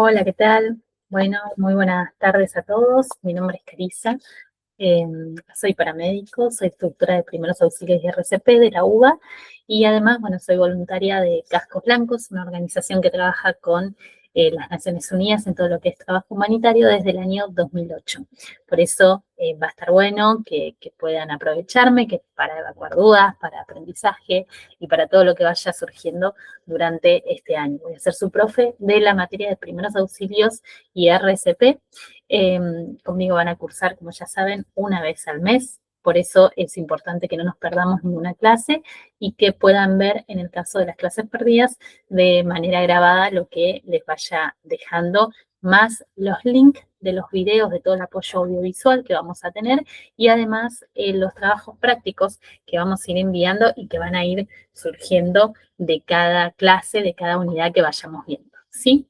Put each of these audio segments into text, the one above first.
Hola, ¿qué tal? Bueno, muy buenas tardes a todos. Mi nombre es Carissa. eh, Soy paramédico, soy instructora de primeros auxilios y RCP de la UBA y además, bueno, soy voluntaria de Cascos Blancos, una organización que trabaja con las Naciones Unidas en todo lo que es trabajo humanitario desde el año 2008. Por eso va a estar bueno que puedan aprovecharme, que para evacuar dudas, para aprendizaje y para todo lo que vaya surgiendo durante este año. Voy a ser su profe de la materia de primeros auxilios y RCP. Eh, Conmigo van a cursar, como ya saben, una vez al mes. Por eso es importante que no nos perdamos ninguna clase y que puedan ver, en el caso de las clases perdidas, de manera grabada lo que les vaya dejando, más los links de los videos, de todo el apoyo audiovisual que vamos a tener y además los trabajos prácticos que vamos a ir enviando y que van a ir surgiendo de cada clase, de cada unidad que vayamos viendo, ¿sí?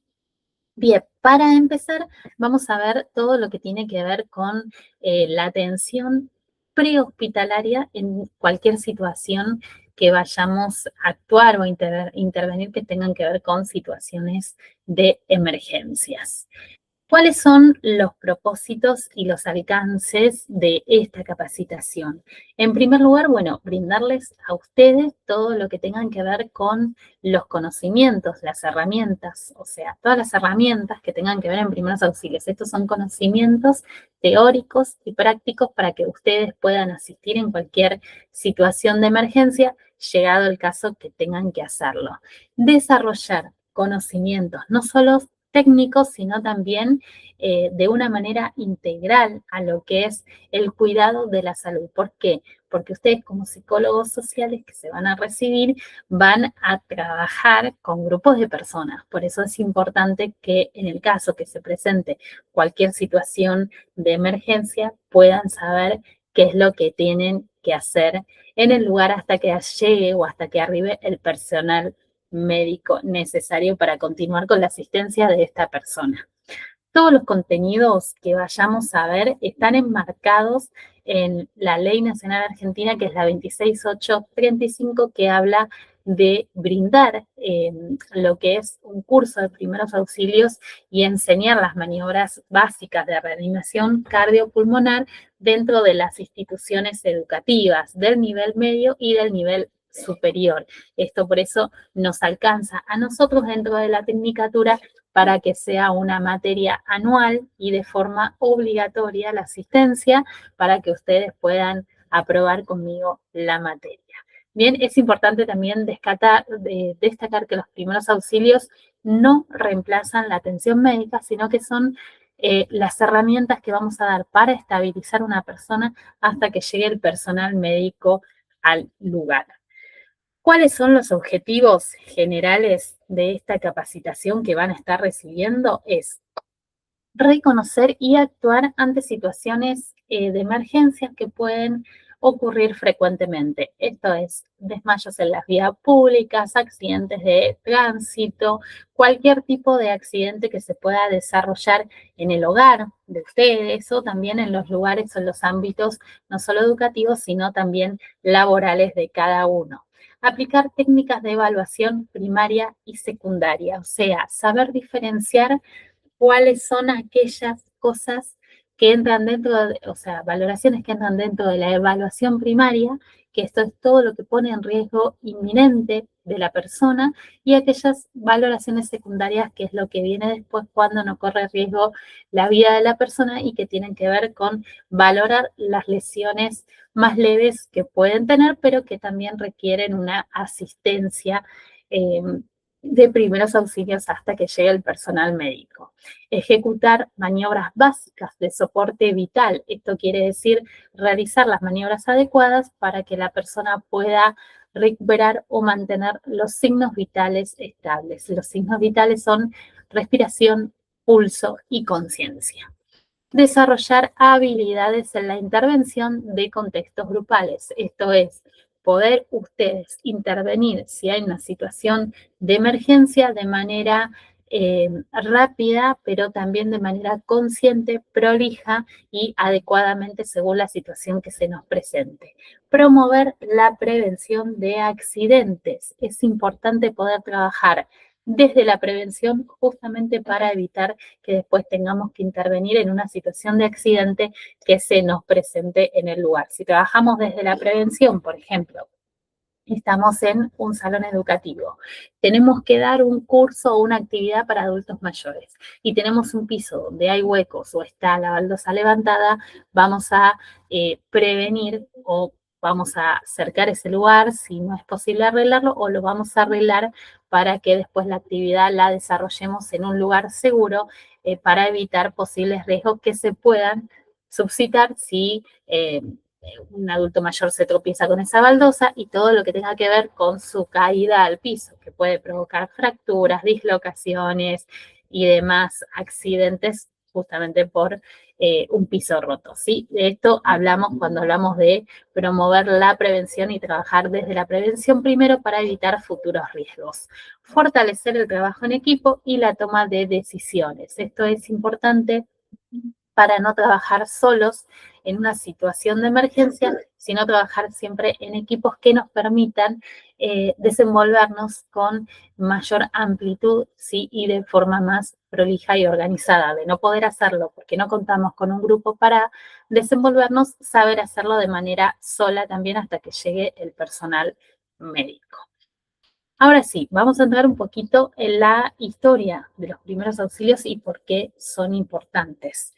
Bien, para empezar, vamos a ver todo lo que tiene que ver con la atención prehospitalaria en cualquier situación que vayamos a actuar o intervenir que tengan que ver con situaciones de emergencias. ¿Cuáles son los propósitos y los alcances de esta capacitación? En primer lugar, bueno, brindarles a ustedes todo lo que tengan que ver con los conocimientos, las herramientas, o sea, todas las herramientas que tengan que ver en primeros auxilios. Estos son conocimientos teóricos y prácticos para que ustedes puedan asistir en cualquier situación de emergencia, llegado el caso que tengan que hacerlo. Desarrollar conocimientos, no solo técnicos, sino también de una manera integral a lo que es el cuidado de la salud. ¿Por qué? Porque ustedes como psicólogos sociales que se van a recibir van a trabajar con grupos de personas. Por eso es importante que en el caso que se presente cualquier situación de emergencia puedan saber qué es lo que tienen que hacer en el lugar hasta que llegue o hasta que arribe el personal médico necesario para continuar con la asistencia de esta persona. Todos los contenidos que vayamos a ver están enmarcados en la Ley Nacional Argentina, que es la 26835, que habla de brindar lo que es un curso de primeros auxilios y enseñar las maniobras básicas de reanimación cardiopulmonar dentro de las instituciones educativas del nivel medio y del nivel superior. Esto por eso nos alcanza a nosotros dentro de la tecnicatura para que sea una materia anual y de forma obligatoria la asistencia para que ustedes puedan aprobar conmigo la materia. Bien, es importante también destacar que los primeros auxilios no reemplazan la atención médica, sino que son las herramientas que vamos a dar para estabilizar una persona hasta que llegue el personal médico al lugar. ¿Cuáles son los objetivos generales de esta capacitación que van a estar recibiendo? Es reconocer y actuar ante situaciones de emergencias que pueden ocurrir frecuentemente. Esto es desmayos en las vías públicas, accidentes de tránsito, cualquier tipo de accidente que se pueda desarrollar en el hogar de ustedes o también en los lugares o en los ámbitos no solo educativos, sino también laborales de cada uno. Aplicar técnicas de evaluación primaria y secundaria, o sea, saber diferenciar cuáles son aquellas cosas que entran dentro de, o sea, valoraciones que entran dentro de la evaluación primaria, que esto es todo lo que pone en riesgo inminente de la persona, y aquellas valoraciones secundarias, que es lo que viene después cuando no corre riesgo la vida de la persona y que tienen que ver con valorar las lesiones más leves que pueden tener, pero que también requieren una asistencia eh, de primeros auxilios hasta que llegue el personal médico. Ejecutar maniobras básicas de soporte vital. Esto quiere decir realizar las maniobras adecuadas para que la persona pueda recuperar o mantener los signos vitales estables. Los signos vitales son respiración, pulso y conciencia. Desarrollar habilidades en la intervención de contextos grupales. Esto es, poder ustedes intervenir si hay una situación de emergencia de manera rápida, pero también de manera consciente, prolija y adecuadamente según la situación que se nos presente. Promover la prevención de accidentes. Es importante poder trabajar desde la prevención, justamente para evitar que después tengamos que intervenir en una situación de accidente que se nos presente en el lugar. Si trabajamos desde la prevención, por ejemplo, estamos en un salón educativo, tenemos que dar un curso o una actividad para adultos mayores y tenemos un piso donde hay huecos o está la baldosa levantada, vamos a prevenir o vamos a cercar ese lugar si no es posible arreglarlo, o lo vamos a arreglar para que después la actividad la desarrollemos en un lugar seguro, para evitar posibles riesgos que se puedan suscitar si un adulto mayor se tropieza con esa baldosa, y todo lo que tenga que ver con su caída al piso, que puede provocar fracturas, dislocaciones y demás accidentes justamente por un piso roto, ¿sí? De esto hablamos cuando hablamos de promover la prevención y trabajar desde la prevención primero para evitar futuros riesgos. Fortalecer el trabajo en equipo y la toma de decisiones. Esto es importante para no trabajar solos en una situación de emergencia, sino trabajar siempre en equipos que nos permitan desenvolvernos con mayor amplitud, ¿sí? Y de forma más prolija y organizada. De no poder hacerlo porque no contamos con un grupo para desenvolvernos, saber hacerlo de manera sola también hasta que llegue el personal médico. Ahora sí, vamos a entrar un poquito en la historia de los primeros auxilios y por qué son importantes.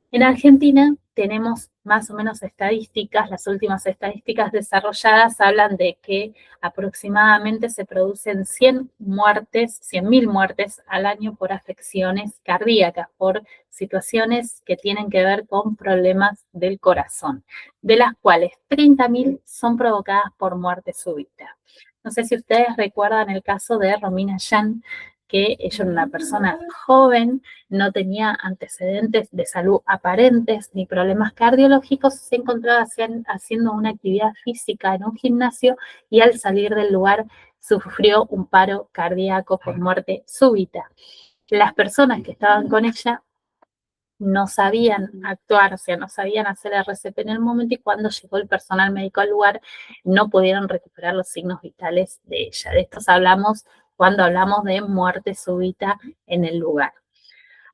En Argentina tenemos más o menos estadísticas, las últimas estadísticas desarrolladas hablan de que aproximadamente se producen 100 muertes, 100.000 muertes al año por afecciones cardíacas, por situaciones que tienen que ver con problemas del corazón, de las cuales 30.000 son provocadas por muerte súbita. No sé si ustedes recuerdan el caso de Romina Yan, que ella era una persona joven, no tenía antecedentes de salud aparentes ni problemas cardiológicos, se encontraba haciendo una actividad física en un gimnasio y al salir del lugar sufrió un paro cardíaco por muerte súbita. Las personas que estaban con ella no sabían actuar, o sea, no sabían hacer RCP en el momento, y cuando llegó el personal médico al lugar no pudieron recuperar los signos vitales de ella. De estos hablamos cuando hablamos de muerte súbita en el lugar.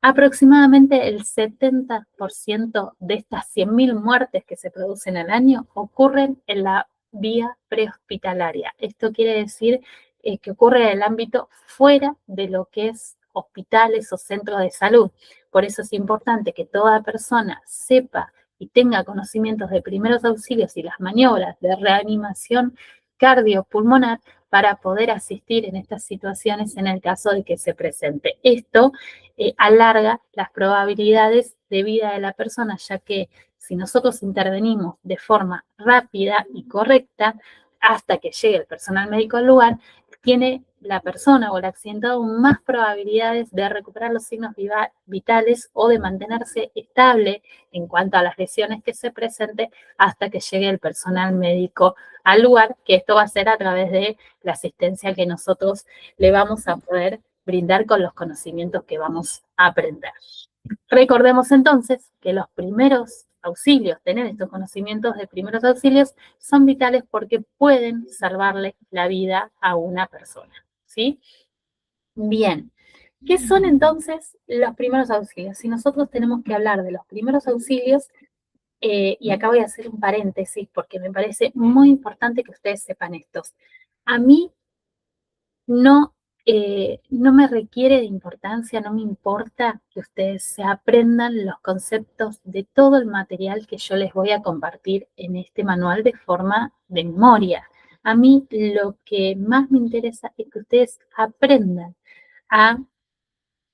Aproximadamente el 70% de estas 100.000 muertes que se producen al año ocurren en la vía prehospitalaria. Esto quiere decir que ocurre en el ámbito fuera de lo que es hospitales o centros de salud. Por eso es importante que toda persona sepa y tenga conocimientos de primeros auxilios y las maniobras de reanimación cardiopulmonar para poder asistir en estas situaciones en el caso de que se presente. Esto alarga las probabilidades de vida de la persona, ya que si nosotros intervenimos de forma rápida y correcta hasta que llegue el personal médico al lugar, tiene la persona o el accidentado más probabilidades de recuperar los signos vitales o de mantenerse estable en cuanto a las lesiones que se presenten hasta que llegue el personal médico al lugar, que esto va a ser a través de la asistencia que nosotros le vamos a poder brindar con los conocimientos que vamos a aprender. Recordemos entonces que los primeros auxilios, tener estos conocimientos de primeros auxilios, son vitales porque pueden salvarle la vida a una persona, ¿sí? Bien, ¿qué son entonces los primeros auxilios? Si nosotros tenemos que hablar de los primeros auxilios, y acá voy a hacer un paréntesis porque me parece muy importante que ustedes sepan estos. A mí no, no me requiere de importancia, no me importa que ustedes se aprendan los conceptos de todo el material que yo les voy a compartir en este manual de forma de memoria. A mí lo que más me interesa es que ustedes aprendan a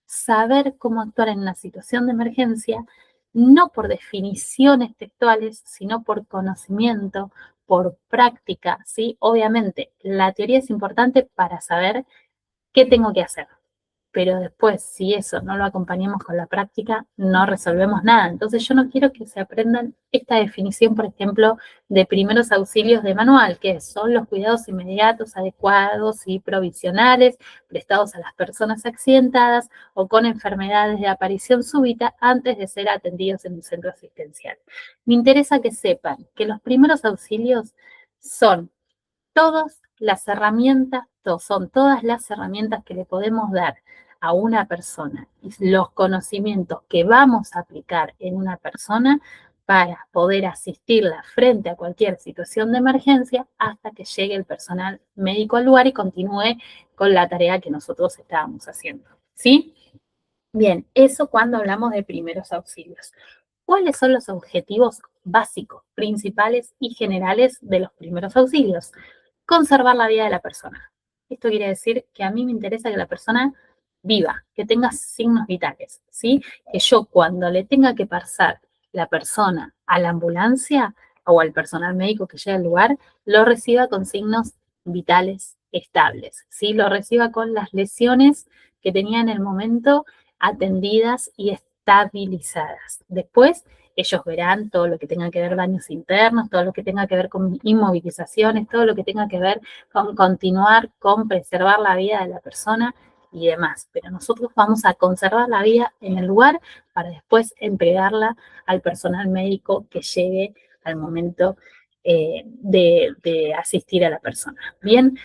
saber cómo actuar en una situación de emergencia, no por definiciones textuales, sino por conocimiento, por práctica, ¿sí? Obviamente, la teoría es importante para saber qué tengo que hacer, pero después, si eso no lo acompañamos con la práctica, no resolvemos nada. Entonces, yo no quiero que se aprendan esta definición, por ejemplo, de primeros auxilios de manual, que son los cuidados inmediatos, adecuados y provisionales prestados a las personas accidentadas o con enfermedades de aparición súbita antes de ser atendidos en un centro asistencial. Me interesa que sepan que los primeros auxilios son todas las herramientas, esto son todas las herramientas que le podemos dar a una persona y los conocimientos que vamos a aplicar en una persona para poder asistirla frente a cualquier situación de emergencia hasta que llegue el personal médico al lugar y continúe con la tarea que nosotros estábamos haciendo, ¿sí? Bien, eso cuando hablamos de primeros auxilios. ¿Cuáles son los objetivos básicos, principales y generales de los primeros auxilios? Conservar la vida de la persona. Esto quiere decir que a mí me interesa que la persona viva, que tenga signos vitales, ¿sí? Que yo cuando le tenga que pasar la persona a la ambulancia o al personal médico que llegue al lugar, lo reciba con signos vitales estables, ¿sí? Lo reciba con las lesiones que tenía en el momento atendidas y estabilizadas. Después, ellos verán todo lo que tenga que ver daños internos, todo lo que tenga que ver con inmovilizaciones, todo lo que tenga que ver con continuar con preservar la vida de la persona y demás. Pero nosotros vamos a conservar la vida en el lugar para después entregarla al personal médico que llegue al momento de asistir a la persona. Bien,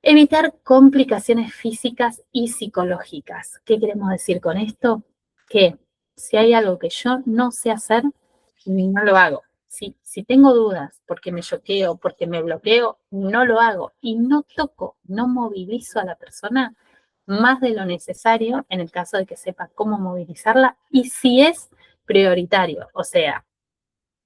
evitar complicaciones físicas y psicológicas. ¿Qué queremos decir con esto? Que si hay algo que yo no sé hacer, no lo hago. Si tengo dudas porque me choqueo, porque me bloqueo, no lo hago. Y no toco, no movilizo a la persona más de lo necesario en el caso de que sepa cómo movilizarla y si es prioritario. O sea,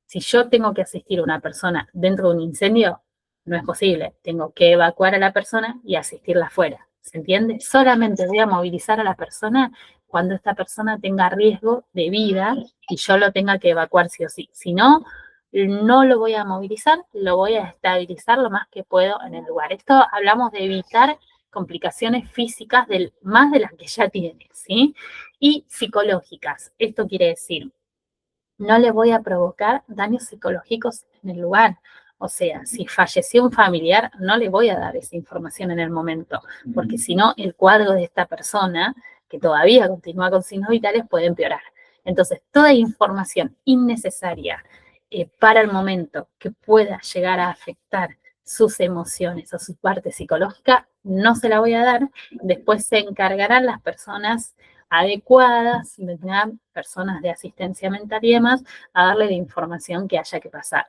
si yo tengo que asistir a una persona dentro de un incendio, no es posible. Tengo que evacuar a la persona y asistirla afuera. ¿Se entiende? Solamente voy a movilizar a la persona cuando esta persona tenga riesgo de vida y yo lo tenga que evacuar sí o sí. Si no, no lo voy a movilizar, lo voy a estabilizar lo más que puedo en el lugar. Esto hablamos de evitar complicaciones físicas más de las que ya tiene, ¿sí? Y psicológicas. Esto quiere decir, no le voy a provocar daños psicológicos en el lugar. O sea, si falleció un familiar, no le voy a dar esa información en el momento, porque si no, el cuadro de esta persona, que todavía continúa con signos vitales, puede empeorar. Entonces, toda información innecesaria para el momento que pueda llegar a afectar sus emociones o su parte psicológica, no se la voy a dar. Después se encargarán las personas adecuadas, personas de asistencia mental y demás, a darle la información que haya que pasar.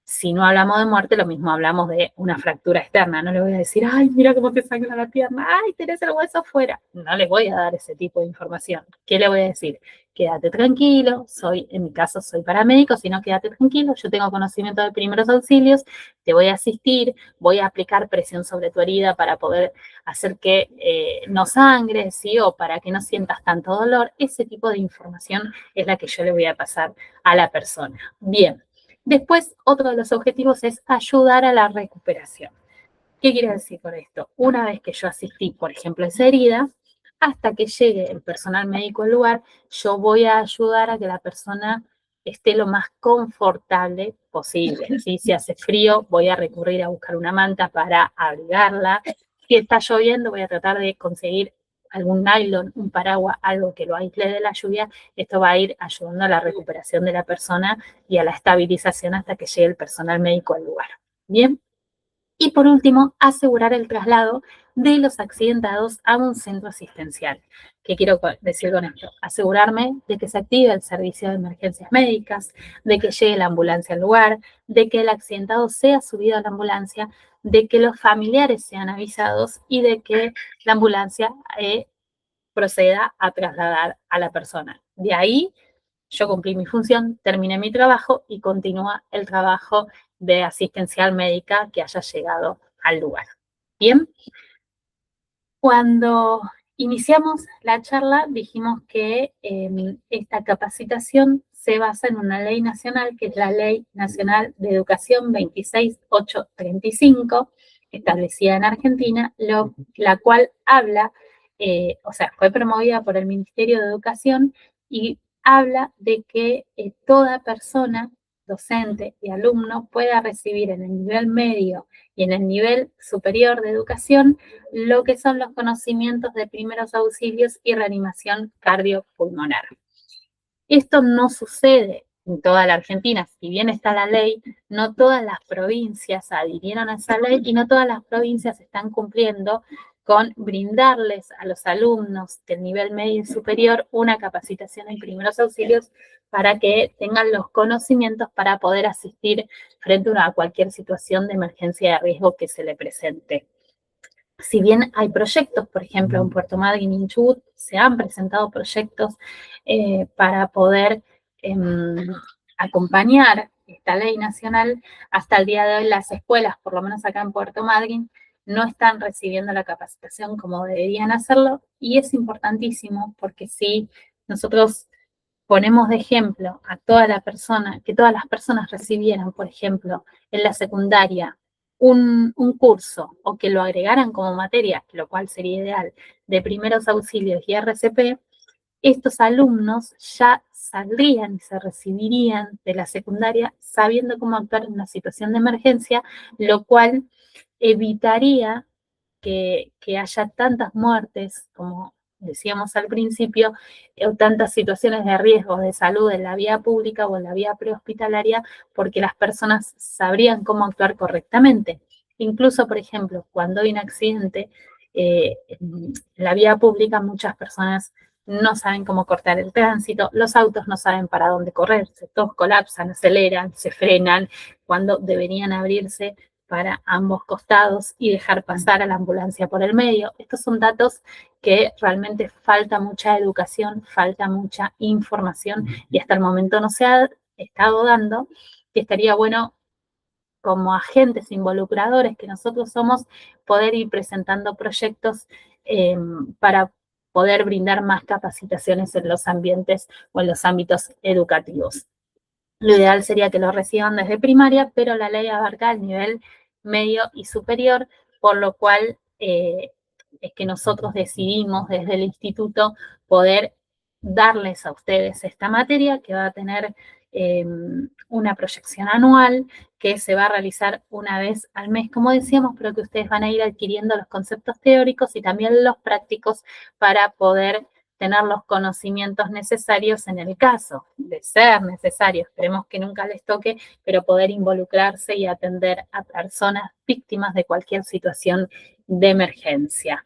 Si no hablamos de muerte, lo mismo hablamos de una fractura externa. No le voy a decir, ay, mira cómo te sangra la pierna, ay, tenés el hueso afuera. No les voy a dar ese tipo de información. ¿Qué le voy a decir? Quédate tranquilo, en mi caso soy paramédico, si no, quédate tranquilo, yo tengo conocimiento de primeros auxilios, te voy a asistir, voy a aplicar presión sobre tu herida para poder hacer que no sangre, ¿sí? O para que no sientas tanto dolor. Ese tipo de información es la que yo le voy a pasar a la persona. Bien. Después, otro de los objetivos es ayudar a la recuperación. ¿Qué quiere decir con esto? Una vez que yo asistí, por ejemplo, a esa herida, hasta que llegue el personal médico al lugar, yo voy a ayudar a que la persona esté lo más confortable posible. ¿Sí? Si hace frío, voy a recurrir a buscar una manta para abrigarla. Si está lloviendo, voy a tratar de conseguir algún nylon, un paraguas, algo que lo aísle de la lluvia. Esto va a ir ayudando a la recuperación de la persona y a la estabilización hasta que llegue el personal médico al lugar. Bien. Y por último, asegurar el traslado de los accidentados a un centro asistencial. ¿Qué quiero decir con esto? Asegurarme de que se active el servicio de emergencias médicas, de que llegue la ambulancia al lugar, de que el accidentado sea subido a la ambulancia, de que los familiares sean avisados y de que la ambulancia proceda a trasladar a la persona. De ahí, yo cumplí mi función, terminé mi trabajo y continúa el trabajo de asistencial médica que haya llegado al lugar. Bien, cuando iniciamos la charla dijimos que esta capacitación se basa en una ley nacional, que es la Ley Nacional de Educación 26835, establecida en Argentina, la cual habla, fue promovida por el Ministerio de Educación y habla de que toda persona, docente y alumno, pueda recibir en el nivel medio y en el nivel superior de educación lo que son los conocimientos de primeros auxilios y reanimación cardiopulmonar. Esto no sucede en toda la Argentina, si bien está la ley, no todas las provincias adhirieron a esa ley y no todas las provincias están cumpliendo con brindarles a los alumnos del nivel medio y superior una capacitación en primeros auxilios para que tengan los conocimientos para poder asistir frente a cualquier situación de emergencia de riesgo que se le presente. Si bien hay proyectos, por ejemplo, en Puerto Madryn y en Chubut, se han presentado proyectos para poder acompañar esta ley nacional, hasta el día de hoy las escuelas, por lo menos acá en Puerto Madryn, no están recibiendo la capacitación como deberían hacerlo, y es importantísimo porque si nosotros ponemos de ejemplo a toda la persona, que todas las personas recibieran, por ejemplo, en la secundaria, un curso o que lo agregaran como materia, lo cual sería ideal, de primeros auxilios y RCP, estos alumnos ya saldrían y se recibirían de la secundaria sabiendo cómo actuar en una situación de emergencia, lo cual evitaría que haya tantas muertes como decíamos al principio, o tantas situaciones de riesgo de salud en la vía pública o en la vía prehospitalaria, porque las personas sabrían cómo actuar correctamente. Incluso, por ejemplo, cuando hay un accidente en la vía pública, muchas personas no saben cómo cortar el tránsito, los autos no saben para dónde correr, todos colapsan, aceleran, se frenan, cuando deberían abrirse para ambos costados y dejar pasar a la ambulancia por el medio. Estos son datos que realmente falta mucha educación, falta mucha información y hasta el momento no se ha estado dando, que estaría bueno como agentes involucradores que nosotros somos, poder ir presentando proyectos para poder brindar más capacitaciones en los ambientes o en los ámbitos educativos. Lo ideal sería que lo reciban desde primaria, pero la ley abarca el nivel medio y superior, por lo cual es que nosotros decidimos desde el instituto poder darles a ustedes esta materia que va a tener una proyección anual que se va a realizar una vez al mes, como decíamos, pero que ustedes van a ir adquiriendo los conceptos teóricos y también los prácticos para poder tener los conocimientos necesarios en el caso de ser necesario. Esperemos que nunca les toque, pero poder involucrarse y atender a personas víctimas de cualquier situación de emergencia.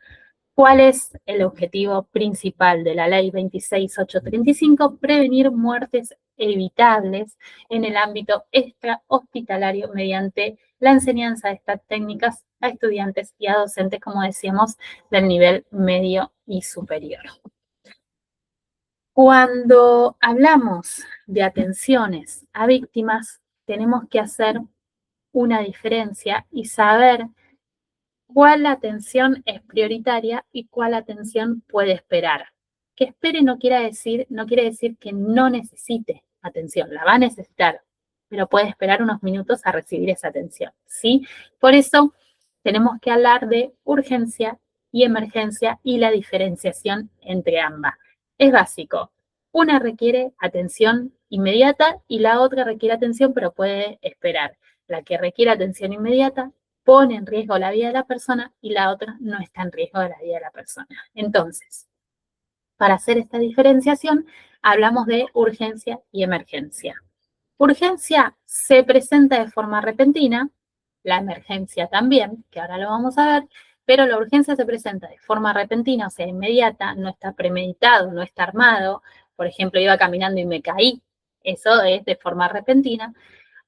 ¿Cuál es el objetivo principal de la ley 26835? Prevenir muertes evitables en el ámbito extrahospitalario mediante la enseñanza de estas técnicas a estudiantes y a docentes, como decíamos, del nivel medio y superior. Cuando hablamos de atenciones a víctimas, tenemos que hacer una diferencia y saber cuál atención es prioritaria y cuál atención puede esperar. Que espere no quiere decir que no necesite atención, la va a necesitar, pero puede esperar unos minutos a recibir esa atención, ¿sí? Por eso tenemos que hablar de urgencia y emergencia y la diferenciación entre ambas. Es básico. Una requiere atención inmediata y la otra requiere atención, pero puede esperar. La que requiere atención inmediata pone en riesgo la vida de la persona y la otra no está en riesgo de la vida de la persona. Entonces, para hacer esta diferenciación, hablamos de urgencia y emergencia. Urgencia se presenta de forma repentina, la emergencia también, que ahora lo vamos a ver, pero la urgencia se presenta de forma repentina, o sea, inmediata, no está premeditado, no está armado. Por ejemplo, iba caminando y me caí, eso es de forma repentina.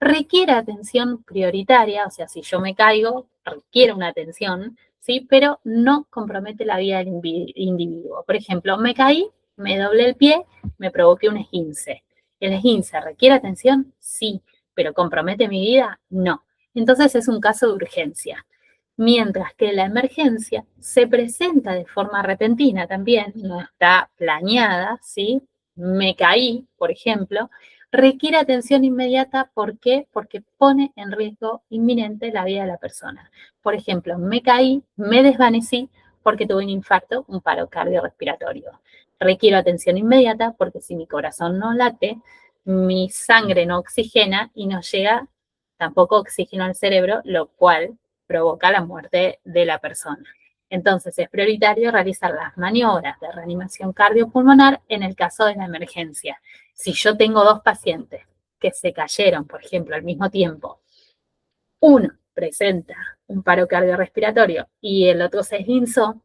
Requiere atención prioritaria, o sea, si yo me caigo, requiere una atención, ¿sí? Pero no compromete la vida del individuo. Por ejemplo, me caí, me doblé el pie, me provoqué un esguince. ¿El esguince requiere atención? Sí, pero ¿compromete mi vida? No. Entonces es un caso de urgencia. Mientras que la emergencia se presenta de forma repentina también, no está planeada, ¿sí? Me caí, por ejemplo, requiere atención inmediata. ¿Por qué? Porque pone en riesgo inminente la vida de la persona. Por ejemplo, me caí, me desvanecí porque tuve un infarto, un paro cardiorrespiratorio. Requiero atención inmediata porque si mi corazón no late, mi sangre no oxigena y no llega tampoco oxígeno al cerebro, lo cual provoca la muerte de la persona. Entonces es prioritario realizar las maniobras de reanimación cardiopulmonar en el caso de la emergencia. Si yo tengo dos pacientes que se cayeron, por ejemplo, al mismo tiempo, uno presenta un paro cardiorrespiratorio y el otro se esguinzó,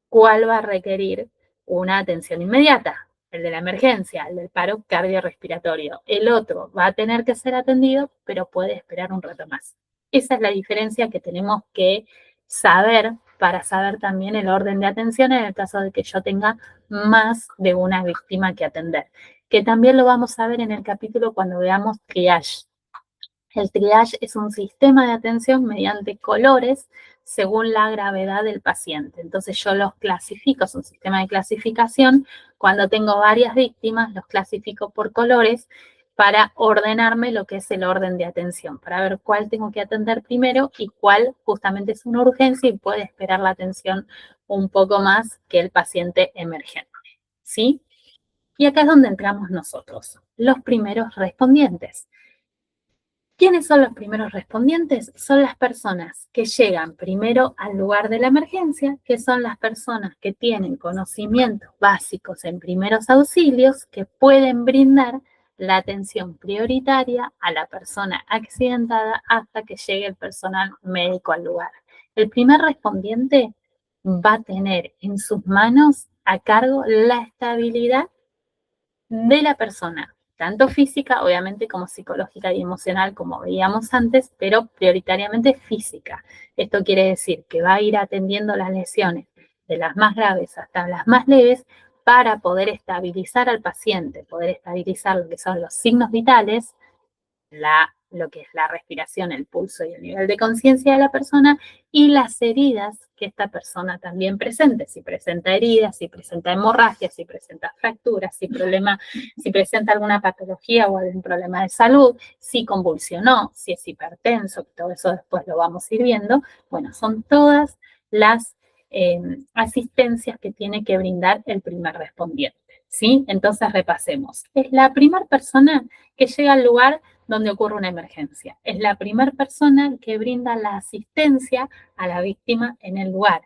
¿cuál va a requerir una atención inmediata? El de la emergencia, el del paro cardiorrespiratorio. El otro va a tener que ser atendido, pero puede esperar un rato más. Esa es la diferencia que tenemos que saber para saber también el orden de atención en el caso de que yo tenga más de una víctima que atender, que también lo vamos a ver en el capítulo cuando veamos triage. El triage es un sistema de atención mediante colores según la gravedad del paciente. Entonces yo los clasifico, es un sistema de clasificación. Cuando tengo varias víctimas, los clasifico por colores para ordenarme lo que es el orden de atención, para ver cuál tengo que atender primero y cuál justamente es una urgencia y puede esperar la atención un poco más que el paciente emergente, ¿sí? Y acá es donde entramos nosotros, los primeros respondientes. ¿Quiénes son los primeros respondientes? Son las personas que llegan primero al lugar de la emergencia, que son las personas que tienen conocimientos básicos en primeros auxilios, que pueden brindar la atención prioritaria a la persona accidentada hasta que llegue el personal médico al lugar. El primer respondiente va a tener en sus manos a cargo la estabilidad de la persona, tanto física, obviamente, como psicológica y emocional, como veíamos antes, pero prioritariamente física. Esto quiere decir que va a ir atendiendo las lesiones de las más graves hasta las más leves para poder estabilizar al paciente, poder estabilizar lo que son los signos vitales, lo que es la respiración, el pulso y el nivel de conciencia de la persona y las heridas que esta persona también presente. Si presenta heridas, si presenta hemorragias, si presenta fracturas, si presenta alguna patología o algún problema de salud, si convulsionó, si es hipertenso, todo eso después lo vamos a ir viendo. Bueno, son todas las asistencias que tiene que brindar el primer respondiente, ¿sí? Entonces repasemos. Es la primera persona que llega al lugar donde ocurre una emergencia. Es la primera persona que brinda la asistencia a la víctima en el lugar.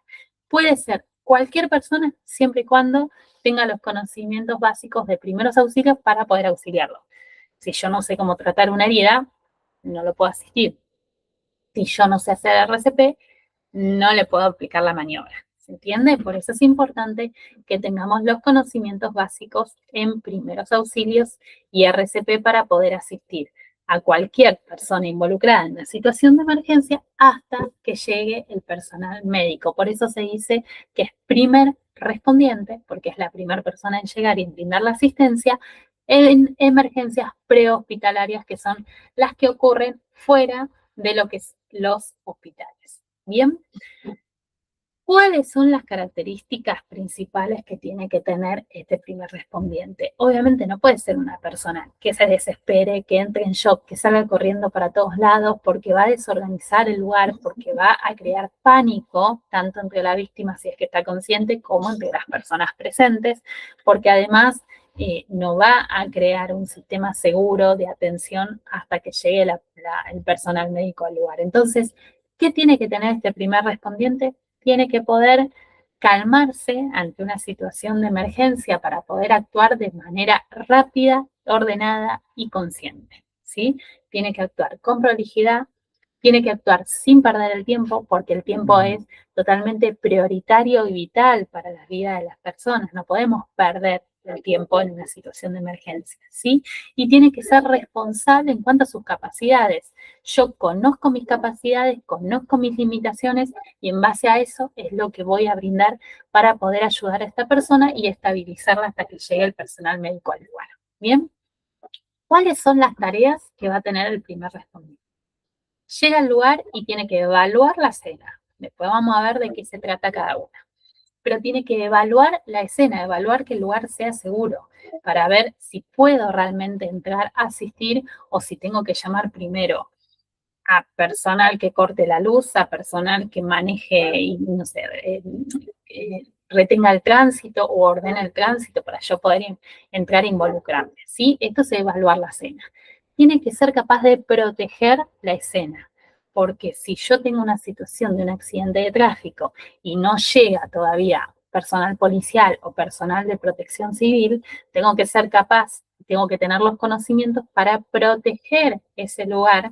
Puede ser cualquier persona siempre y cuando tenga los conocimientos básicos de primeros auxilios para poder auxiliarlo. Si yo no sé cómo tratar una herida, no lo puedo asistir. Si yo no sé hacer RCP, no le puedo aplicar la maniobra. ¿Se entiende? Por eso es importante que tengamos los conocimientos básicos en primeros auxilios y RCP para poder asistir a cualquier persona involucrada en una situación de emergencia hasta que llegue el personal médico. Por eso se dice que es primer respondiente, porque es la primera persona en llegar y en brindar la asistencia en emergencias prehospitalarias, que son las que ocurren fuera de lo que es los hospitales. Bien, ¿cuáles son las características principales que tiene que tener este primer respondiente? Obviamente no puede ser una persona que se desespere, que entre en shock, que salga corriendo para todos lados porque va a desorganizar el lugar, porque va a crear pánico, tanto entre la víctima, si es que está consciente, como entre las personas presentes, porque además no va a crear un sistema seguro de atención hasta que llegue el personal médico al lugar. Entonces, ¿qué tiene que tener este primer respondiente? Tiene que poder calmarse ante una situación de emergencia para poder actuar de manera rápida, ordenada y consciente, ¿sí? Tiene que actuar con prolijidad, tiene que actuar sin perder el tiempo, porque el tiempo es totalmente prioritario y vital para la vida de las personas. No podemos perder el tiempo en una situación de emergencia, ¿sí? Y tiene que ser responsable en cuanto a sus capacidades. Yo conozco mis capacidades, conozco mis limitaciones y en base a eso es lo que voy a brindar para poder ayudar a esta persona y estabilizarla hasta que llegue el personal médico al lugar. ¿Bien? ¿Cuáles son las tareas que va a tener el primer respondiente? Llega al lugar y tiene que evaluar la escena. Después vamos a ver de qué se trata cada una. Pero tiene que evaluar la escena, evaluar que el lugar sea seguro, para ver si puedo realmente entrar a asistir o si tengo que llamar primero a personal que corte la luz, a personal que maneje y, no sé, retenga el tránsito o ordene el tránsito para yo poder entrar e involucrarme, ¿sí? Esto es evaluar la escena. Tiene que ser capaz de proteger la escena, porque si yo tengo una situación de un accidente de tráfico y no llega todavía personal policial o personal de protección civil, tengo que ser capaz tengo que tener los conocimientos para proteger ese lugar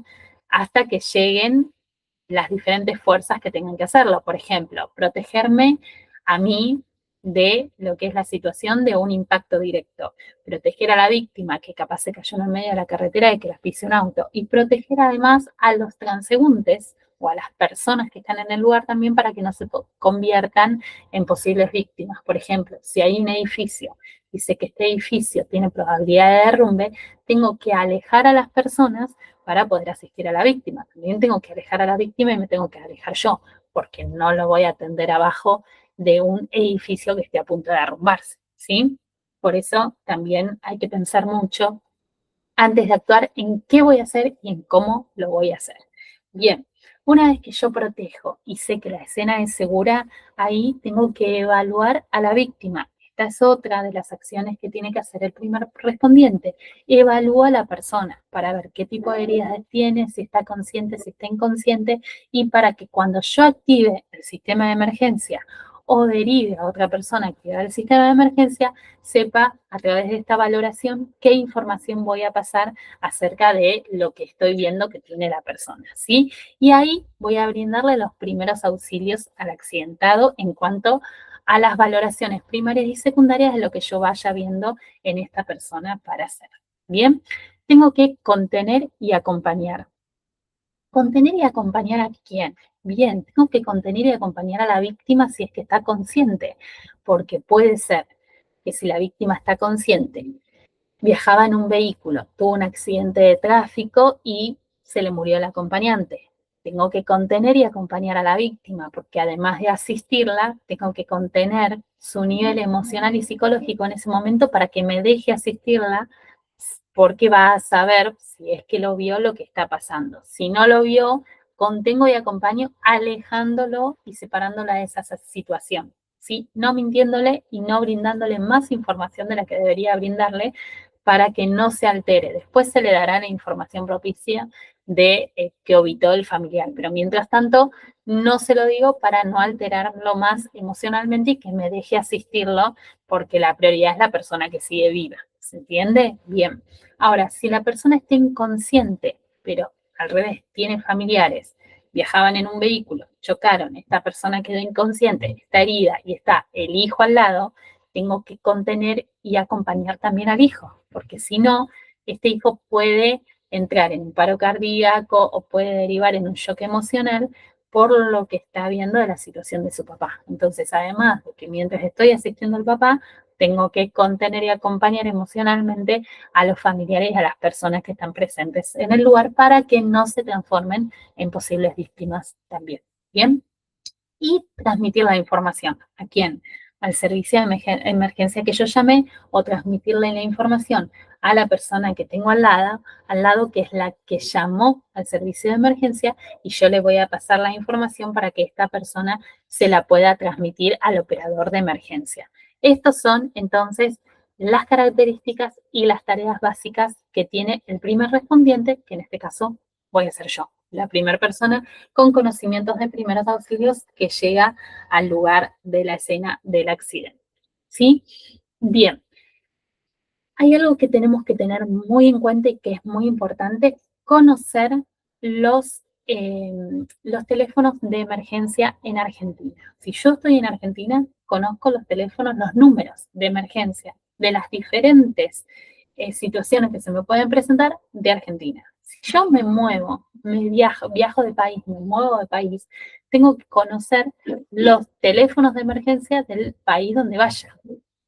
hasta que lleguen las diferentes fuerzas que tengan que hacerlo. Por ejemplo, protegerme a mí de lo que es la situación de un impacto directo, proteger a la víctima que capaz se cayó en el medio de la carretera y que las pise un auto, y proteger además a los transeúntes o a las personas que están en el lugar también para que no se conviertan en posibles víctimas. Por ejemplo, si hay un edificio y sé que este edificio tiene probabilidad de derrumbe, tengo que alejar a las personas para poder asistir a la víctima. También tengo que alejar a la víctima y me tengo que alejar yo, porque no lo voy a atender abajo de un edificio que esté a punto de derrumbarse, ¿sí? Por eso también hay que pensar mucho antes de actuar en qué voy a hacer y en cómo lo voy a hacer. Bien, una vez que yo protejo y sé que la escena es segura, ahí tengo que evaluar a la víctima. Esta es otra de las acciones que tiene que hacer el primer respondiente. Evalúa a la persona para ver qué tipo de heridas tiene, si está consciente, si está inconsciente, y para que cuando yo active el sistema de emergencia o derive a otra persona a activar el sistema de emergencia, sepa a través de esta valoración qué información voy a pasar acerca de lo que estoy viendo que tiene la persona, ¿sí? Y ahí voy a brindarle los primeros auxilios al accidentado en cuanto a las valoraciones primarias y secundarias de lo que yo vaya viendo en esta persona para hacer. Bien, tengo que contener y acompañar. ¿Contener y acompañar a quién? Bien, tengo que contener y acompañar a la víctima si es que está consciente, porque puede ser que si la víctima está consciente, viajaba en un vehículo, tuvo un accidente de tráfico y se le murió el acompañante. Tengo que contener y acompañar a la víctima, porque además de asistirla, tengo que contener su nivel emocional y psicológico en ese momento para que me deje asistirla, porque va a saber, si es que lo vio, lo que está pasando. Si no lo vio, contengo y acompaño alejándolo y separándola de esa situación, ¿sí? No mintiéndole y no brindándole más información de la que debería brindarle para que no se altere. Después se le dará la información propicia de que obitó el familiar, pero mientras tanto no se lo digo para no alterarlo más emocionalmente y que me deje asistirlo, porque la prioridad es la persona que sigue viva. ¿Se entiende? Bien. Ahora, si la persona está inconsciente, pero al revés, tiene familiares, viajaban en un vehículo, chocaron, esta persona quedó inconsciente, está herida y está el hijo al lado, tengo que contener y acompañar también al hijo, porque si no, este hijo puede entrar en un paro cardíaco o puede derivar en un shock emocional por lo que está viendo de la situación de su papá. Entonces, además de que mientras estoy asistiendo al papá, tengo que contener y acompañar emocionalmente a los familiares y a las personas que están presentes en el lugar para que no se transformen en posibles víctimas también. ¿Bien? Y transmitir la información. ¿A quién? Al servicio de emergencia que yo llamé, o transmitirle la información a la persona que tengo al lado, que es la que llamó al servicio de emergencia, y yo le voy a pasar la información para que esta persona se la pueda transmitir al operador de emergencia. Estos son entonces las características y las tareas básicas que tiene el primer respondiente, que en este caso voy a ser yo, la primera persona con conocimientos de primeros auxilios que llega al lugar de la escena del accidente. ¿Sí? Bien, hay algo que tenemos que tener muy en cuenta y que es muy importante, conocer los teléfonos de emergencia en Argentina. Si yo estoy en Argentina, conozco los teléfonos, los números de emergencia de las diferentes situaciones que se me pueden presentar de Argentina. Si yo me muevo, viajo de país, me muevo de país, tengo que conocer los teléfonos de emergencia del país donde vaya.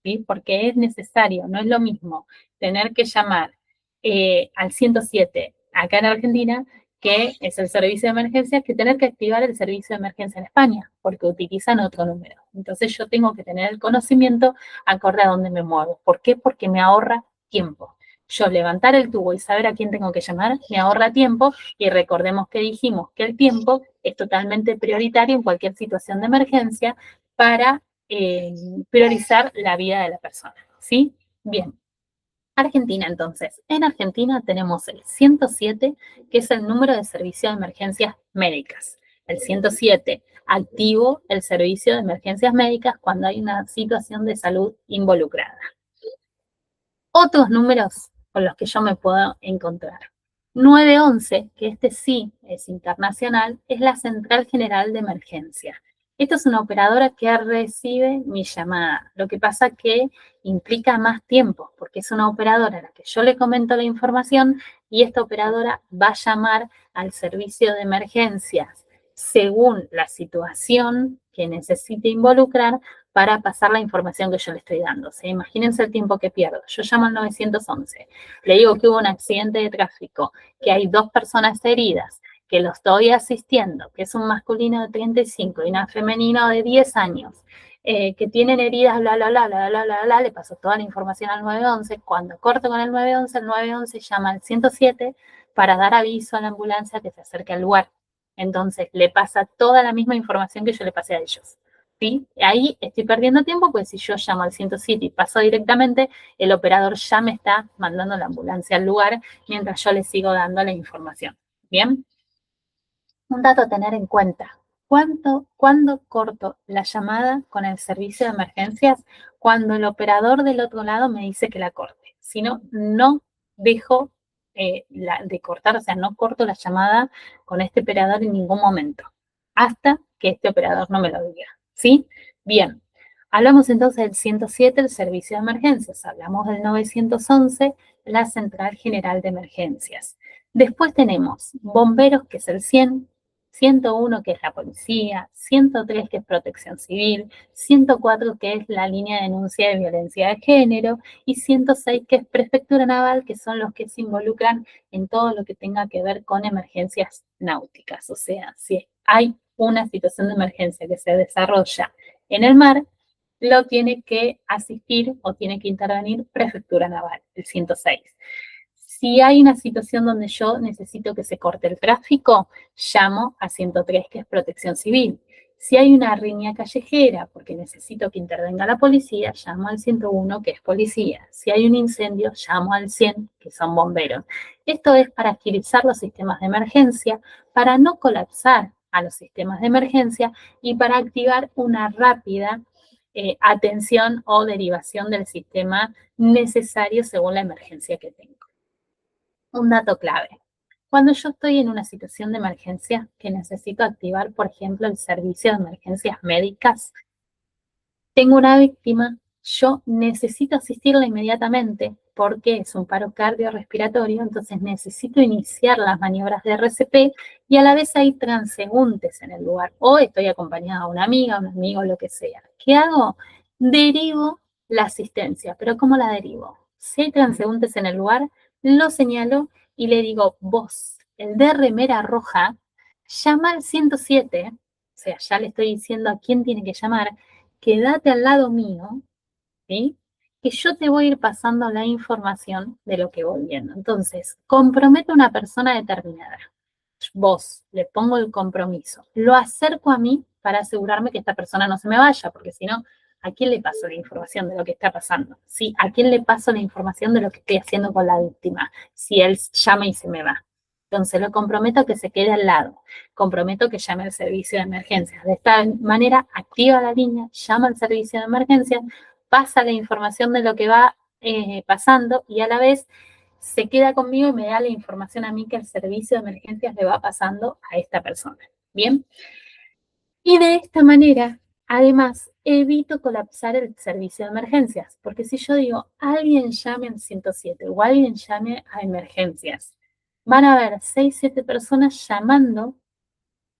¿Sí? Porque es necesario, no es lo mismo tener que llamar al 107 acá en Argentina, que es el servicio de emergencia, que tener que activar el servicio de emergencia en España, porque utilizan otro número. Entonces yo tengo que tener el conocimiento acorde a dónde me muevo. ¿Por qué? Porque me ahorra tiempo. Yo levantar el tubo y saber a quién tengo que llamar me ahorra tiempo, y recordemos que dijimos que el tiempo es totalmente prioritario en cualquier situación de emergencia para priorizar la vida de la persona, ¿sí? Bien. Argentina, entonces. En Argentina tenemos el 107, que es el número de servicio de emergencias médicas. El 107, activo el servicio de emergencias médicas cuando hay una situación de salud involucrada. Otros números con los que yo me puedo encontrar. 911, que este sí es internacional, es la Central General de Emergencia. Esta es una operadora que recibe mi llamada. Lo que pasa que implica más tiempo, porque es una operadora a la que yo le comento la información y esta operadora va a llamar al servicio de emergencias según la situación que necesite involucrar para pasar la información que yo le estoy dando. O sea, imagínense el tiempo que pierdo. Yo llamo al 911, le digo que hubo un accidente de tráfico, que hay 2 personas heridas, que lo estoy asistiendo, que es un masculino de 35 y una femenina de 10 años, que tienen heridas, bla, bla, bla, bla, bla, bla, bla, le paso toda la información al 911. Cuando corto con el 911, el 911 llama al 107 para dar aviso a la ambulancia que se acerque al lugar. Entonces, le pasa toda la misma información que yo le pasé a ellos. ¿Sí? Ahí estoy perdiendo tiempo, pues si yo llamo al 107 y paso directamente, el operador ya me está mandando la ambulancia al lugar mientras yo le sigo dando la información. ¿Bien? Un dato a tener en cuenta. ¿Cuándo corto la llamada con el servicio de emergencias? Cuando el operador del otro lado me dice que la corte. Si no, no dejo de cortar, o sea, no corto la llamada con este operador en ningún momento, hasta que este operador no me lo diga. ¿Sí? Bien. Hablamos entonces del 107, el servicio de emergencias. Hablamos del 911, la Central General de Emergencias. Después tenemos bomberos, que es el 100, 101, que es la policía, 103, que es protección civil, 104, que es la línea de denuncia de violencia de género, y 106, que es prefectura naval, que son los que se involucran en todo lo que tenga que ver con emergencias náuticas. O sea, si hay una situación de emergencia que se desarrolla en el mar, lo tiene que asistir o tiene que intervenir prefectura naval, el 106. Si hay una situación donde yo necesito que se corte el tráfico, llamo a 103, que es protección civil. Si hay una riña callejera, porque necesito que intervenga la policía, llamo al 101, que es policía. Si hay un incendio, llamo al 100, que son bomberos. Esto es para agilizar los sistemas de emergencia, para no colapsar a los sistemas de emergencia y para activar una rápida atención o derivación del sistema necesario según la emergencia que tengo. Un dato clave. Cuando yo estoy en una situación de emergencia que necesito activar, por ejemplo, el servicio de emergencias médicas, tengo una víctima, yo necesito asistirla inmediatamente porque es un paro cardiorrespiratorio, entonces necesito iniciar las maniobras de RCP y a la vez hay transeúntes en el lugar. O estoy acompañada de una amiga, un amigo, lo que sea. ¿Qué hago? Derivo la asistencia. ¿Pero cómo la derivo? Si hay transeúntes en el lugar, lo señalo y le digo, vos, el de remera roja, llama al 107, o sea, ya le estoy diciendo a quién tiene que llamar, quédate al lado mío, ¿sí? Que yo te voy a ir pasando la información de lo que voy viendo. Entonces, comprometo a una persona determinada. Vos, le pongo el compromiso. Lo acerco a mí para asegurarme que esta persona no se me vaya, porque si no, ¿a quién le paso la información de lo que está pasando? ¿Sí? ¿A quién le paso la información de lo que estoy haciendo con la víctima? Si él llama y se me va. Entonces, lo comprometo a que se quede al lado. Comprometo que llame al servicio de emergencias. De esta manera, activa la línea, llama al servicio de emergencias, pasa la información de lo que va pasando y a la vez se queda conmigo y me da la información a mí que el servicio de emergencias le va pasando a esta persona. Bien. Y de esta manera, además, evito colapsar el servicio de emergencias, porque si yo digo, alguien llame al 107 o alguien llame a emergencias, van a haber 6, 7 personas llamando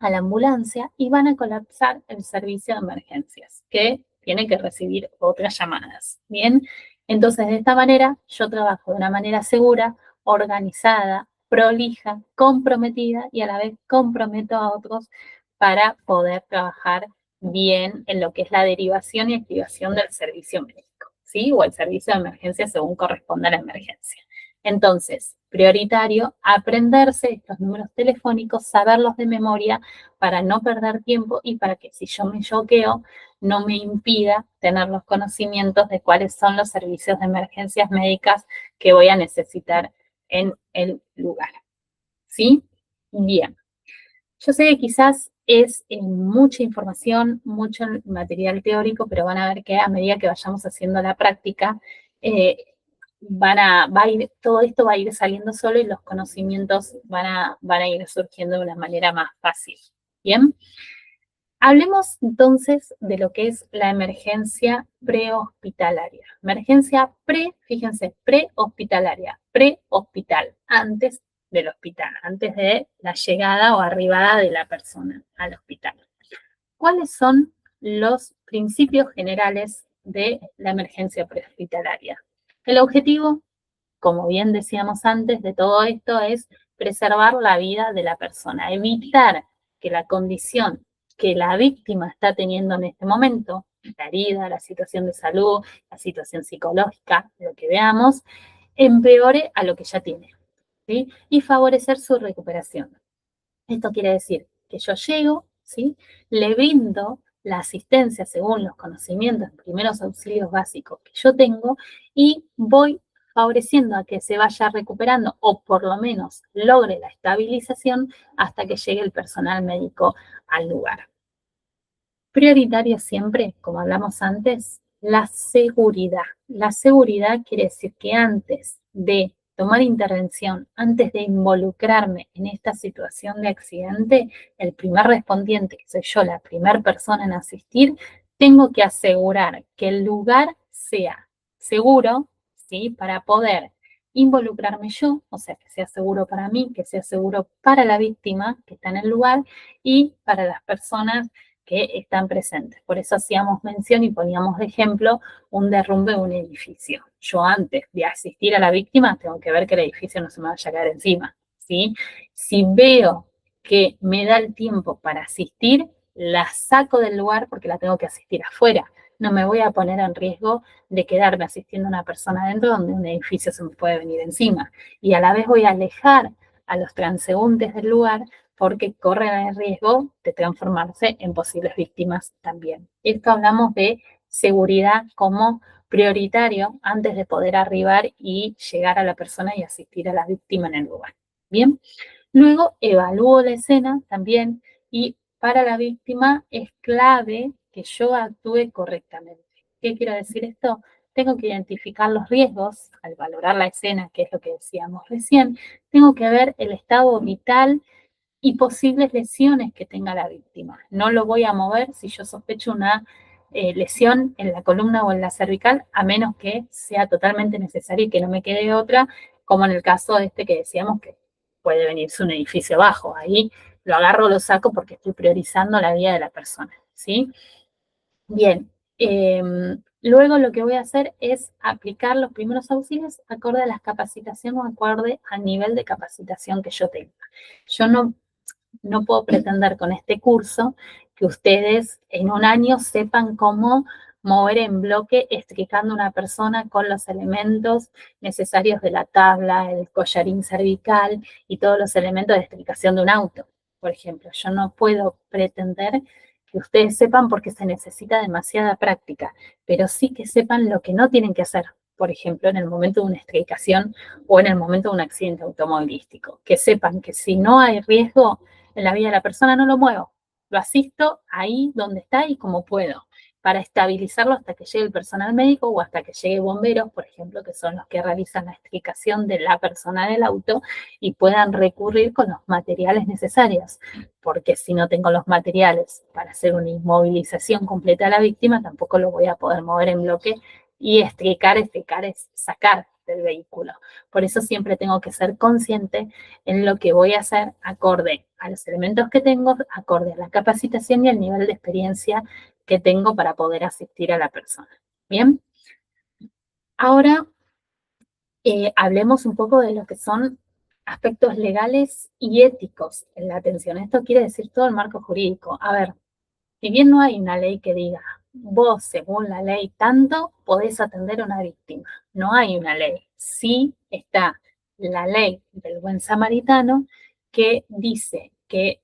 a la ambulancia y van a colapsar el servicio de emergencias, que tiene que recibir otras llamadas. Bien, entonces de esta manera yo trabajo de una manera segura, organizada, prolija, comprometida y a la vez comprometo a otros para poder trabajar bien en lo que es la derivación y activación del servicio médico, ¿sí? O el servicio de emergencia según corresponda a la emergencia. Entonces, prioritario, aprenderse estos números telefónicos, saberlos de memoria para no perder tiempo y para que si yo me choqueo, no me impida tener los conocimientos de cuáles son los servicios de emergencias médicas que voy a necesitar en el lugar. ¿Sí? Bien. Yo sé que quizás es mucha información, mucho material teórico, pero van a ver que a medida que vayamos haciendo la práctica, todo esto va a ir saliendo solo y los conocimientos van a ir surgiendo de una manera más fácil. Bien, hablemos entonces de lo que es la emergencia prehospitalaria. Emergencia fíjense, prehospital, antes del hospital, antes de la llegada o arribada de la persona al hospital. ¿Cuáles son los principios generales de la emergencia prehospitalaria? El objetivo, como bien decíamos antes, de todo esto es preservar la vida de la persona, evitar que la condición que la víctima está teniendo en este momento, la herida, la situación de salud, la situación psicológica, lo que veamos, empeore a lo que ya tiene, ¿sí? Y favorecer su recuperación. Esto quiere decir que yo llego, ¿sí? Le brindo la asistencia según los conocimientos, primeros auxilios básicos que yo tengo y voy favoreciendo a que se vaya recuperando o por lo menos logre la estabilización hasta que llegue el personal médico al lugar. Prioritario siempre, como hablamos antes, la seguridad. La seguridad quiere decir que antes de tomar intervención, antes de involucrarme en esta situación de accidente, el primer respondiente, que soy yo, la primera persona en asistir, tengo que asegurar que el lugar sea seguro, ¿sí? Para poder involucrarme yo, o sea, que sea seguro para mí, que sea seguro para la víctima que está en el lugar y para las personas que están presentes. Por eso hacíamos mención y poníamos de ejemplo un derrumbe de un edificio. Yo antes de asistir a la víctima tengo que ver que el edificio no se me vaya a caer encima, ¿sí? Si veo que me da el tiempo para asistir, la saco del lugar porque la tengo que asistir afuera. No me voy a poner en riesgo de quedarme asistiendo a una persona adentro donde un edificio se me puede venir encima. Y a la vez voy a alejar a los transeúntes del lugar porque corren el riesgo de transformarse en posibles víctimas también. Esto hablamos de seguridad como prioritario antes de poder arribar y llegar a la persona y asistir a la víctima en el lugar. Bien, luego evalúo la escena también y para la víctima es clave que yo actúe correctamente. ¿Qué quiero decir esto? Tengo que identificar los riesgos al valorar la escena, que es lo que decíamos recién. Tengo que ver el estado vital y posibles lesiones que tenga la víctima. No lo voy a mover si yo sospecho una lesión en la columna o en la cervical, a menos que sea totalmente necesario y que no me quede otra, como en el caso de este que decíamos que puede venirse un edificio abajo. Ahí lo agarro, lo saco porque estoy priorizando la vida de la persona, ¿sí? Bien, luego lo que voy a hacer es aplicar los primeros auxilios acorde a las capacitaciones o acorde al nivel de capacitación que yo tenga. Yo no puedo pretender con este curso que ustedes en un año sepan cómo mover en bloque estricando una persona con los elementos necesarios de la tabla, el collarín cervical y todos los elementos de estricación de un auto. Por ejemplo, yo no puedo pretender que ustedes sepan porque se necesita demasiada práctica, pero sí que sepan lo que no tienen que hacer, por ejemplo, en el momento de una estricación o en el momento de un accidente automovilístico. Que sepan que si no hay riesgo en la vida de la persona, no lo muevo. Lo asisto ahí donde está y como puedo, para estabilizarlo hasta que llegue el personal médico o hasta que llegue bomberos, por ejemplo, que son los que realizan la extricación de la persona del auto y puedan recurrir con los materiales necesarios. Porque si no tengo los materiales para hacer una inmovilización completa a la víctima, tampoco lo voy a poder mover en bloque y estricar es sacar del vehículo. Por eso siempre tengo que ser consciente en lo que voy a hacer acorde a los elementos que tengo, acorde a la capacitación y al nivel de experiencia que tengo para poder asistir a la persona. Bien, ahora hablemos un poco de lo que son aspectos legales y éticos en la atención. Esto quiere decir todo el marco jurídico. A ver, si bien no hay una ley que diga, vos según la ley tanto podés atender a una víctima, no hay una ley. Sí está la ley del buen samaritano que dice que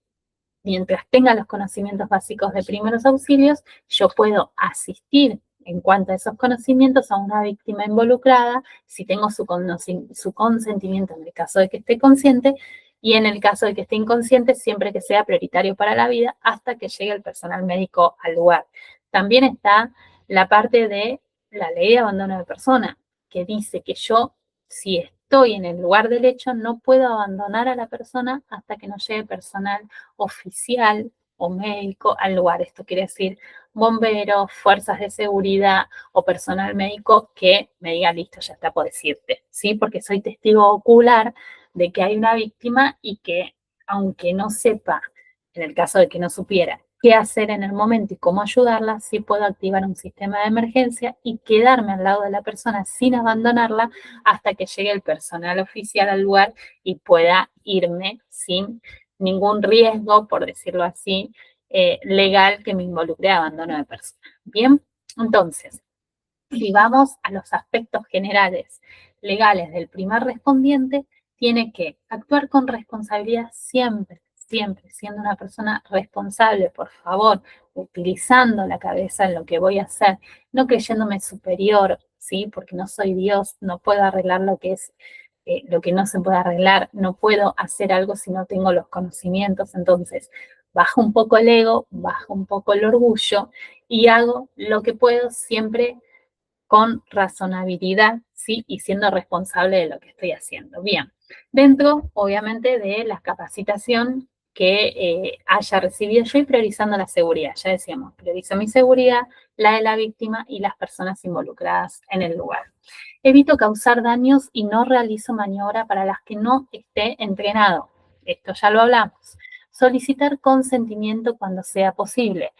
mientras tenga los conocimientos básicos de primeros auxilios, yo puedo asistir en cuanto a esos conocimientos a una víctima involucrada, si tengo su consentimiento en el caso de que esté consciente, y en el caso de que esté inconsciente, siempre que sea prioritario para la vida, hasta que llegue el personal médico al lugar. También está la parte de la ley de abandono de persona, que dice que yo, si estoy en el lugar del hecho, no puedo abandonar a la persona hasta que no llegue personal oficial o médico al lugar. Esto quiere decir bomberos, fuerzas de seguridad o personal médico que me diga, listo, ya está, puedes irte, ¿sí? Porque soy testigo ocular de que hay una víctima y que, aunque no sepa, en el caso de que no supiera qué hacer en el momento y cómo ayudarla, sí puedo activar un sistema de emergencia y quedarme al lado de la persona sin abandonarla hasta que llegue el personal oficial al lugar y pueda irme sin ningún riesgo, por decirlo así, legal que me involucre a abandono de persona. Bien, entonces, si vamos a los aspectos generales legales del primer respondiente, tiene que actuar con responsabilidad siempre, siempre, siendo una persona responsable, por favor, utilizando la cabeza en lo que voy a hacer, no creyéndome superior, ¿sí? Porque no soy Dios, no puedo arreglar lo que es, lo que no se puede arreglar, no puedo hacer algo si no tengo los conocimientos, entonces bajo un poco el ego, bajo un poco el orgullo y hago lo que puedo siempre con razonabilidad, ¿sí? Y siendo responsable de lo que estoy haciendo. Bien, dentro, obviamente, de la capacitación que haya recibido yo y priorizando la seguridad. Ya decíamos, priorizo mi seguridad, la de la víctima y las personas involucradas en el lugar. Evito causar daños y no realizo maniobra para las que no esté entrenado. Esto ya lo hablamos. Solicitar consentimiento cuando sea posible.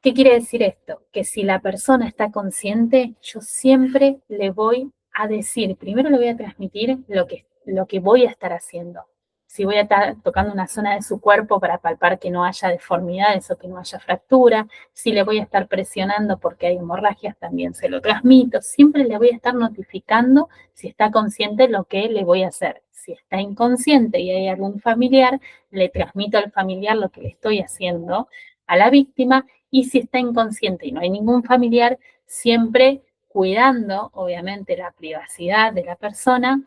¿Qué quiere decir esto? Que si la persona está consciente, yo siempre le voy a decir, primero le voy a transmitir lo que voy a estar haciendo. Si voy a estar tocando una zona de su cuerpo para palpar que no haya deformidades o que no haya fractura, si le voy a estar presionando porque hay hemorragias, también se lo transmito. Siempre le voy a estar notificando si está consciente lo que le voy a hacer. Si está inconsciente y hay algún familiar, le transmito al familiar lo que le estoy haciendo a la víctima, y si está inconsciente y no hay ningún familiar, siempre cuidando, obviamente, la privacidad de la persona,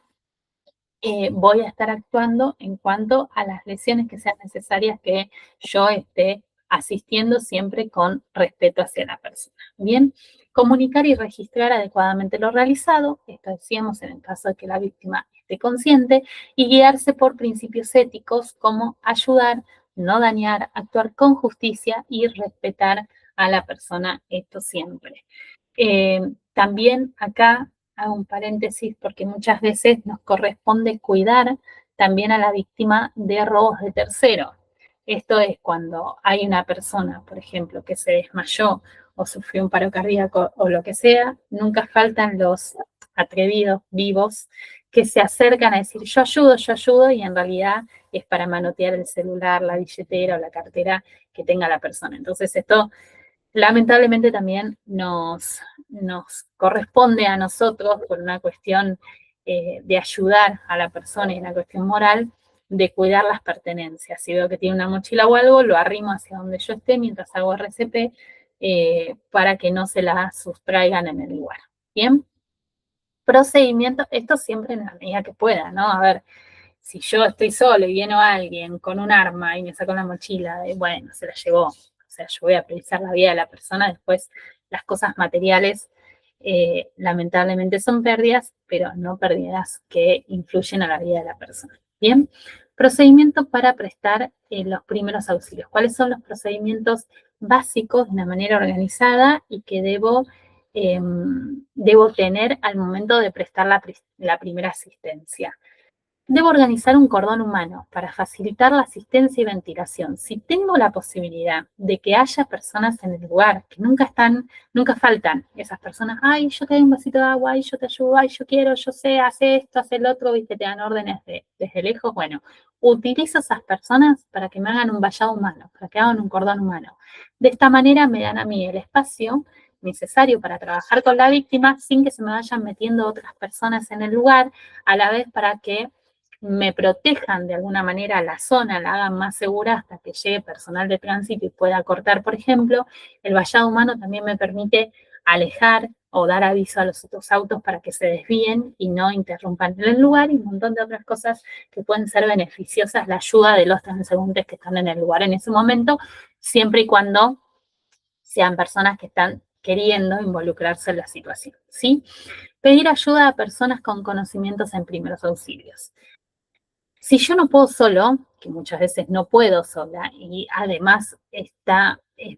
voy a estar actuando en cuanto a las lesiones que sean necesarias que yo esté asistiendo siempre con respeto hacia la persona. Bien, comunicar y registrar adecuadamente lo realizado, esto decíamos en el caso de que la víctima esté consciente, y guiarse por principios éticos como ayudar, no dañar, actuar con justicia y respetar a la persona, esto siempre. También acá hago un paréntesis porque muchas veces nos corresponde cuidar también a la víctima de robos de tercero. Esto es cuando hay una persona, por ejemplo, que se desmayó o sufrió un paro cardíaco o lo que sea, nunca faltan los atrevidos vivos que se acercan a decir yo ayudo, y en realidad es para manotear el celular, la billetera o la cartera que tenga la persona. Entonces esto lamentablemente también nos corresponde a nosotros, por una cuestión de ayudar a la persona y una cuestión moral, de cuidar las pertenencias. Si veo que tiene una mochila o algo, lo arrimo hacia donde yo esté mientras hago RCP para que no se la sustraigan en el lugar. Bien, procedimiento, esto siempre en la medida que pueda, ¿no? A ver, si yo estoy solo y viene alguien con un arma y me sacó la mochila, bueno, se la llevó. O sea, yo voy a priorizar la vida de la persona, después las cosas materiales lamentablemente son pérdidas, pero no pérdidas que influyen a la vida de la persona. Bien, procedimiento para prestar los primeros auxilios. ¿Cuáles son los procedimientos básicos de una manera organizada y que debo tener al momento de prestar la primera asistencia? Debo organizar un cordón humano para facilitar la asistencia y ventilación. Si tengo la posibilidad de que haya personas en el lugar, que nunca faltan esas personas, ay, yo te doy un vasito de agua, ay, yo te ayudo, ay, yo quiero, yo sé, hace esto, hace el otro, y que te dan órdenes desde lejos. Bueno, utilizo esas personas para que me hagan un vallado humano, para que hagan un cordón humano. De esta manera me dan a mí el espacio necesario para trabajar con la víctima sin que se me vayan metiendo otras personas en el lugar, a la vez para que me protejan de alguna manera la zona, la hagan más segura hasta que llegue personal de tránsito y pueda cortar, por ejemplo. El vallado humano también me permite alejar o dar aviso a los otros autos para que se desvíen y no interrumpan el lugar, y un montón de otras cosas que pueden ser beneficiosas, la ayuda de los transeúntes que están en el lugar en ese momento, siempre y cuando sean personas que están queriendo involucrarse en la situación, ¿sí? Pedir ayuda a personas con conocimientos en primeros auxilios. Si yo no puedo solo, que muchas veces no puedo sola, y además es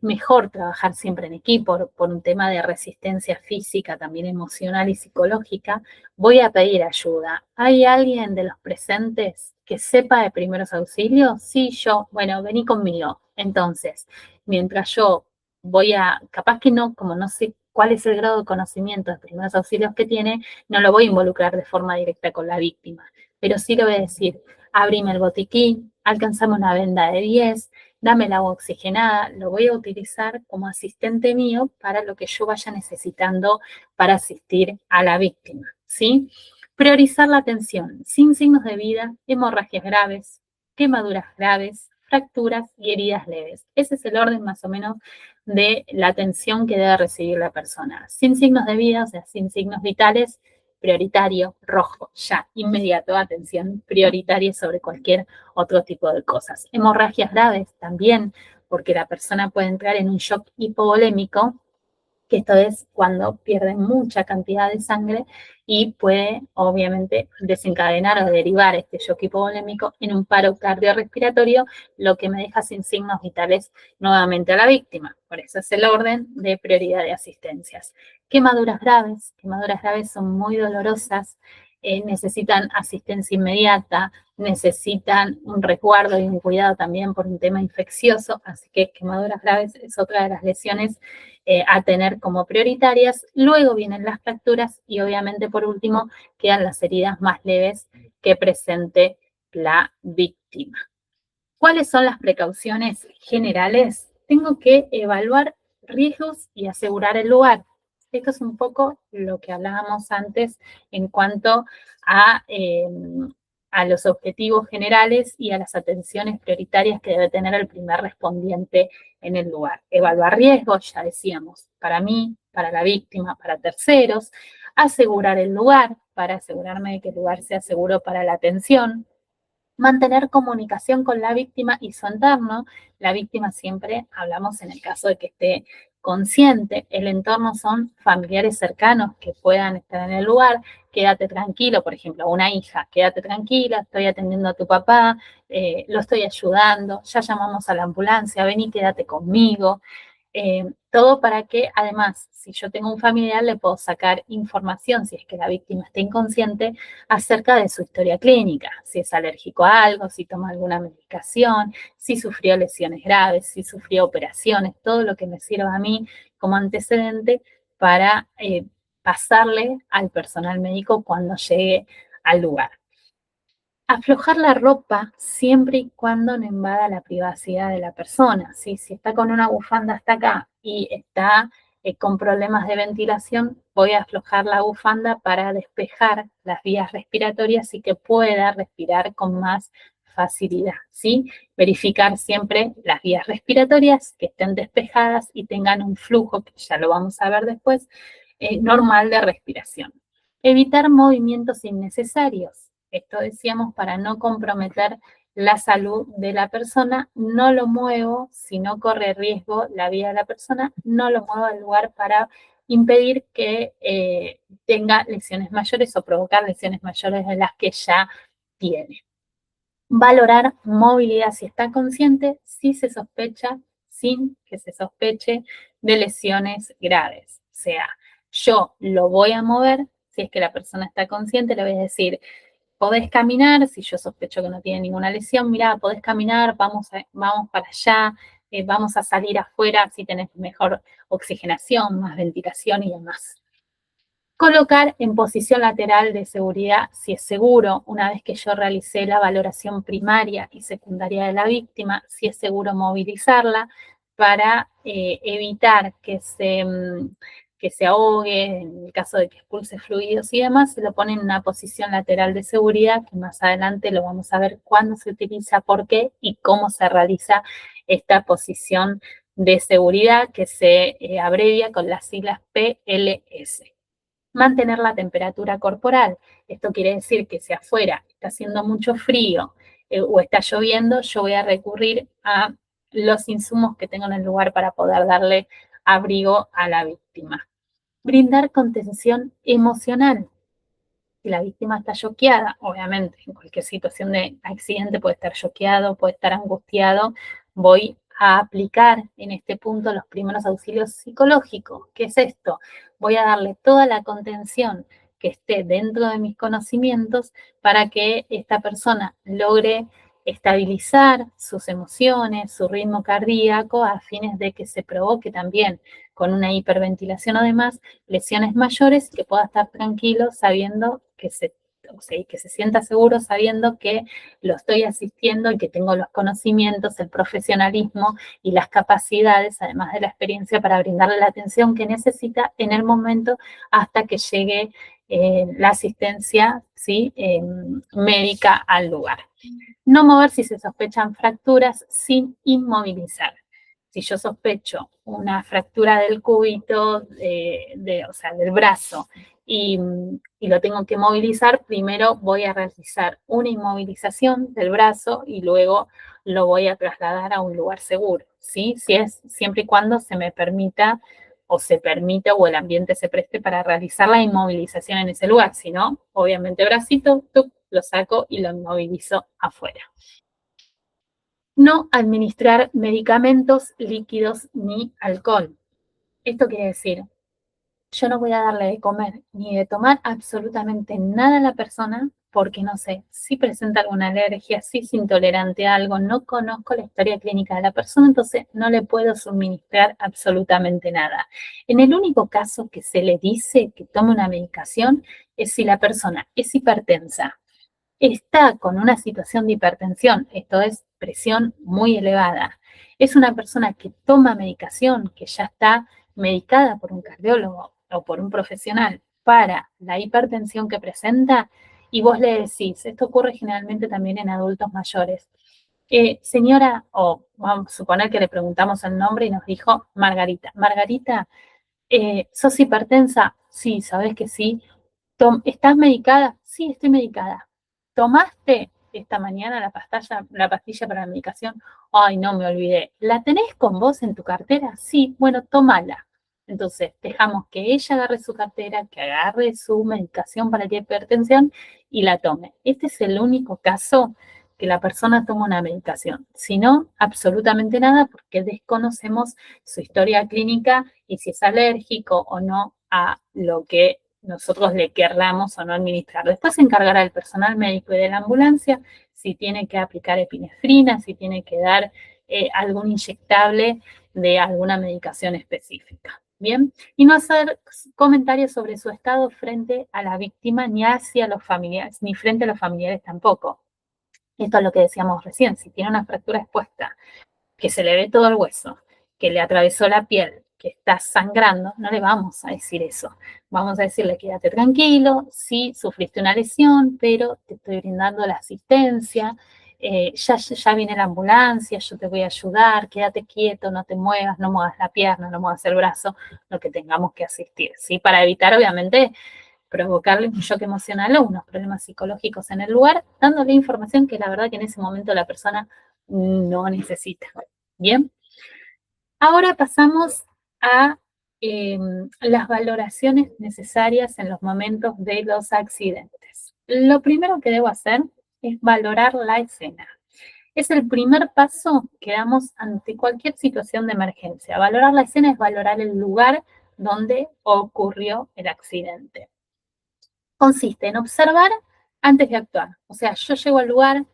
mejor trabajar siempre en equipo por un tema de resistencia física, también emocional y psicológica, voy a pedir ayuda. ¿Hay alguien de los presentes que sepa de primeros auxilios? Sí, yo. Bueno, vení conmigo. Entonces, mientras yo capaz que no, como no sé cuál es el grado de conocimiento de primeros auxilios que tiene, no lo voy a involucrar de forma directa con la víctima, pero sí le voy a decir, abrime el botiquín, alcanzame una venda de 10, dame el agua oxigenada, lo voy a utilizar como asistente mío para lo que yo vaya necesitando para asistir a la víctima, ¿sí? Priorizar la atención sin signos de vida, hemorragias graves, quemaduras graves, fracturas y heridas leves. Ese es el orden más o menos de la atención que debe recibir la persona. Sin signos de vida, o sea, sin signos vitales, prioritario, rojo, ya, inmediato, atención prioritaria sobre cualquier otro tipo de cosas. Hemorragias graves también, porque la persona puede entrar en un shock hipovolémico, que esto es cuando pierde mucha cantidad de sangre y puede obviamente desencadenar o derivar este shock hipovolémico en un paro cardiorrespiratorio, lo que me deja sin signos vitales nuevamente a la víctima. Por eso es el orden de prioridad de asistencias. Quemaduras graves son muy dolorosas, necesitan asistencia inmediata, necesitan un resguardo y un cuidado también por un tema infeccioso, así que quemaduras graves es otra de las lesiones a tener como prioritarias. Luego vienen las fracturas y obviamente por último quedan las heridas más leves que presente la víctima. ¿Cuáles son las precauciones generales? Tengo que evaluar riesgos y asegurar el lugar. Esto es un poco lo que hablábamos antes en cuanto a los objetivos generales y a las atenciones prioritarias que debe tener el primer respondiente en el lugar. Evaluar riesgos, ya decíamos, para mí, para la víctima, para terceros. Asegurar el lugar, para asegurarme de que el lugar sea seguro para la atención. Mantener comunicación con la víctima y su entorno. La víctima siempre hablamos en el caso de que esté consciente. El entorno son familiares cercanos que puedan estar en el lugar. Quédate tranquilo, por ejemplo, una hija, quédate tranquila, estoy atendiendo a tu papá, lo estoy ayudando, ya llamamos a la ambulancia, ven y quédate conmigo. Todo para que, además, si yo tengo un familiar, le puedo sacar información, si es que la víctima está inconsciente, acerca de su historia clínica, si es alérgico a algo, si toma alguna medicación, si sufrió lesiones graves, si sufrió operaciones, todo lo que me sirva a mí como antecedente para pasarle al personal médico cuando llegue al lugar. Aflojar la ropa siempre y cuando no invada la privacidad de la persona, ¿sí? Si está con una bufanda hasta acá y está con problemas de ventilación, voy a aflojar la bufanda para despejar las vías respiratorias y que pueda respirar con más facilidad, ¿sí? Verificar siempre las vías respiratorias que estén despejadas y tengan un flujo, que ya lo vamos a ver después, normal de respiración. Evitar movimientos innecesarios. Esto decíamos para no comprometer la salud de la persona, no lo muevo, si no corre riesgo la vida de la persona, no lo muevo al lugar para impedir que tenga lesiones mayores o provocar lesiones mayores de las que ya tiene. Valorar movilidad si está consciente, si se sospecha, sin que se sospeche de lesiones graves. O sea, yo lo voy a mover, si es que la persona está consciente, le voy a decir, podés caminar, si yo sospecho que no tiene ninguna lesión, mirá, podés caminar, vamos para allá, vamos a salir afuera si tenés mejor oxigenación, más ventilación y demás. Colocar en posición lateral de seguridad si es seguro, una vez que yo realicé la valoración primaria y secundaria de la víctima, si es seguro movilizarla para evitar que se ahogue, en el caso de que expulse fluidos y demás, se lo pone en una posición lateral de seguridad, que más adelante lo vamos a ver cuándo se utiliza, por qué y cómo se realiza esta posición de seguridad, que se abrevia con las siglas PLS. Mantener la temperatura corporal. Esto quiere decir que si afuera está haciendo mucho frío o está lloviendo, yo voy a recurrir a los insumos que tengo en el lugar para poder darle abrigo a la víctima. Brindar contención emocional. Si la víctima está choqueada, obviamente, en cualquier situación de accidente puede estar choqueado, puede estar angustiado, voy a aplicar en este punto los primeros auxilios psicológicos. ¿Qué es esto? Voy a darle toda la contención que esté dentro de mis conocimientos para que esta persona logre estabilizar sus emociones, su ritmo cardíaco, a fines de que se provoque también con una hiperventilación o demás lesiones mayores y que pueda estar tranquilo sabiendo que que se sienta seguro sabiendo que lo estoy asistiendo y que tengo los conocimientos, el profesionalismo y las capacidades, además de la experiencia, para brindarle la atención que necesita en el momento hasta que llegue la asistencia, ¿sí? Médica al lugar. No mover si se sospechan fracturas sin inmovilizar. Si yo sospecho una fractura del cúbito, o sea, del brazo, y lo tengo que movilizar, primero voy a realizar una inmovilización del brazo y luego lo voy a trasladar a un lugar seguro, ¿sí? Siempre y cuando se me permita o se permite o el ambiente se preste para realizar la inmovilización en ese lugar. Si no, obviamente bracito, lo saco y lo inmovilizo afuera. No administrar medicamentos, líquidos ni alcohol. Esto quiere decir, yo no voy a darle de comer ni de tomar absolutamente nada a la persona porque no sé si presenta alguna alergia, si es intolerante a algo, no conozco la historia clínica de la persona, entonces no le puedo suministrar absolutamente nada. En el único caso que se le dice que tome una medicación es si la persona es hipertensa, está con una situación de hipertensión, esto es presión muy elevada, es una persona que toma medicación, que ya está medicada por un cardiólogo o por un profesional para la hipertensión que presenta, y vos le decís, esto ocurre generalmente también en adultos mayores, señora, o vamos a suponer que le preguntamos el nombre y nos dijo Margarita, Margarita, ¿sos hipertensa? Sí, sabes que sí. ¿Estás medicada? Sí, estoy medicada. ¿Tomaste esta mañana la pastilla para la medicación? Ay, no, me olvidé. ¿La tenés con vos en tu cartera? Sí, bueno, tómala. Entonces, dejamos que ella agarre su cartera, que agarre su medicación para la hipertensión y la tome. Este es el único caso que la persona toma una medicación. Si no, absolutamente nada, porque desconocemos su historia clínica y si es alérgico o no a lo que nosotros le querramos o no administrar. Después se encargará el personal médico y de la ambulancia si tiene que aplicar epinefrina, si tiene que dar algún inyectable de alguna medicación específica. Bien, y no hacer comentarios sobre su estado frente a la víctima ni hacia los familiares, ni frente a los familiares tampoco. Esto es lo que decíamos recién, si tiene una fractura expuesta, que se le ve todo el hueso, que le atravesó la piel, que está sangrando, no le vamos a decir eso. Vamos a decirle, quédate tranquilo, sí, sufriste una lesión, pero te estoy brindando la asistencia, ya viene la ambulancia, yo te voy a ayudar, quédate quieto, no te muevas, no muevas la pierna, no muevas el brazo, lo que tengamos que asistir, ¿sí? Para evitar, obviamente, provocarle un shock emocional o unos problemas psicológicos en el lugar, dándole información que la verdad que en ese momento la persona no necesita. Bien, ahora pasamos a las valoraciones necesarias en los momentos de los accidentes. Lo primero que debo hacer es valorar la escena. Es el primer paso que damos ante cualquier situación de emergencia. Valorar la escena es valorar el lugar donde ocurrió el accidente. Consiste en observar antes de actuar. O sea, yo llego al lugar,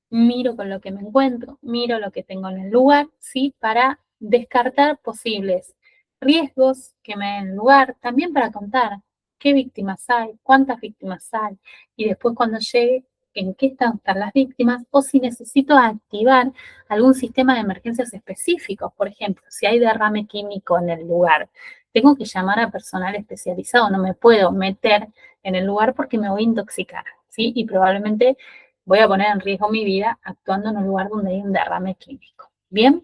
miro con lo que me encuentro, miro lo que tengo en el lugar, ¿sí? Para descartar posibles riesgos que me den lugar, también para contar qué víctimas hay, cuántas víctimas hay, y después cuando llegue, en qué están las víctimas, o si necesito activar algún sistema de emergencias específicos, por ejemplo, si hay derrame químico en el lugar, tengo que llamar a personal especializado, no me puedo meter en el lugar porque me voy a intoxicar, ¿sí? Y probablemente voy a poner en riesgo mi vida actuando en un lugar donde hay un derrame químico. Bien,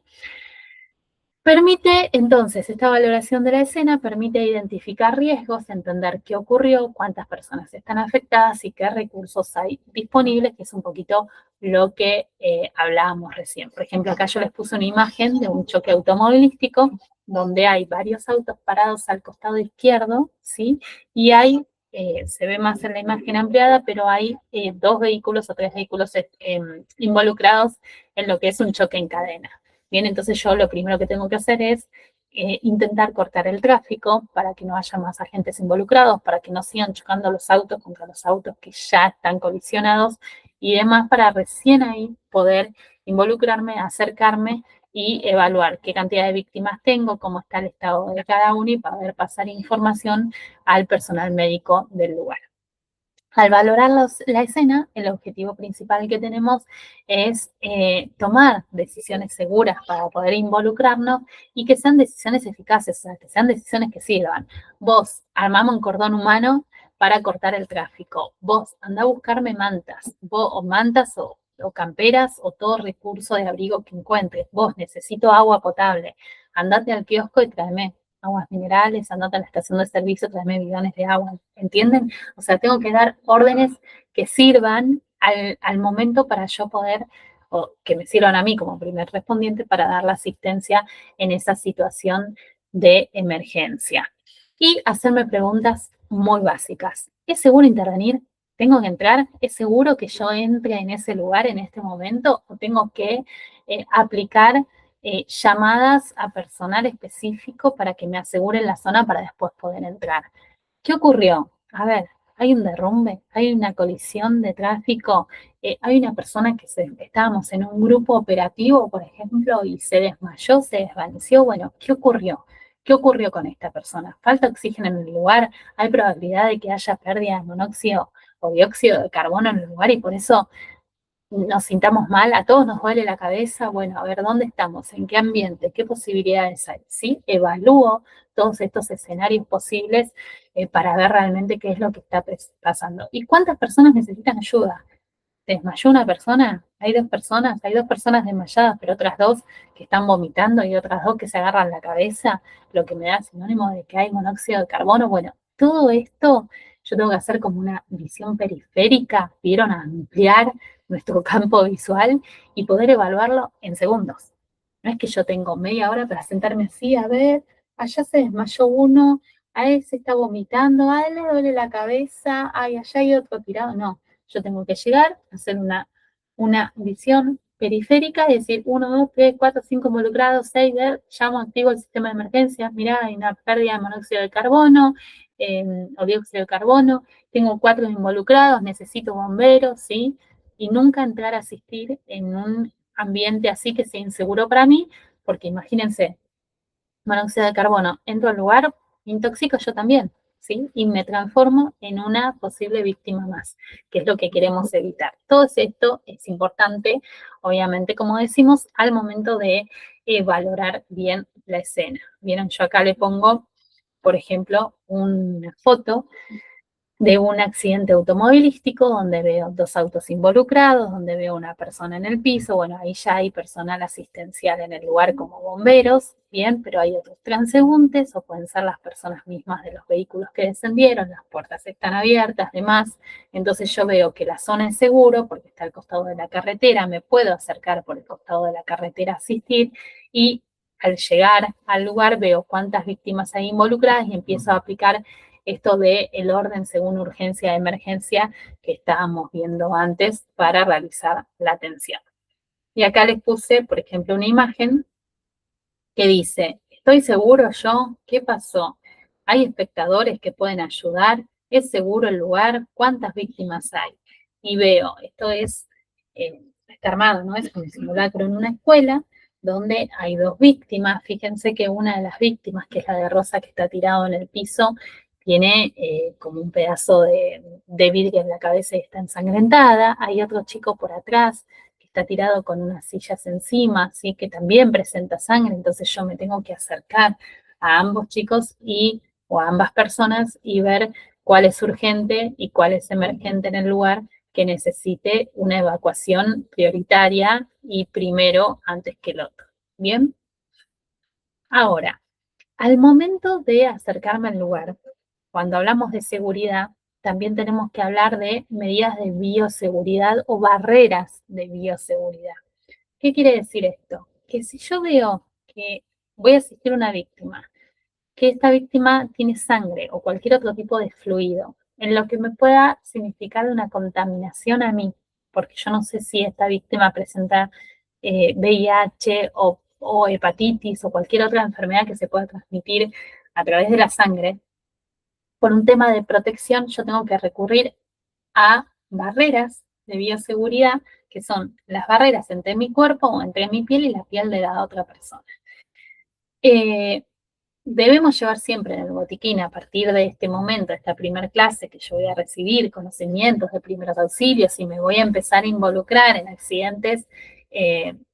Permite, entonces, esta valoración de la escena permite identificar riesgos, entender qué ocurrió, cuántas personas están afectadas y qué recursos hay disponibles, que es un poquito lo que hablábamos recién. Por ejemplo, acá yo les puse una imagen de un choque automovilístico donde hay varios autos parados al costado izquierdo, ¿sí? Y hay, se ve más en la imagen ampliada, pero hay 2 vehículos o 3 vehículos involucrados en lo que es un choque en cadena. Bien, entonces yo lo primero que tengo que hacer es intentar cortar el tráfico para que no haya más agentes involucrados, para que no sigan chocando los autos contra los autos que ya están colisionados y demás, para recién ahí poder involucrarme, acercarme y evaluar qué cantidad de víctimas tengo, cómo está el estado de cada uno y poder pasar información al personal médico del lugar. Al valorar la escena, el objetivo principal que tenemos es tomar decisiones seguras para poder involucrarnos y que sean decisiones eficaces, o sea, que sean decisiones que sirvan. Vos armamos un cordón humano para cortar el tráfico. Vos andá a buscarme mantas, o mantas o camperas o todo recurso de abrigo que encuentres. Vos necesito agua potable. Andate al kiosco y tráeme aguas minerales, andate a la estación de servicio, tráeme bidones de agua. ¿Entienden? O sea, tengo que dar órdenes que sirvan al momento para yo poder, o que me sirvan a mí como primer respondiente para dar la asistencia en esa situación de emergencia. Y hacerme preguntas muy básicas. ¿Es seguro intervenir? ¿Tengo que entrar? ¿Es seguro que yo entre en ese lugar en este momento? ¿O tengo que aplicar llamadas a personal específico para que me aseguren la zona para después poder entrar? ¿Qué ocurrió? A ver, hay un derrumbe, hay una colisión de tráfico, hay una persona que estábamos en un grupo operativo, por ejemplo, y se desmayó, se desvaneció. Bueno, ¿qué ocurrió? ¿Qué ocurrió con esta persona? ¿Falta oxígeno en el lugar? ¿Hay probabilidad de que haya pérdida de monóxido o dióxido de carbono en el lugar y por eso nos sintamos mal, a todos nos duele la cabeza? Bueno, a ver, ¿dónde estamos? ¿En qué ambiente? ¿Qué posibilidades hay? ¿Sí? Evalúo todos estos escenarios posibles para ver realmente qué es lo que está pasando. ¿Y cuántas personas necesitan ayuda? ¿Desmayó una persona? Hay dos personas desmayadas, pero otras dos que están vomitando y otras dos que se agarran la cabeza, lo que me da sinónimo de que hay monóxido de carbono. Bueno, todo esto yo tengo que hacer como una visión periférica, vieron, a ampliar nuestro campo visual y poder evaluarlo en segundos. No es que yo tengo media hora para sentarme así, a ver, allá se desmayó uno, a él se está vomitando, a él le duele la cabeza, ay, allá hay otro tirado. No, yo tengo que llegar, hacer una visión periférica, es decir, 1, 2, 3, 4, 5 involucrados, 6, llamo, activo el sistema de emergencias, mirá, hay una pérdida de monóxido de carbono o dióxido de carbono, tengo 4 involucrados, necesito bomberos, ¿sí? Y nunca entrar a asistir en un ambiente así que sea inseguro para mí, porque imagínense, monóxido de carbono, entro al lugar, intoxico yo también, ¿sí? Y me transformo en una posible víctima más, que es lo que queremos evitar. Todo esto es importante, obviamente, como decimos, al momento de valorar bien la escena. Vieron, yo acá le pongo, por ejemplo, una foto de un accidente automovilístico donde veo 2 autos involucrados, donde veo una persona en el piso. Bueno, ahí ya hay personal asistencial en el lugar como bomberos, bien, pero hay otros transeúntes o pueden ser las personas mismas de los vehículos que descendieron, las puertas están abiertas, demás. Entonces yo veo que la zona es seguro porque está al costado de la carretera, me puedo acercar por el costado de la carretera a asistir y al llegar al lugar veo cuántas víctimas hay involucradas y empiezo a aplicar esto de el orden según urgencia de emergencia que estábamos viendo antes para realizar la atención. Y acá les puse, por ejemplo, una imagen que dice, ¿estoy seguro yo? ¿Qué pasó? ¿Hay espectadores que pueden ayudar? ¿Es seguro el lugar? ¿Cuántas víctimas hay? Y veo, esto está armado, ¿no? Es un simulacro en una escuela donde hay 2 víctimas. Fíjense que una de las víctimas, que es la de Rosa, que está tirado en el piso, tiene como un pedazo de vidrio en la cabeza y está ensangrentada. Hay otro chico por atrás que está tirado con unas sillas encima, ¿sí? Que también presenta sangre, entonces yo me tengo que acercar a ambos chicos o a ambas personas y ver cuál es urgente y cuál es emergente en el lugar que necesite una evacuación prioritaria y primero antes que el otro. ¿Bien? Ahora, al momento de acercarme al lugar, cuando hablamos de seguridad, también tenemos que hablar de medidas de bioseguridad o barreras de bioseguridad. ¿Qué quiere decir esto? Que si yo veo que voy a asistir a una víctima, que esta víctima tiene sangre o cualquier otro tipo de fluido, en lo que me pueda significar una contaminación a mí, porque yo no sé si esta víctima presenta VIH o hepatitis o cualquier otra enfermedad que se pueda transmitir a través de la sangre, por un tema de protección yo tengo que recurrir a barreras de bioseguridad, que son las barreras entre mi cuerpo o entre mi piel y la piel de la otra persona. Eh, Debemos llevar siempre en el botiquín, a partir de este momento, esta primera clase que yo voy a recibir, conocimientos de primeros auxilios y me voy a empezar a involucrar en accidentes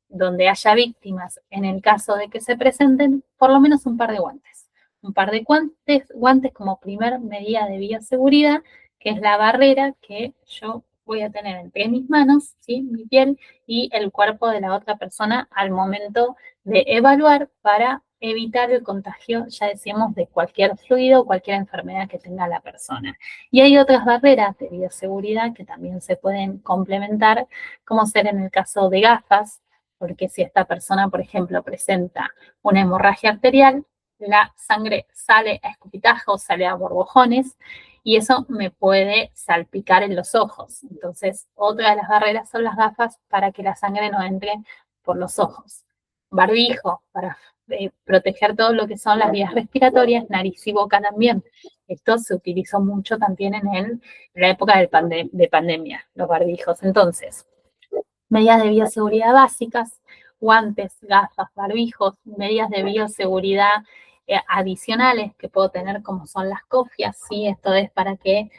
donde haya víctimas, en el caso de que se presenten, por lo menos un par de guantes. Un par de guantes como primer medida de bioseguridad, que es la barrera que yo voy a tener entre mis manos, ¿sí? Mi piel y el cuerpo de la otra persona al momento de evaluar para evitar el contagio, ya decíamos, de cualquier fluido o cualquier enfermedad que tenga la persona. Y hay otras barreras de bioseguridad que también se pueden complementar, como ser en el caso de gafas, porque si esta persona, por ejemplo, presenta una hemorragia arterial, la sangre sale a escupitajos, sale a borbojones, y eso me puede salpicar en los ojos. Entonces, otra de las barreras son las gafas para que la sangre no entre por los ojos. Barbijo, para proteger todo lo que son las vías respiratorias, nariz y boca también. Esto se utilizó mucho también en la época de pandemia, los barbijos. Entonces, medidas de bioseguridad básicas, guantes, gafas, barbijos, medidas de bioseguridad adicionales que puedo tener como son las cofias, ¿sí? Esto es para que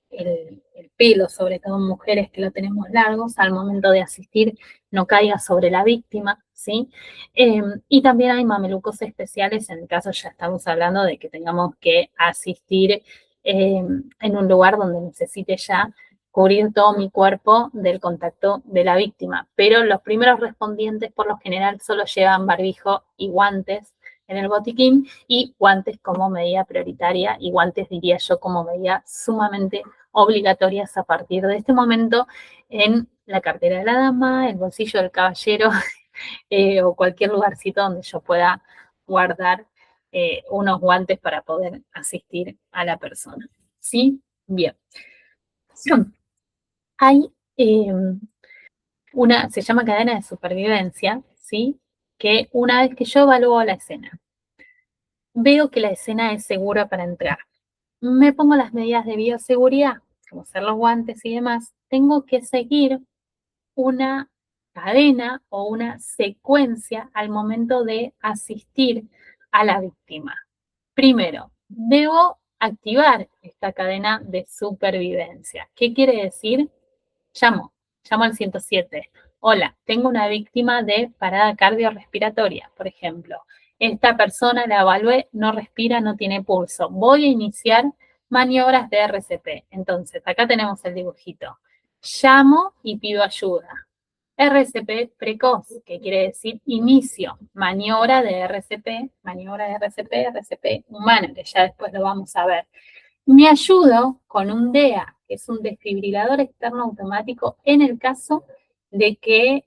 el pelo, sobre todo en mujeres que lo tenemos largos, al momento de asistir no caiga sobre la víctima, ¿sí? Y también hay mamelucos especiales en el caso ya estamos hablando de que tengamos que asistir en un lugar donde necesite ya cubrir todo mi cuerpo del contacto de la víctima. Pero los primeros respondientes por lo general solo llevan barbijo y guantes en el botiquín y guantes como medida prioritaria y guantes diría yo como medida sumamente obligatorias a partir de este momento en la cartera de la dama, el bolsillo del caballero o cualquier lugarcito donde yo pueda guardar unos guantes para poder asistir a la persona. ¿Sí? Bien. Hay se llama cadena de supervivencia, ¿sí? Que una vez que yo evalúo la escena, veo que la escena es segura para entrar, me pongo las medidas de bioseguridad, como hacer los guantes y demás, tengo que seguir una cadena o una secuencia al momento de asistir a la víctima. Primero, debo activar esta cadena de supervivencia. ¿Qué quiere decir? Llamo al 107. Hola, tengo una víctima de parada cardiorrespiratoria, por ejemplo. Esta persona la evalué, no respira, no tiene pulso. Voy a iniciar maniobras de RCP. Entonces, acá tenemos el dibujito. Llamo y pido ayuda. RCP precoz, que quiere decir inicio, maniobra de RCP, RCP humana, que ya después lo vamos a ver. Me ayudo con un DEA, que es un desfibrilador externo automático, en el caso de que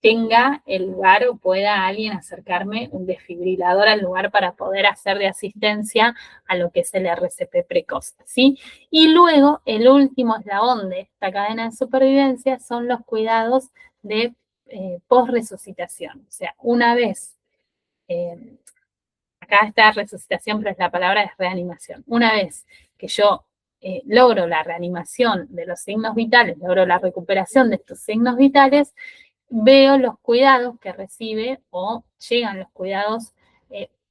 tenga el lugar o pueda alguien acercarme un desfibrilador al lugar para poder hacer de asistencia a lo que es el RCP precoz, ¿sí? Y luego, el último eslabón de esta cadena de supervivencia son los cuidados de post-resucitación. O sea, una vez acá está resucitación, pero la palabra es reanimación. Una vez que yo logro la reanimación de los signos vitales, logro la recuperación de estos signos vitales, veo los cuidados que recibe o llegan los cuidados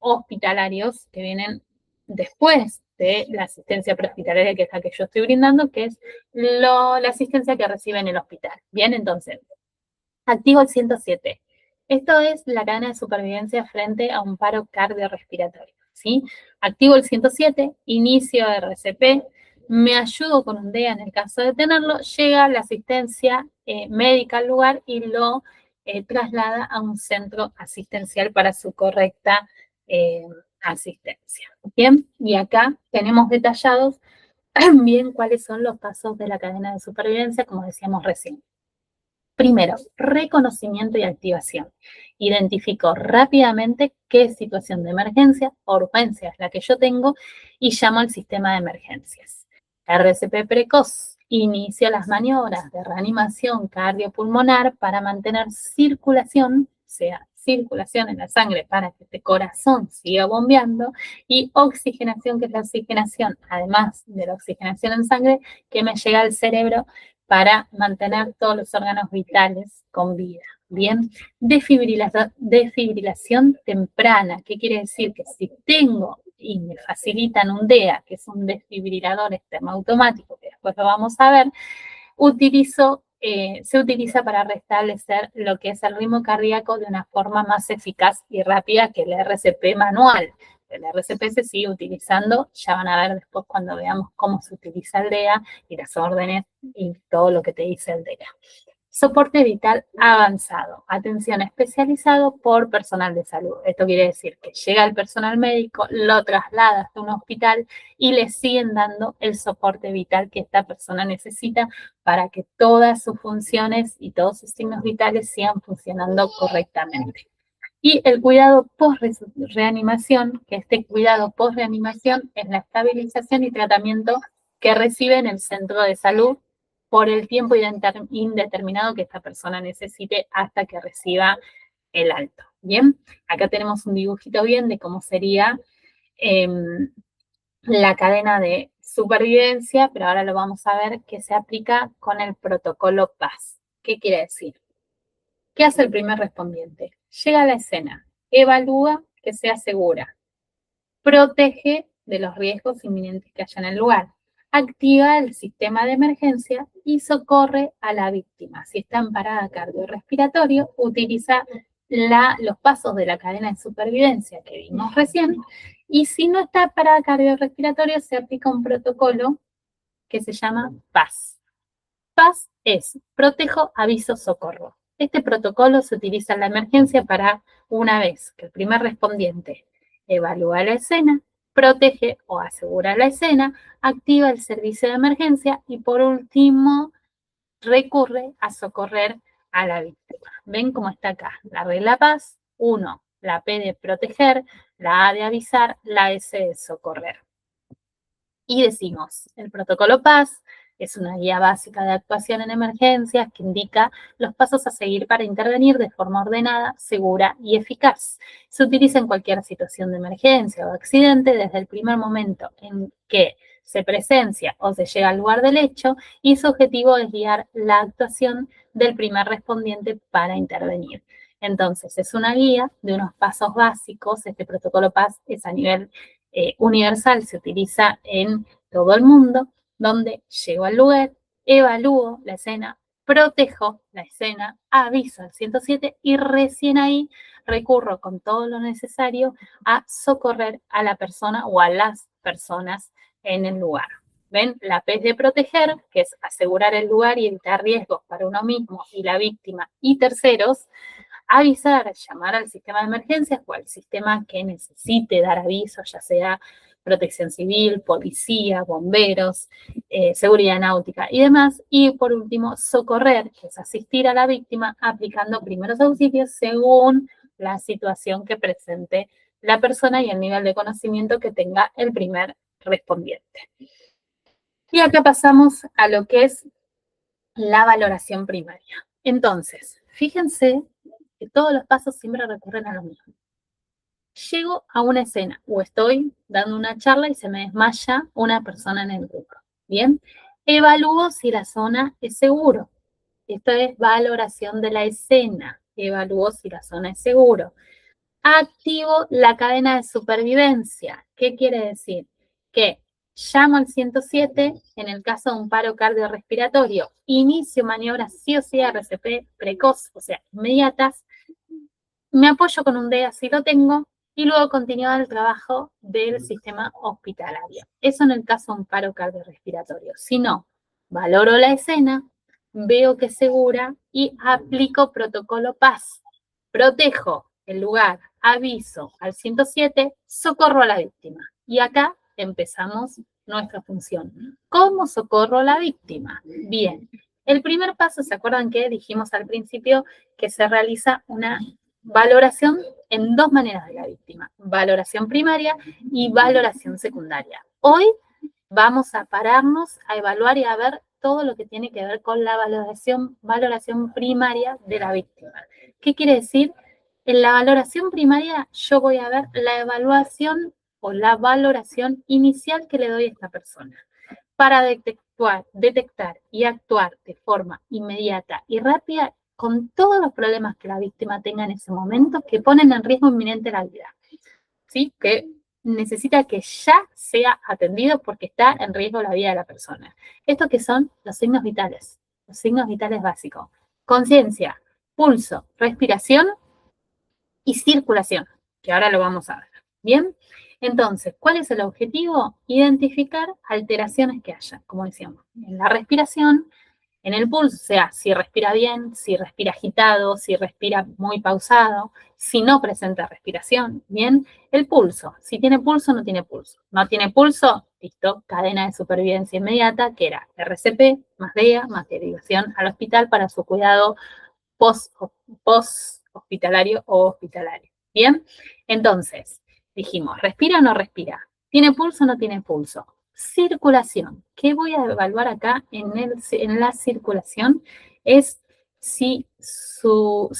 hospitalarios que vienen después de la asistencia prehospitalaria, que es la que yo estoy brindando, que es la asistencia que recibe en el hospital. Bien, entonces, activo el 107. Esto es la cadena de supervivencia frente a un paro cardiorrespiratorio, ¿sí? Activo el 107, inicio RCP, me ayudo con un DEA en el caso de tenerlo, llega la asistencia médica al lugar y lo traslada a un centro asistencial para su correcta asistencia. Bien, y acá tenemos detallados bien cuáles son los pasos de la cadena de supervivencia, como decíamos recién. Primero, reconocimiento y activación. Identifico rápidamente qué situación de emergencia o urgencia es la que yo tengo y llamo al sistema de emergencias. RCP precoz. Inicio las maniobras de reanimación cardiopulmonar para mantener circulación, o sea, circulación en la sangre para que este corazón siga bombeando, y oxigenación, que es la oxigenación, además de la oxigenación en sangre, que me llega al cerebro para mantener todos los órganos vitales con vida. Bien, desfibrilación temprana. ¿Qué quiere decir? Que si tengo y me facilitan un DEA, que es un desfibrilador externo automático, que después lo vamos a ver, se utiliza para restablecer lo que es el ritmo cardíaco de una forma más eficaz y rápida que el RCP manual. El RCP se sigue utilizando, ya van a ver después cuando veamos cómo se utiliza el DEA y las órdenes y todo lo que te dice el DEA. Soporte vital avanzado, atención especializado por personal de salud. Esto quiere decir que llega el personal médico, lo traslada hasta un hospital y le siguen dando el soporte vital que esta persona necesita para que todas sus funciones y todos sus signos vitales sigan funcionando correctamente. Y el cuidado post-reanimación, que este cuidado post-reanimación es la estabilización y tratamiento que recibe en el centro de salud por el tiempo indeterminado que esta persona necesite hasta que reciba el alto. Bien, acá tenemos un dibujito bien de cómo sería la cadena de supervivencia, pero ahora lo vamos a ver que se aplica con el protocolo PAS. ¿Qué quiere decir? ¿Qué hace el primer respondiente? Llega a la escena, evalúa que sea segura, protege de los riesgos inminentes que haya en el lugar, activa el sistema de emergencia y socorre a la víctima. Si está en parada cardiorrespiratorio, utiliza los pasos de la cadena de supervivencia que vimos recién, y si no está en parada cardiorrespiratorio, se aplica un protocolo que se llama PAS. PAS es protejo, aviso, socorro. Este protocolo se utiliza en la emergencia para, una vez que el primer respondiente evalúa la escena, protege o asegura la escena, activa el servicio de emergencia y por último recurre a socorrer a la víctima. ¿Ven cómo está acá? La regla PAS, 1, la P de proteger, la A de avisar, la S de socorrer. Y decimos, el protocolo PAS es una guía básica de actuación en emergencias que indica los pasos a seguir para intervenir de forma ordenada, segura y eficaz. Se utiliza en cualquier situación de emergencia o accidente desde el primer momento en que se presencia o se llega al lugar del hecho, y su objetivo es guiar la actuación del primer respondiente para intervenir. Entonces, es una guía de unos pasos básicos. Este protocolo PAS es a nivel universal, se utiliza en todo el mundo, donde llego al lugar, evalúo la escena, protejo la escena, aviso al 107 y recién ahí recurro con todo lo necesario a socorrer a la persona o a las personas en el lugar. ¿Ven? La P es de proteger, que es asegurar el lugar y evitar riesgos para uno mismo y la víctima y terceros. Avisar, llamar al sistema de emergencias o al sistema que necesite dar aviso, ya sea protección civil, policía, bomberos, seguridad náutica y demás. Y por último, socorrer, que es asistir a la víctima aplicando primeros auxilios según la situación que presente la persona y el nivel de conocimiento que tenga el primer respondiente. Y acá pasamos a lo que es la valoración primaria. Entonces, fíjense que todos los pasos siempre recurren a lo mismo. Llego a una escena o estoy dando una charla y se me desmaya una persona en el grupo. Bien, evalúo si la zona es seguro. Esto es valoración de la escena. Evalúo si la zona es seguro. Activo la cadena de supervivencia. ¿Qué quiere decir? Que llamo al 107 en el caso de un paro cardiorrespiratorio. Inicio maniobras sí o sí RCP precoz, o sea, inmediatas. Me apoyo con un DEA si lo tengo y luego continúa el trabajo del sistema hospitalario. Eso en el caso de un paro cardiorrespiratorio. Si no, valoro la escena, veo que es segura y aplico protocolo PAS. Protejo el lugar, aviso al 107, socorro a la víctima. Y acá empezamos nuestra función. ¿Cómo socorro a la víctima? Bien, el primer paso, ¿se acuerdan que dijimos al principio que se realiza una valoración en dos maneras de la víctima? Valoración primaria y valoración secundaria. Hoy vamos a pararnos a evaluar y a ver todo lo que tiene que ver con la valoración primaria de la víctima. ¿Qué quiere decir? En la valoración primaria yo voy a ver la evaluación o la valoración inicial que le doy a esta persona para detectar y actuar de forma inmediata y rápida con todos los problemas que la víctima tenga en ese momento que ponen en riesgo inminente la vida. ¿Sí? Que necesita que ya sea atendido porque está en riesgo la vida de la persona. ¿Estos que son? Los signos vitales básicos. Conciencia, pulso, respiración y circulación, que ahora lo vamos a ver. ¿Bien? Entonces, ¿cuál es el objetivo? Identificar alteraciones que haya, como decíamos, en la respiración, en el pulso, o sea, si respira bien, si respira agitado, si respira muy pausado, si no presenta respiración, bien. El pulso, si tiene pulso, no tiene pulso. No tiene pulso, listo, cadena de supervivencia inmediata, que era RCP, más DEA, más derivación al hospital para su cuidado post-hospitalario o hospitalario. Bien, entonces, dijimos, ¿respira o no respira? ¿Tiene pulso o no tiene pulso? Circulación. ¿Qué voy a evaluar acá en la circulación? Es si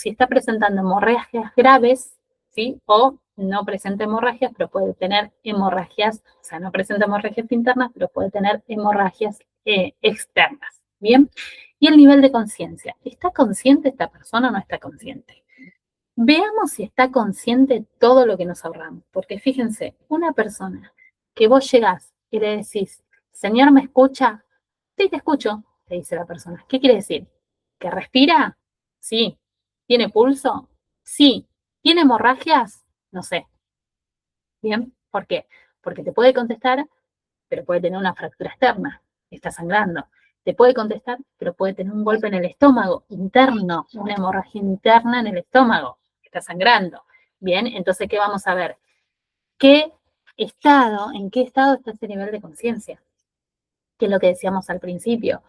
está presentando hemorragias graves, ¿sí? O no presenta hemorragias, pero puede tener hemorragias, o sea, no presenta hemorragias internas, pero puede tener hemorragias externas. Bien, y el nivel de conciencia. ¿Está consciente esta persona o no está consciente? Veamos si está consciente todo lo que nos ahorramos, porque fíjense, una persona que vos llegás y le decís, Señor, ¿me escucha? Sí, te escucho, te dice la persona. ¿Qué quiere decir? ¿Que respira? Sí. ¿Tiene pulso? Sí. ¿Tiene hemorragias? No sé. ¿Bien? ¿Por qué? Porque te puede contestar, pero puede tener una fractura externa, está sangrando. Te puede contestar, pero puede tener un golpe en el estómago interno, una hemorragia interna en el estómago, está sangrando. Bien, entonces, ¿qué vamos a ver? ¿En qué estado está ese nivel de conciencia? Que es lo que decíamos al principio.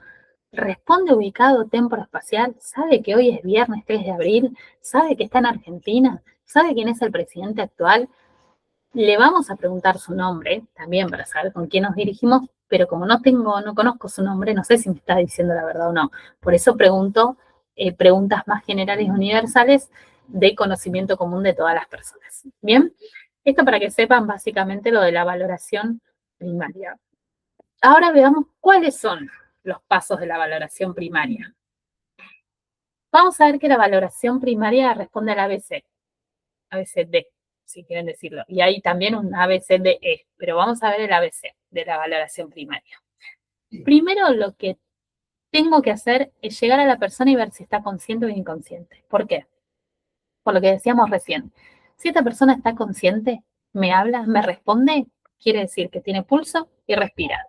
¿Responde ubicado temporoespacial? ¿Sabe que hoy es viernes 3 de abril? ¿Sabe que está en Argentina? ¿Sabe quién es el presidente actual? Le vamos a preguntar su nombre también para saber con quién nos dirigimos, pero como no conozco su nombre, no sé si me está diciendo la verdad o no. Por eso pregunto preguntas más generales y universales de conocimiento común de todas las personas. Bien, esto para que sepan básicamente lo de la valoración primaria. Ahora veamos cuáles son los pasos de la valoración primaria. Vamos a ver que la valoración primaria responde al ABC, ABCD, si quieren decirlo. Y hay también un ABCDE, pero vamos a ver el ABC de la valoración primaria. Primero, lo que tengo que hacer es llegar a la persona y ver si está consciente o inconsciente. ¿Por qué? Por lo que decíamos recién. Si esta persona está consciente, me habla, me responde, quiere decir que tiene pulso y respira.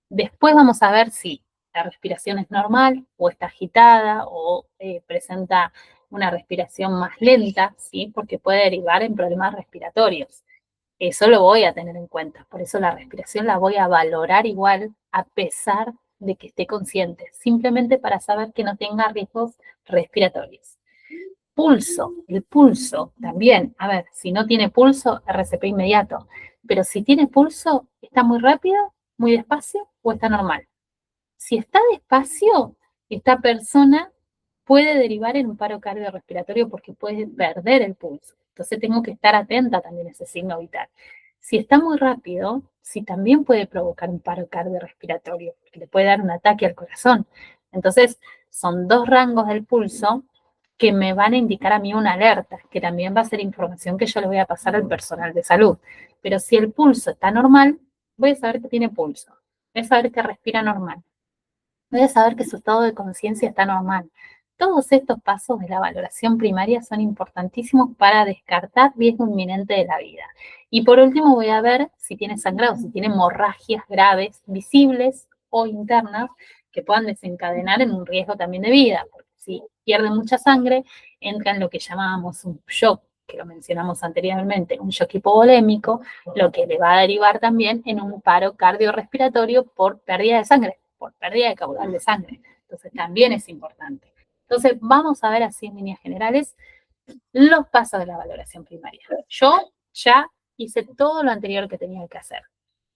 Después vamos a ver si la respiración es normal o está agitada o presenta una respiración más lenta, ¿sí? Porque puede derivar en problemas respiratorios. Eso lo voy a tener en cuenta. Por eso la respiración la voy a valorar igual a pesar de que esté consciente, simplemente para saber que no tenga riesgos respiratorios. Pulso, el pulso también. A ver, si no tiene pulso, RCP inmediato. Pero si tiene pulso, ¿está muy rápido, muy despacio o está normal? Si está despacio, esta persona puede derivar en un paro cardiorrespiratorio porque puede perder el pulso. Entonces tengo que estar atenta también a ese signo vital. Si está muy rápido, sí también puede provocar un paro cardiorrespiratorio, porque le puede dar un ataque al corazón. Entonces, son dos rangos del pulso que me van a indicar a mí una alerta, que también va a ser información que yo le voy a pasar al personal de salud. Pero si el pulso está normal, voy a saber que tiene pulso, voy a saber que respira normal, voy a saber que su estado de conciencia está normal. Todos estos pasos de la valoración primaria son importantísimos para descartar riesgo inminente de la vida. Y por último voy a ver si tiene sangrado, si tiene hemorragias graves, visibles o internas, que puedan desencadenar en un riesgo también de vida. Porque si pierde mucha sangre, entra en lo que llamábamos un shock, que lo mencionamos anteriormente, un shock hipovolémico, lo que le va a derivar también en un paro cardiorrespiratorio por pérdida de sangre, por pérdida de caudal de sangre. Entonces también es importante. Entonces vamos a ver así en líneas generales los pasos de la valoración primaria. Yo ya hice todo lo anterior que tenía que hacer.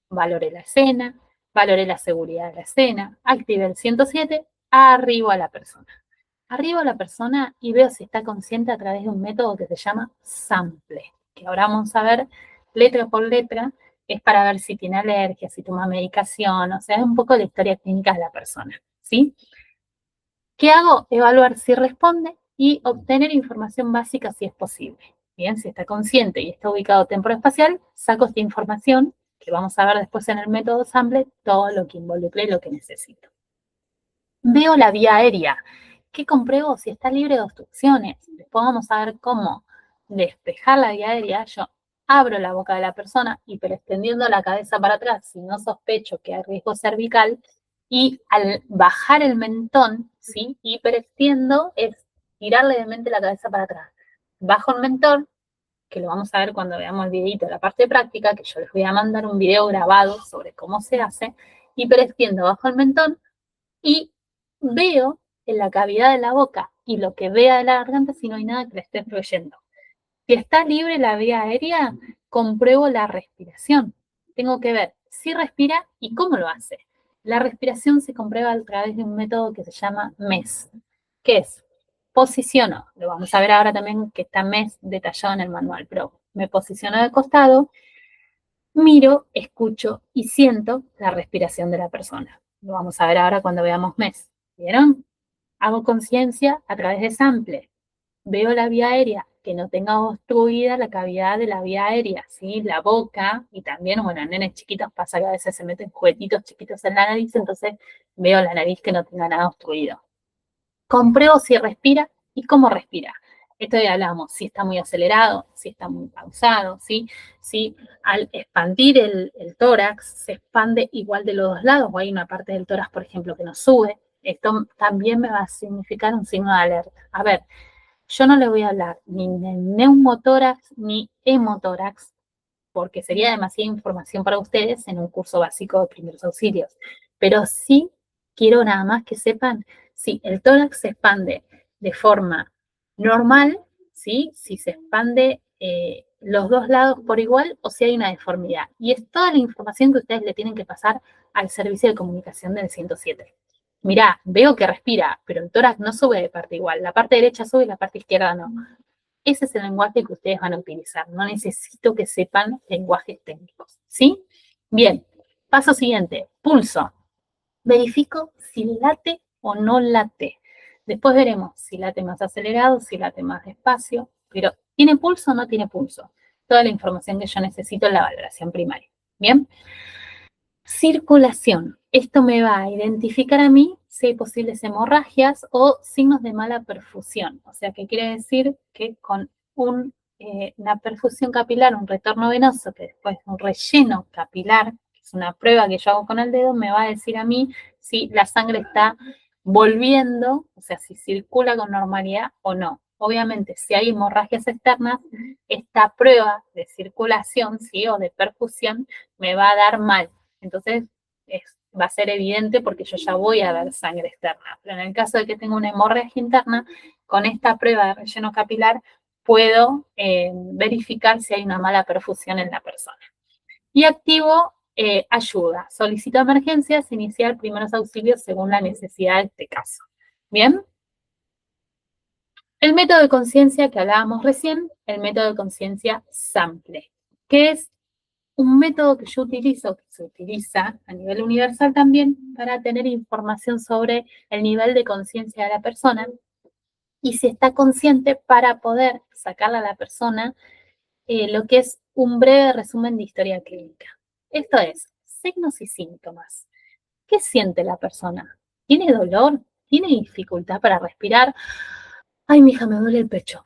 Valoré la escena, valoré la seguridad de la escena, activé el 107, arribo a la persona. Arribo a la persona y veo si está consciente a través de un método que se llama sample, que ahora vamos a ver letra por letra, es para ver si tiene alergia, si toma medicación, o sea, es un poco la historia clínica de la persona, ¿sí? ¿Qué hago? Evaluar si responde y obtener información básica si es posible. Bien, si está consciente y está ubicado temporoespacial, saco esta información, que vamos a ver después en el método sample, todo lo que involucre lo que necesito. Veo la vía aérea. ¿Qué compruebo? Si está libre de obstrucciones. Después vamos a ver cómo despejar la vía aérea. Yo abro la boca de la persona, hiperextendiendo la cabeza para atrás, si no sospecho que hay riesgo cervical, y al bajar el mentón, ¿sí? Hiperextiendo es tirarle de mente la cabeza para atrás. Bajo el mentón, que lo vamos a ver cuando veamos el videito de la parte práctica, que yo les voy a mandar un video grabado sobre cómo se hace, hiperextiendo bajo el mentón y veo en la cavidad de la boca y lo que vea de la garganta si no hay nada que le esté fluyendo. Si está libre la vía aérea, compruebo la respiración. Tengo que ver si respira y cómo lo hace. La respiración se comprueba a través de un método que se llama MES, que es posiciono, lo vamos a ver ahora también que está MES detallado en el manual, pero me posiciono de costado, miro, escucho y siento la respiración de la persona. Lo vamos a ver ahora cuando veamos MES. ¿Vieron? Hago conciencia a través de sample. Veo la vía aérea, que no tenga obstruida la cavidad de la vía aérea, ¿sí? La boca, y también, bueno, en nenes chiquitos pasa que a veces se meten juguetitos chiquitos en la nariz, entonces veo la nariz que no tenga nada obstruido. Compruebo si respira y cómo respira. Esto ya hablamos, si está muy acelerado, si está muy pausado, ¿sí? Si al expandir el tórax se expande igual de los dos lados, o hay una parte del tórax, por ejemplo, que no sube. Esto también me va a significar un signo de alerta. A ver, yo no le voy a hablar ni de neumotórax ni hemotórax, porque sería demasiada información para ustedes en un curso básico de primeros auxilios. Pero sí quiero nada más que sepan si el tórax se expande de forma normal, ¿sí? Si se expande los dos lados por igual o si hay una deformidad. Y es toda la información que ustedes le tienen que pasar al servicio de comunicación del 107. Mirá, veo que respira, pero el tórax no sube de parte igual. La parte derecha sube y la parte izquierda no. Ese es el lenguaje que ustedes van a utilizar. No necesito que sepan lenguajes técnicos, ¿sí? Bien, paso siguiente, pulso. Verifico si late o no late. Después veremos si late más acelerado, si late más despacio, pero ¿tiene pulso o no tiene pulso? Toda la información que yo necesito en la valoración primaria. Bien. Circulación. Esto me va a identificar a mí si hay posibles hemorragias o signos de mala perfusión. O sea, que quiere decir que con una perfusión capilar, un retorno venoso, que después es un relleno capilar, que es una prueba que yo hago con el dedo, me va a decir a mí si la sangre está volviendo, o sea, si circula con normalidad o no. Obviamente, si hay hemorragias externas, esta prueba de circulación, ¿sí? O de perfusión me va a dar mal. Entonces, va a ser evidente porque yo ya voy a ver sangre externa. Pero en el caso de que tenga una hemorragia interna, con esta prueba de relleno capilar puedo verificar si hay una mala perfusión en la persona. Y activo ayuda. Solicito emergencias, iniciar primeros auxilios según la necesidad de este caso. ¿Bien? El método de conciencia que hablábamos recién, el método de conciencia sample, que es un método que yo utilizo, que se utiliza a nivel universal también, para tener información sobre el nivel de conciencia de la persona y si está consciente para poder sacarle a la persona lo que es un breve resumen de historia clínica. Esto es, signos y síntomas. ¿Qué siente la persona? ¿Tiene dolor? ¿Tiene dificultad para respirar? Ay, mija, me duele el pecho.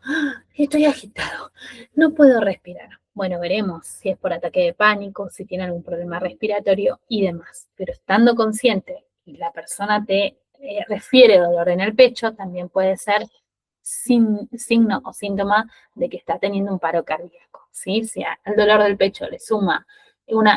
Estoy agitado. No puedo respirar. Bueno, veremos si es por ataque de pánico, si tiene algún problema respiratorio y demás. Pero estando consciente y la persona te refiere dolor en el pecho, también puede ser signo o síntoma de que está teniendo un paro cardíaco, ¿sí? Si al dolor del pecho le suma un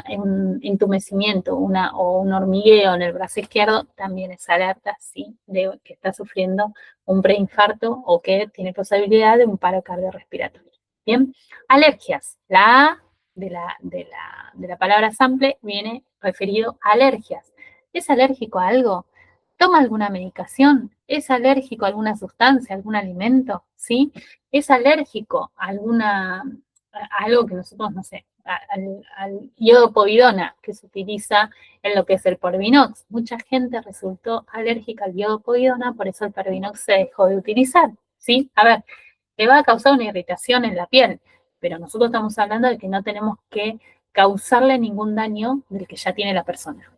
entumecimiento o un hormigueo en el brazo izquierdo, también es alerta, ¿sí? De que está sufriendo un preinfarto o que tiene posibilidad de un paro cardiorrespiratorio. Bien, alergias. La A de la palabra sample viene referido a alergias. ¿Es alérgico a algo? ¿Toma alguna medicación? ¿Es alérgico a alguna sustancia, algún alimento? ¿Sí? ¿Es alérgico a algo que nosotros, no sé, al iodopovidona que se utiliza en lo que es el Parvinox? Mucha gente resultó alérgica al iodopovidona, por eso el Parvinox se dejó de utilizar, ¿sí? A ver, le va a causar una irritación en la piel, pero nosotros estamos hablando de que no tenemos que causarle ningún daño del que ya tiene la persona.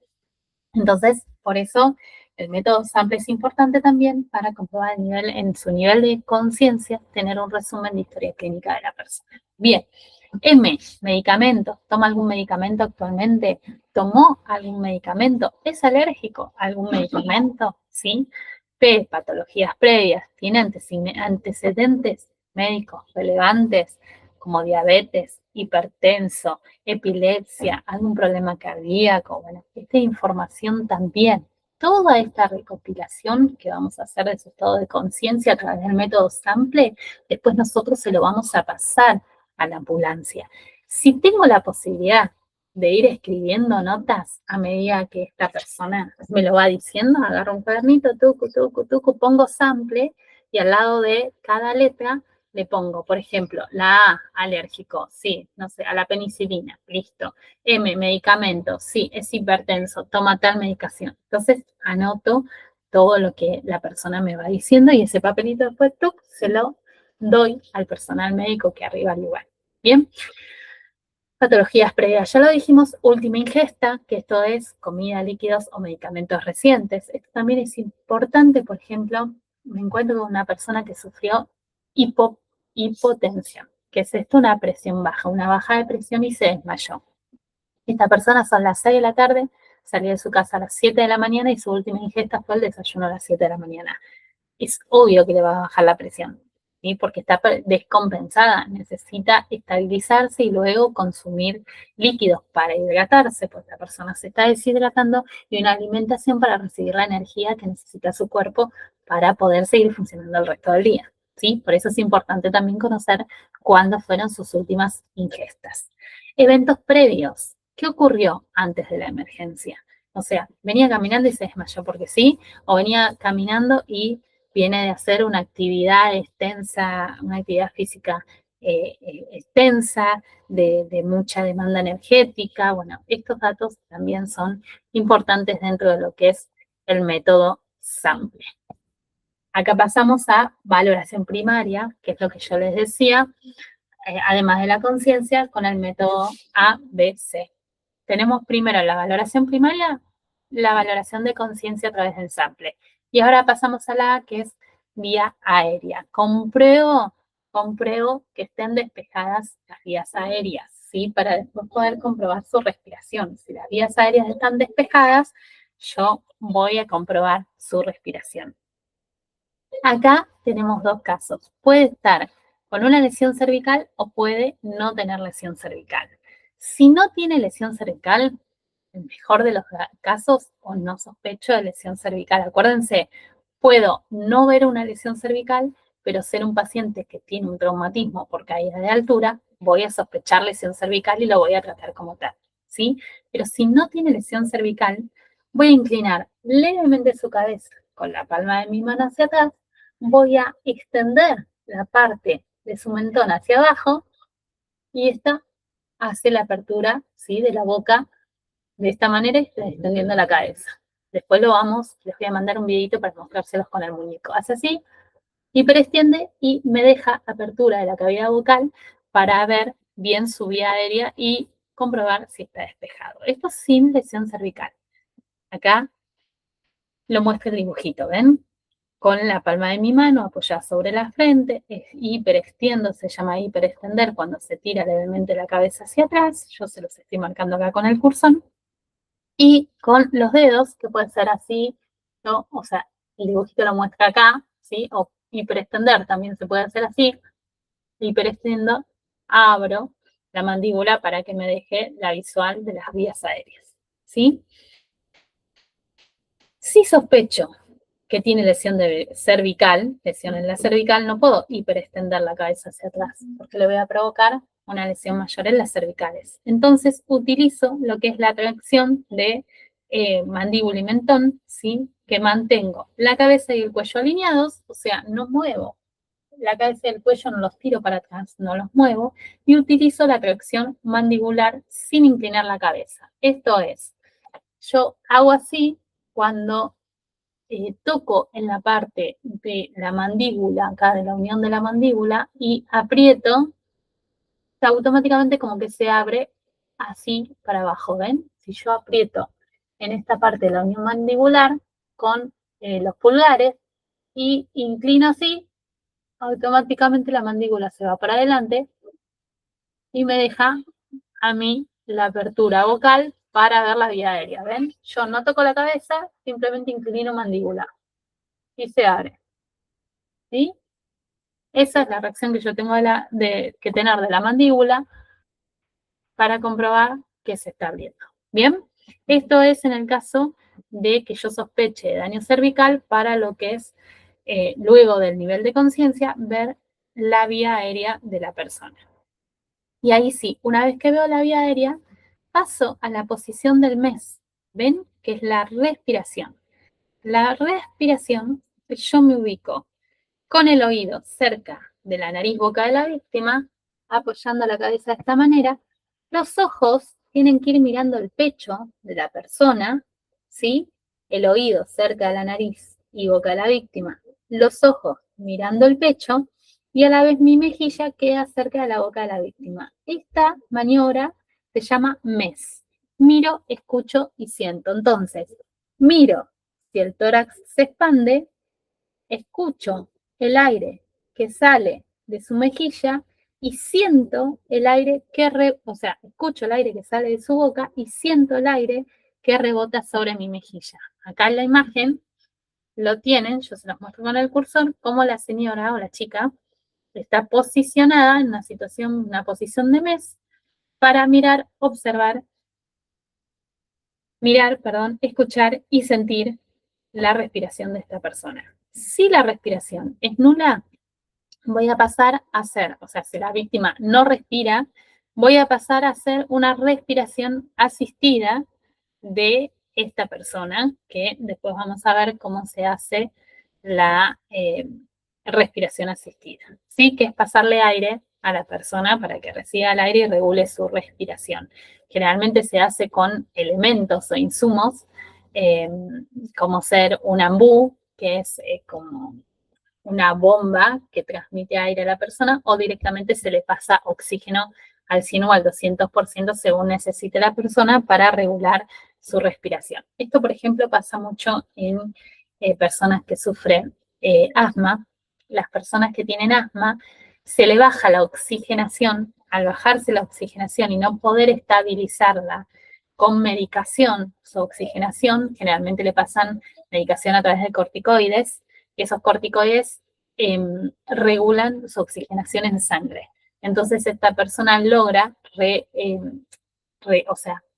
Entonces, por eso el método sample es importante también para comprobar en su nivel de conciencia, tener un resumen de historia clínica de la persona. Bien, M, medicamentos. ¿Toma algún medicamento actualmente? ¿Tomó algún medicamento? ¿Es alérgico a algún medicamento? ¿Sí? P, patologías previas. ¿Tiene antecedentes médicos relevantes como diabetes, hipertenso, epilepsia, algún problema cardíaco? Bueno, esta información también. Toda esta recopilación que vamos a hacer de su estado de conciencia a través del método sample, después nosotros se lo vamos a pasar a la ambulancia. Si tengo la posibilidad de ir escribiendo notas a medida que esta persona me lo va diciendo, agarro un cuadernito, tucu, tucu, tucu, pongo sample y al lado de cada letra le pongo, por ejemplo, la A, alérgico, sí, no sé, a la penicilina, listo. M, medicamento, sí, es hipertenso, toma tal medicación. Entonces anoto todo lo que la persona me va diciendo y ese papelito después, tuc, se lo doy al personal médico que arriba al lugar. Bien, patologías previas, ya lo dijimos, última ingesta, que esto es comida, líquidos o medicamentos recientes. Esto también es importante, por ejemplo, me encuentro con una persona que sufrió hipotensión, que es esto, una presión baja, una baja de presión y se desmayó. Esta persona son las 6 de la tarde, salió de su casa a las 7 de la mañana y su última ingesta fue el desayuno a las 7 de la mañana. Es obvio que le va a bajar la presión, ¿sí? Porque está descompensada, necesita estabilizarse y luego consumir líquidos para hidratarse, porque la persona se está deshidratando, y una alimentación para recibir la energía que necesita su cuerpo para poder seguir funcionando el resto del día, ¿sí? Por eso es importante también conocer cuándo fueron sus últimas ingestas. Eventos previos. ¿Qué ocurrió antes de la emergencia? O sea, venía caminando y se desmayó porque sí, o venía caminando y viene de hacer una actividad extensa, una actividad física extensa, de mucha demanda energética. Bueno, estos datos también son importantes dentro de lo que es el método sample. Acá pasamos a valoración primaria, que es lo que yo les decía, además de la conciencia, con el método ABC. Tenemos primero la valoración primaria, la valoración de conciencia a través del sample. Y ahora pasamos a la A, que es vía aérea. Compruebo que estén despejadas las vías aéreas, ¿sí? Para después poder comprobar su respiración. Si las vías aéreas están despejadas, yo voy a comprobar su respiración. Acá tenemos dos casos. Puede estar con una lesión cervical o puede no tener lesión cervical. Si no tiene lesión cervical, el mejor de los casos, o no sospecho de lesión cervical. Acuérdense, puedo no ver una lesión cervical, pero ser un paciente que tiene un traumatismo por caída de altura, voy a sospechar lesión cervical y lo voy a tratar como tal, ¿sí? Pero si no tiene lesión cervical, voy a inclinar levemente su cabeza con la palma de mi mano hacia atrás, voy a extender la parte de su mentón hacia abajo y esta hace la apertura, ¿sí? De la boca de esta manera, extendiendo la cabeza. Después les voy a mandar un videito para mostrárselos con el muñeco. Hace así, hiperextiende y me deja apertura de la cavidad vocal para ver bien su vía aérea y comprobar si está despejado. Esto sin lesión cervical. Acá lo muestra el dibujito, ¿ven? Con la palma de mi mano apoyada sobre la frente, hiperextiendo, se llama hiperextender cuando se tira levemente la cabeza hacia atrás. Yo se los estoy marcando acá con el cursor. Y con los dedos, que puede ser así, ¿no? O sea, el dibujito lo muestra acá, ¿sí? O hiperextender también se puede hacer así. Hiperextiendo, abro la mandíbula para que me deje la visual de las vías aéreas, ¿sí? Si sospecho que tiene lesión de cervical, lesión en la cervical, no puedo hiperextender la cabeza hacia atrás, porque le voy a provocar una lesión mayor en las cervicales. Entonces, utilizo lo que es la tracción de mandíbula y mentón, ¿sí? Que mantengo la cabeza y el cuello alineados, o sea, no muevo la cabeza y el cuello, no los tiro para atrás, no los muevo, y utilizo la tracción mandibular sin inclinar la cabeza. Esto es, yo hago así cuando toco en la parte de la mandíbula, acá de la unión de la mandíbula, y aprieto, automáticamente como que se abre así para abajo, ¿ven? Si yo aprieto en esta parte de la unión mandibular con los pulgares y inclino así, automáticamente la mandíbula se va para adelante y me deja a mí la apertura vocal para ver la vía aérea, ¿ven? Yo no toco la cabeza, simplemente inclino mandíbula y se abre, ¿sí? Esa es la reacción que yo tengo que tener de la mandíbula para comprobar que se está abriendo. ¿Bien? Esto es en el caso de que yo sospeche de daño cervical para lo que es, luego del nivel de conciencia, ver la vía aérea de la persona. Y ahí sí, una vez que veo la vía aérea, paso a la posición del mes. ¿Ven? Que es la respiración. La respiración, yo me ubico con el oído cerca de la nariz boca de la víctima, apoyando la cabeza de esta manera. Los ojos tienen que ir mirando el pecho de la persona, ¿sí? El oído cerca de la nariz y boca de la víctima. Los ojos mirando el pecho y a la vez mi mejilla queda cerca de la boca de la víctima. Esta maniobra se llama MES. Miro, escucho y siento. Entonces, miro si el tórax se expande, escucho el aire que sale de su mejilla y siento el aire o sea, escucho el aire que sale de su boca y siento el aire que rebota sobre mi mejilla. Acá en la imagen lo tienen, yo se los muestro con el cursor, como la señora o la chica está posicionada en una posición de mes para escuchar y sentir la respiración de esta persona. Si la respiración es nula, voy a pasar a hacer, o sea, si la víctima no respira, voy a pasar a hacer una respiración asistida de esta persona, que después vamos a ver cómo se hace la respiración asistida. ¿Sí? Que es pasarle aire a la persona para que reciba el aire y regule su respiración. Generalmente se hace con elementos o insumos, como ser un ambú, que es como una bomba que transmite aire a la persona, o directamente se le pasa oxígeno al 100 o al 200% según necesite la persona para regular su respiración. Esto, por ejemplo, pasa mucho en personas que sufren asma. Las personas que tienen asma, se le baja la oxigenación. Al bajarse la oxigenación y no poder estabilizarla con medicación, su oxigenación, generalmente le pasan medicación a través de corticoides, y esos corticoides regulan su oxigenación en sangre. Entonces esta persona logra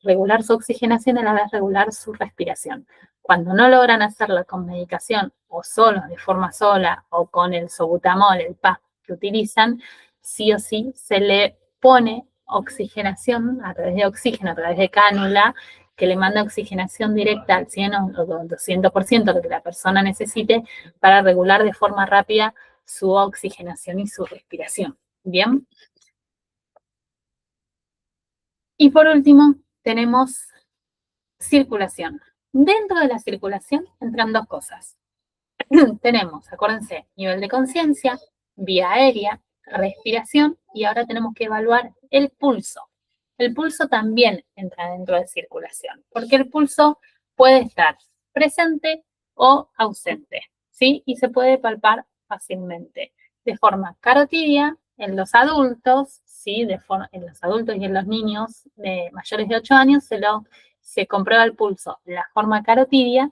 regular su oxigenación y a la vez regular su respiración. Cuando no logran hacerlo con medicación o solos, de forma sola, o con el sobutamol, el PAP que utilizan, sí o sí se le pone oxigenación a través de oxígeno, a través de cánula, que le manda oxigenación directa al 100 o 200%, lo que la persona necesite para regular de forma rápida su oxigenación y su respiración. ¿Bien? Y por último, tenemos circulación. Dentro de la circulación entran dos cosas. Tenemos, acuérdense, nivel de conciencia, vía aérea, respiración, y ahora tenemos que evaluar el pulso. El pulso también entra dentro de circulación, porque el pulso puede estar presente o ausente, ¿sí? Y se puede palpar fácilmente, de forma carotidia en los adultos, ¿sí? En los adultos y en los niños de mayores de 8 años se comprueba el pulso, la forma carotidia,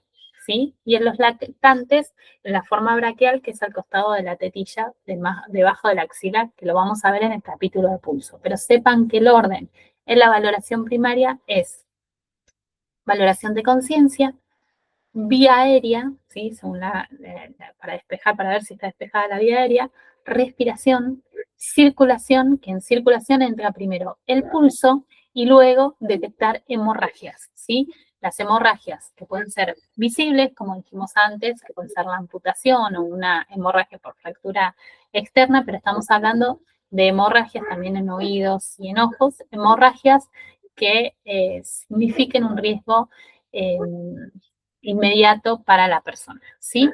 ¿sí? Y en los lactantes, la forma braquial, que es al costado de la tetilla, debajo de la axila, que lo vamos a ver en el capítulo de pulso. Pero sepan que el orden en la valoración primaria es valoración de conciencia, vía aérea, ¿sí? Según para despejar, para ver si está despejada la vía aérea, respiración, circulación, que en circulación entra primero el pulso y luego detectar hemorragias, ¿sí? Las hemorragias que pueden ser visibles, como dijimos antes, que puede ser la amputación o una hemorragia por fractura externa, pero estamos hablando de hemorragias también en oídos y en ojos, hemorragias que signifiquen un riesgo inmediato para la persona, ¿sí?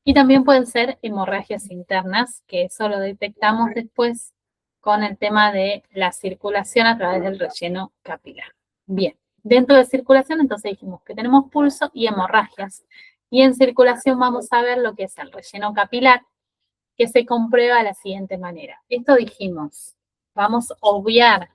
Y también pueden ser hemorragias internas, que eso lo detectamos después con el tema de la circulación a través del relleno capilar. Bien, dentro de circulación entonces dijimos que tenemos pulso y hemorragias. Y en circulación vamos a ver lo que es el relleno capilar, que se comprueba de la siguiente manera. Esto dijimos, vamos a obviar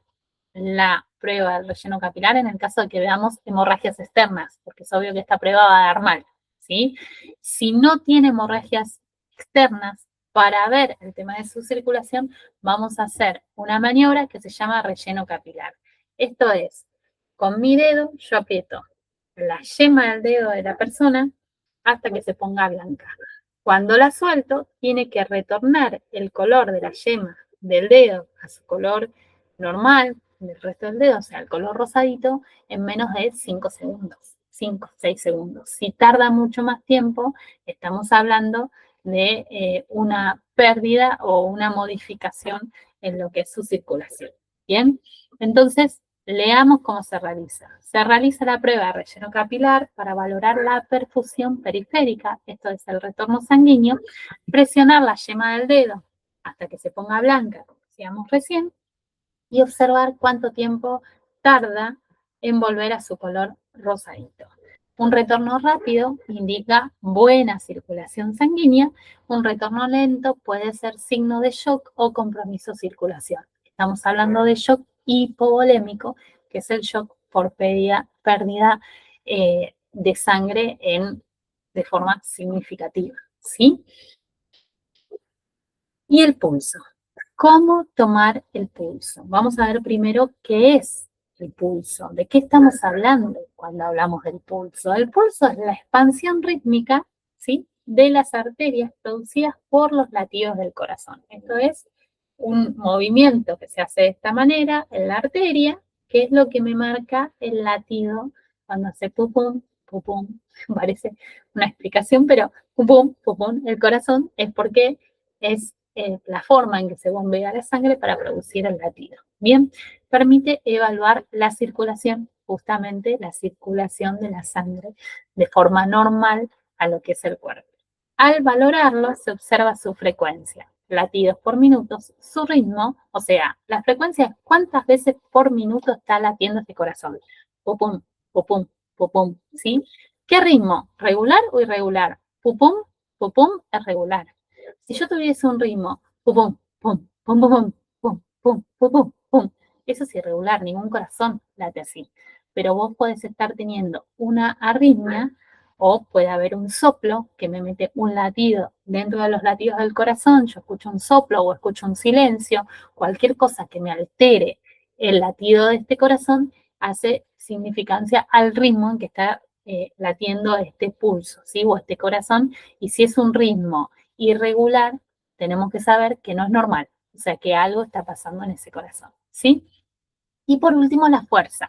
la prueba del relleno capilar en el caso de que veamos hemorragias externas, porque es obvio que esta prueba va a dar mal, ¿sí? Si no tiene hemorragias externas, para ver el tema de su circulación, vamos a hacer una maniobra que se llama relleno capilar. Esto es, con mi dedo yo aprieto la yema del dedo de la persona hasta que se ponga blanca. Cuando la suelto, tiene que retornar el color de la yema del dedo a su color normal del resto del dedo, o sea, el color rosadito, en menos de 5 segundos, 5, 6 segundos. Si tarda mucho más tiempo, estamos hablando de una pérdida o una modificación en lo que es su circulación. Bien, entonces leamos cómo se realiza. Se realiza la prueba de relleno capilar para valorar la perfusión periférica, esto es el retorno sanguíneo, presionar la yema del dedo hasta que se ponga blanca, como decíamos recién, y observar cuánto tiempo tarda en volver a su color rosadito. Un retorno rápido indica buena circulación sanguínea, un retorno lento puede ser signo de shock o compromiso circulación. Estamos hablando de shock hipovolémico, que es el shock por pérdida de sangre de forma significativa, ¿sí? Y el pulso. ¿Cómo tomar el pulso? Vamos a ver primero qué es el pulso. ¿De qué estamos hablando cuando hablamos del pulso? El pulso es la expansión rítmica, ¿sí?, de las arterias producidas por los latidos del corazón. Esto es un movimiento que se hace de esta manera en la arteria, que es lo que me marca el latido cuando hace pum, pum, pum. Parece una explicación, pero pum, pum, el corazón es porque es la forma en que se bombea la sangre para producir el latido. Bien, permite evaluar la circulación, justamente la circulación de la sangre de forma normal a lo que es el cuerpo. Al valorarlo, se observa su frecuencia, latidos por minutos, su ritmo, o sea, la frecuencia es cuántas veces por minuto está latiendo este corazón. Pupum, pupum, pupum, ¿sí? ¿Qué ritmo? ¿Regular o irregular? Pupum, pupum, es regular. Si yo tuviese un ritmo, pum, pum, pum, pum, pum, pum, pum, pum, pum, pum, eso es irregular, ningún corazón late así. Pero vos podés estar teniendo una arritmia o puede haber un soplo que me mete un latido dentro de los latidos del corazón, yo escucho un soplo o escucho un silencio, cualquier cosa que me altere el latido de este corazón hace significancia al ritmo en que está latiendo este pulso, ¿sí? O este corazón, y si es un ritmo irregular, tenemos que saber que no es normal, o sea, que algo está pasando en ese corazón, ¿sí? Y por último, la fuerza.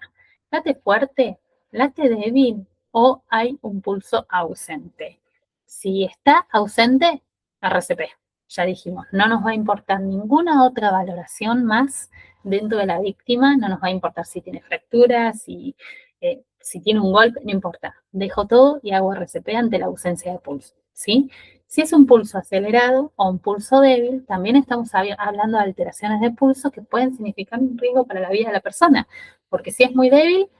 Late fuerte, late débil o hay un pulso ausente. Si está ausente, RCP. Ya dijimos, no nos va a importar ninguna otra valoración más dentro de la víctima, no nos va a importar si tiene fracturas, si tiene un golpe, no importa. Dejo todo y hago RCP ante la ausencia de pulso, ¿sí? Si es un pulso acelerado o un pulso débil, también estamos hablando de alteraciones de pulso que pueden significar un riesgo para la vida de la persona, porque si es muy débil,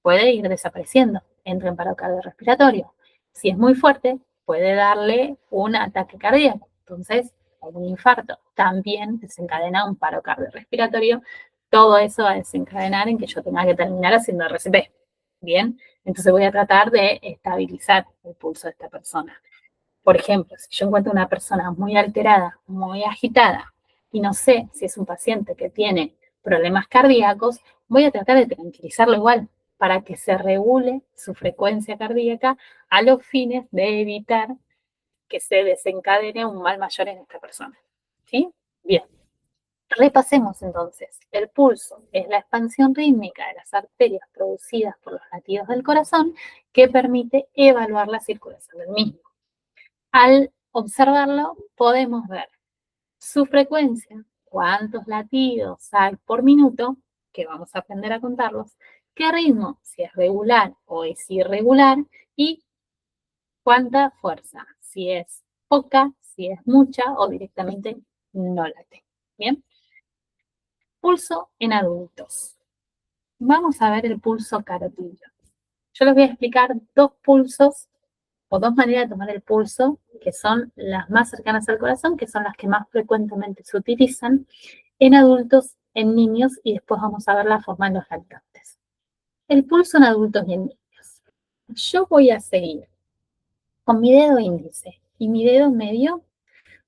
puede ir desapareciendo, entra en paro cardiorrespiratorio. Si es muy fuerte, puede darle un ataque cardíaco, entonces, o un infarto, también desencadena un paro cardiorrespiratorio. Todo eso va a desencadenar en que yo tenga que terminar haciendo RCP. Bien, Entonces voy a tratar de estabilizar el pulso de esta persona. Por ejemplo, si yo encuentro una persona muy alterada, muy agitada, y no sé si es un paciente que tiene problemas cardíacos, voy a tratar de tranquilizarlo igual para que se regule su frecuencia cardíaca a los fines de evitar que se desencadene un mal mayor en esta persona. ¿Sí? Bien. Repasemos entonces. El pulso es la expansión rítmica de las arterias producidas por los latidos del corazón que permite evaluar la circulación del mismo. Al observarlo, podemos ver su frecuencia, cuántos latidos hay por minuto, que vamos a aprender a contarlos, qué ritmo, si es regular o es irregular, y cuánta fuerza, si es poca, si es mucha o directamente no late. Bien. Pulso en adultos. Vamos a ver el pulso carotídeo. Yo les voy a explicar dos pulsos o dos maneras de tomar el pulso, que son las más cercanas al corazón, que son las que más frecuentemente se utilizan en adultos, en niños, y después vamos a ver la forma en los lactantes. El pulso en adultos y en niños. Yo voy a seguir con mi dedo índice y mi dedo medio,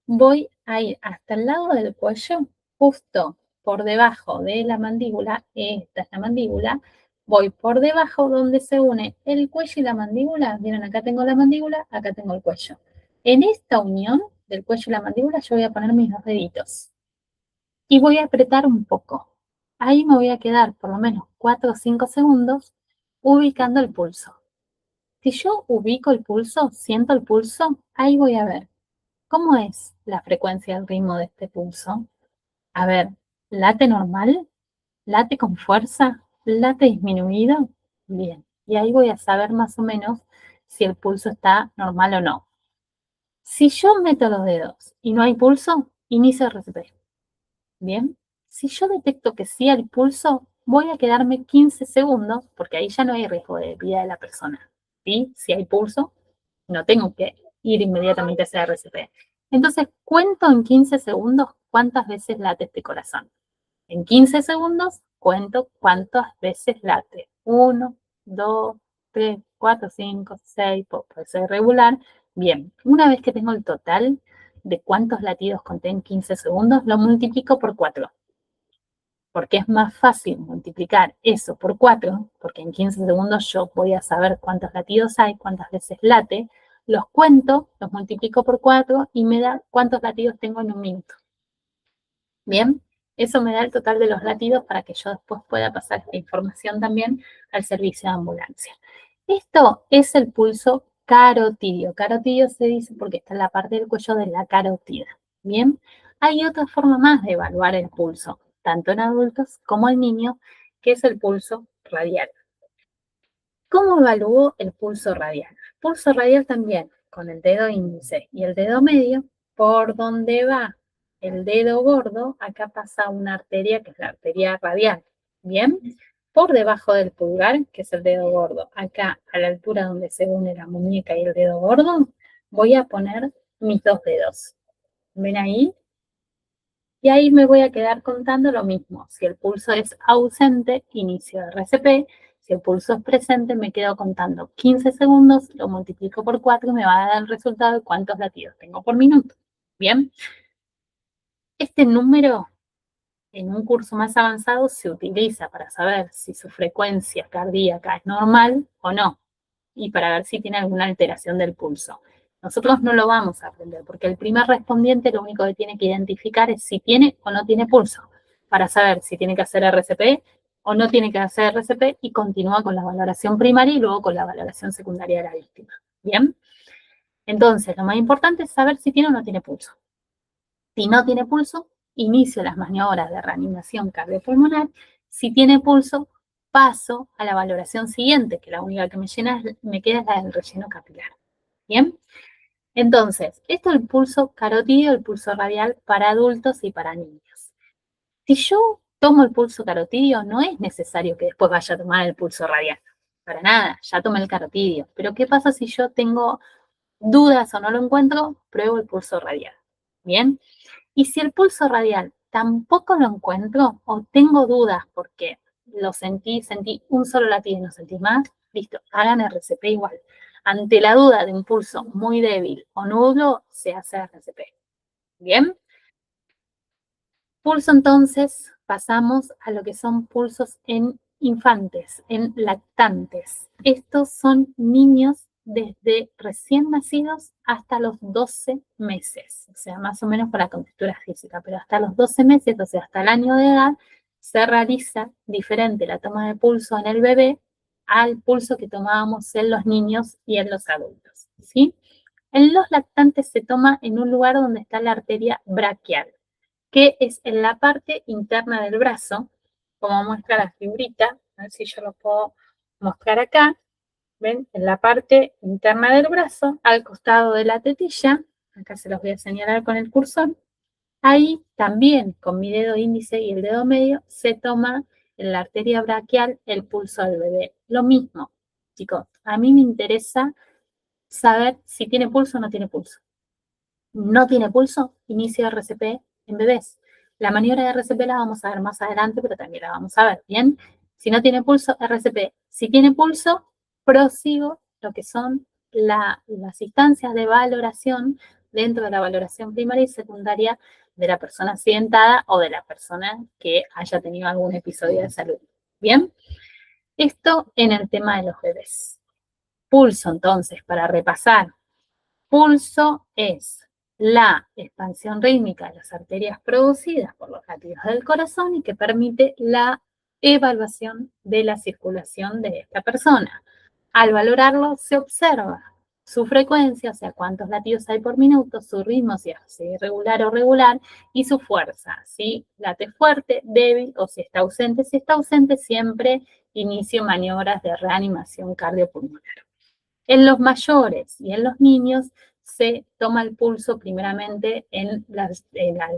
voy a ir hasta el lado del cuello, justo por debajo de la mandíbula, esta es la mandíbula, voy por debajo donde se une el cuello y la mandíbula. Miren, acá tengo la mandíbula, acá tengo el cuello. En esta unión del cuello y la mandíbula yo voy a poner mis dos deditos y voy a apretar un poco. Ahí me voy a quedar por lo menos 4 o 5 segundos ubicando el pulso. Si yo ubico el pulso, siento el pulso, ahí voy a ver cómo es la frecuencia del ritmo de este pulso. A ver, ¿late normal? ¿Late con fuerza? ¿Late disminuido? Bien, y ahí voy a saber más o menos si el pulso está normal o no. Si yo meto los dedos y no hay pulso, inicio el RCP. Bien, si yo detecto que sí hay pulso, voy a quedarme 15 segundos, porque ahí ya no hay riesgo de vida de la persona. ¿Sí? Si hay pulso, no tengo que ir inmediatamente a hacer RCP. Entonces, cuento en 15 segundos cuántas veces late este corazón. En 15 segundos cuento cuántas veces late. 1, 2, 3, 4, 5, 6, puede ser regular. Bien, una vez que tengo el total de cuántos latidos conté en 15 segundos, lo multiplico por 4. Porque es más fácil multiplicar eso por 4, porque en 15 segundos yo voy a saber cuántos latidos hay, cuántas veces late, los cuento, los multiplico por 4 y me da cuántos latidos tengo en un minuto. Bien, eso me da el total de los latidos para que yo después pueda pasar esta información también al servicio de ambulancia. Esto es el pulso carotidio. Carotidio se dice porque está en la parte del cuello de la carótida. Bien, hay otra forma más de evaluar el pulso, tanto en adultos como en niños, que es el pulso radial. ¿Cómo evalúo el pulso radial? Pulso radial también con el dedo índice y el dedo medio, por donde va el dedo gordo, acá pasa una arteria que es la arteria radial. Bien, por debajo del pulgar, que es el dedo gordo, acá a la altura donde se une la muñeca y el dedo gordo, voy a poner mis dos dedos. ¿Ven ahí? Y ahí me voy a quedar contando lo mismo. Si el pulso es ausente, inicio de RCP. Si el pulso es presente, me quedo contando 15 segundos, lo multiplico por 4 y me va a dar el resultado de cuántos latidos tengo por minuto. Bien. Este número en un curso más avanzado se utiliza para saber si su frecuencia cardíaca es normal o no y para ver si tiene alguna alteración del pulso. Nosotros no lo vamos a aprender porque el primer respondiente lo único que tiene que identificar es si tiene o no tiene pulso para saber si tiene que hacer RCP o no tiene que hacer RCP y continúa con la valoración primaria y luego con la valoración secundaria de la víctima. ¿Bien? Entonces, lo más importante es saber si tiene o no tiene pulso. Si no tiene pulso, inicio las maniobras de reanimación cardiopulmonar. Si tiene pulso, paso a la valoración siguiente, que la única que me queda es la del relleno capilar. ¿Bien? Entonces, esto es el pulso carotídeo, el pulso radial para adultos y para niños. Si yo tomo el pulso carotídeo, no es necesario que después vaya a tomar el pulso radial. Para nada, ya tomé el carotídeo. Pero ¿qué pasa si yo tengo dudas o no lo encuentro? Pruebo el pulso radial. ¿Bien? Y si el pulso radial tampoco lo encuentro o tengo dudas porque lo sentí un solo latido y no sentí más, listo, hagan RCP igual. Ante la duda de un pulso muy débil o nulo, se hace RCP. ¿Bien? Pulso entonces, pasamos a lo que son pulsos en infantes, en lactantes. Estos son niños desde recién nacidos hasta los 12 meses, o sea, más o menos por la contextura física, pero hasta los 12 meses, o sea, hasta el año de edad, se realiza diferente la toma de pulso en el bebé al pulso que tomábamos en los niños y en los adultos, ¿sí? En los lactantes se toma en un lugar donde está la arteria braquial, que es en la parte interna del brazo, como muestra la figurita, a ver si yo lo puedo mostrar acá, ¿ven? En la parte interna del brazo, al costado de la tetilla, acá se los voy a señalar con el cursor, ahí también con mi dedo índice y el dedo medio se toma en la arteria braquial el pulso del bebé. Lo mismo, chicos, a mí me interesa saber si tiene pulso o no tiene pulso. No tiene pulso, inicio RCP en bebés. La maniobra de RCP la vamos a ver más adelante, pero también la vamos a ver, ¿bien? Si no tiene pulso, RCP. Si tiene pulso, prosigo lo que son las instancias de valoración dentro de la valoración primaria y secundaria de la persona accidentada o de la persona que haya tenido algún episodio de salud. ¿Bien? Esto en el tema de los bebés. Pulso, entonces, para repasar. Pulso es la expansión rítmica de las arterias producidas por los latidos del corazón y que permite la evaluación de la circulación de esta persona. Al valorarlo se observa su frecuencia, o sea, cuántos latidos hay por minuto, su ritmo, si es irregular o regular, y su fuerza, si late fuerte, débil o si está ausente. Si está ausente, siempre inicio maniobras de reanimación cardiopulmonar. En los mayores y en los niños se toma el pulso primeramente en la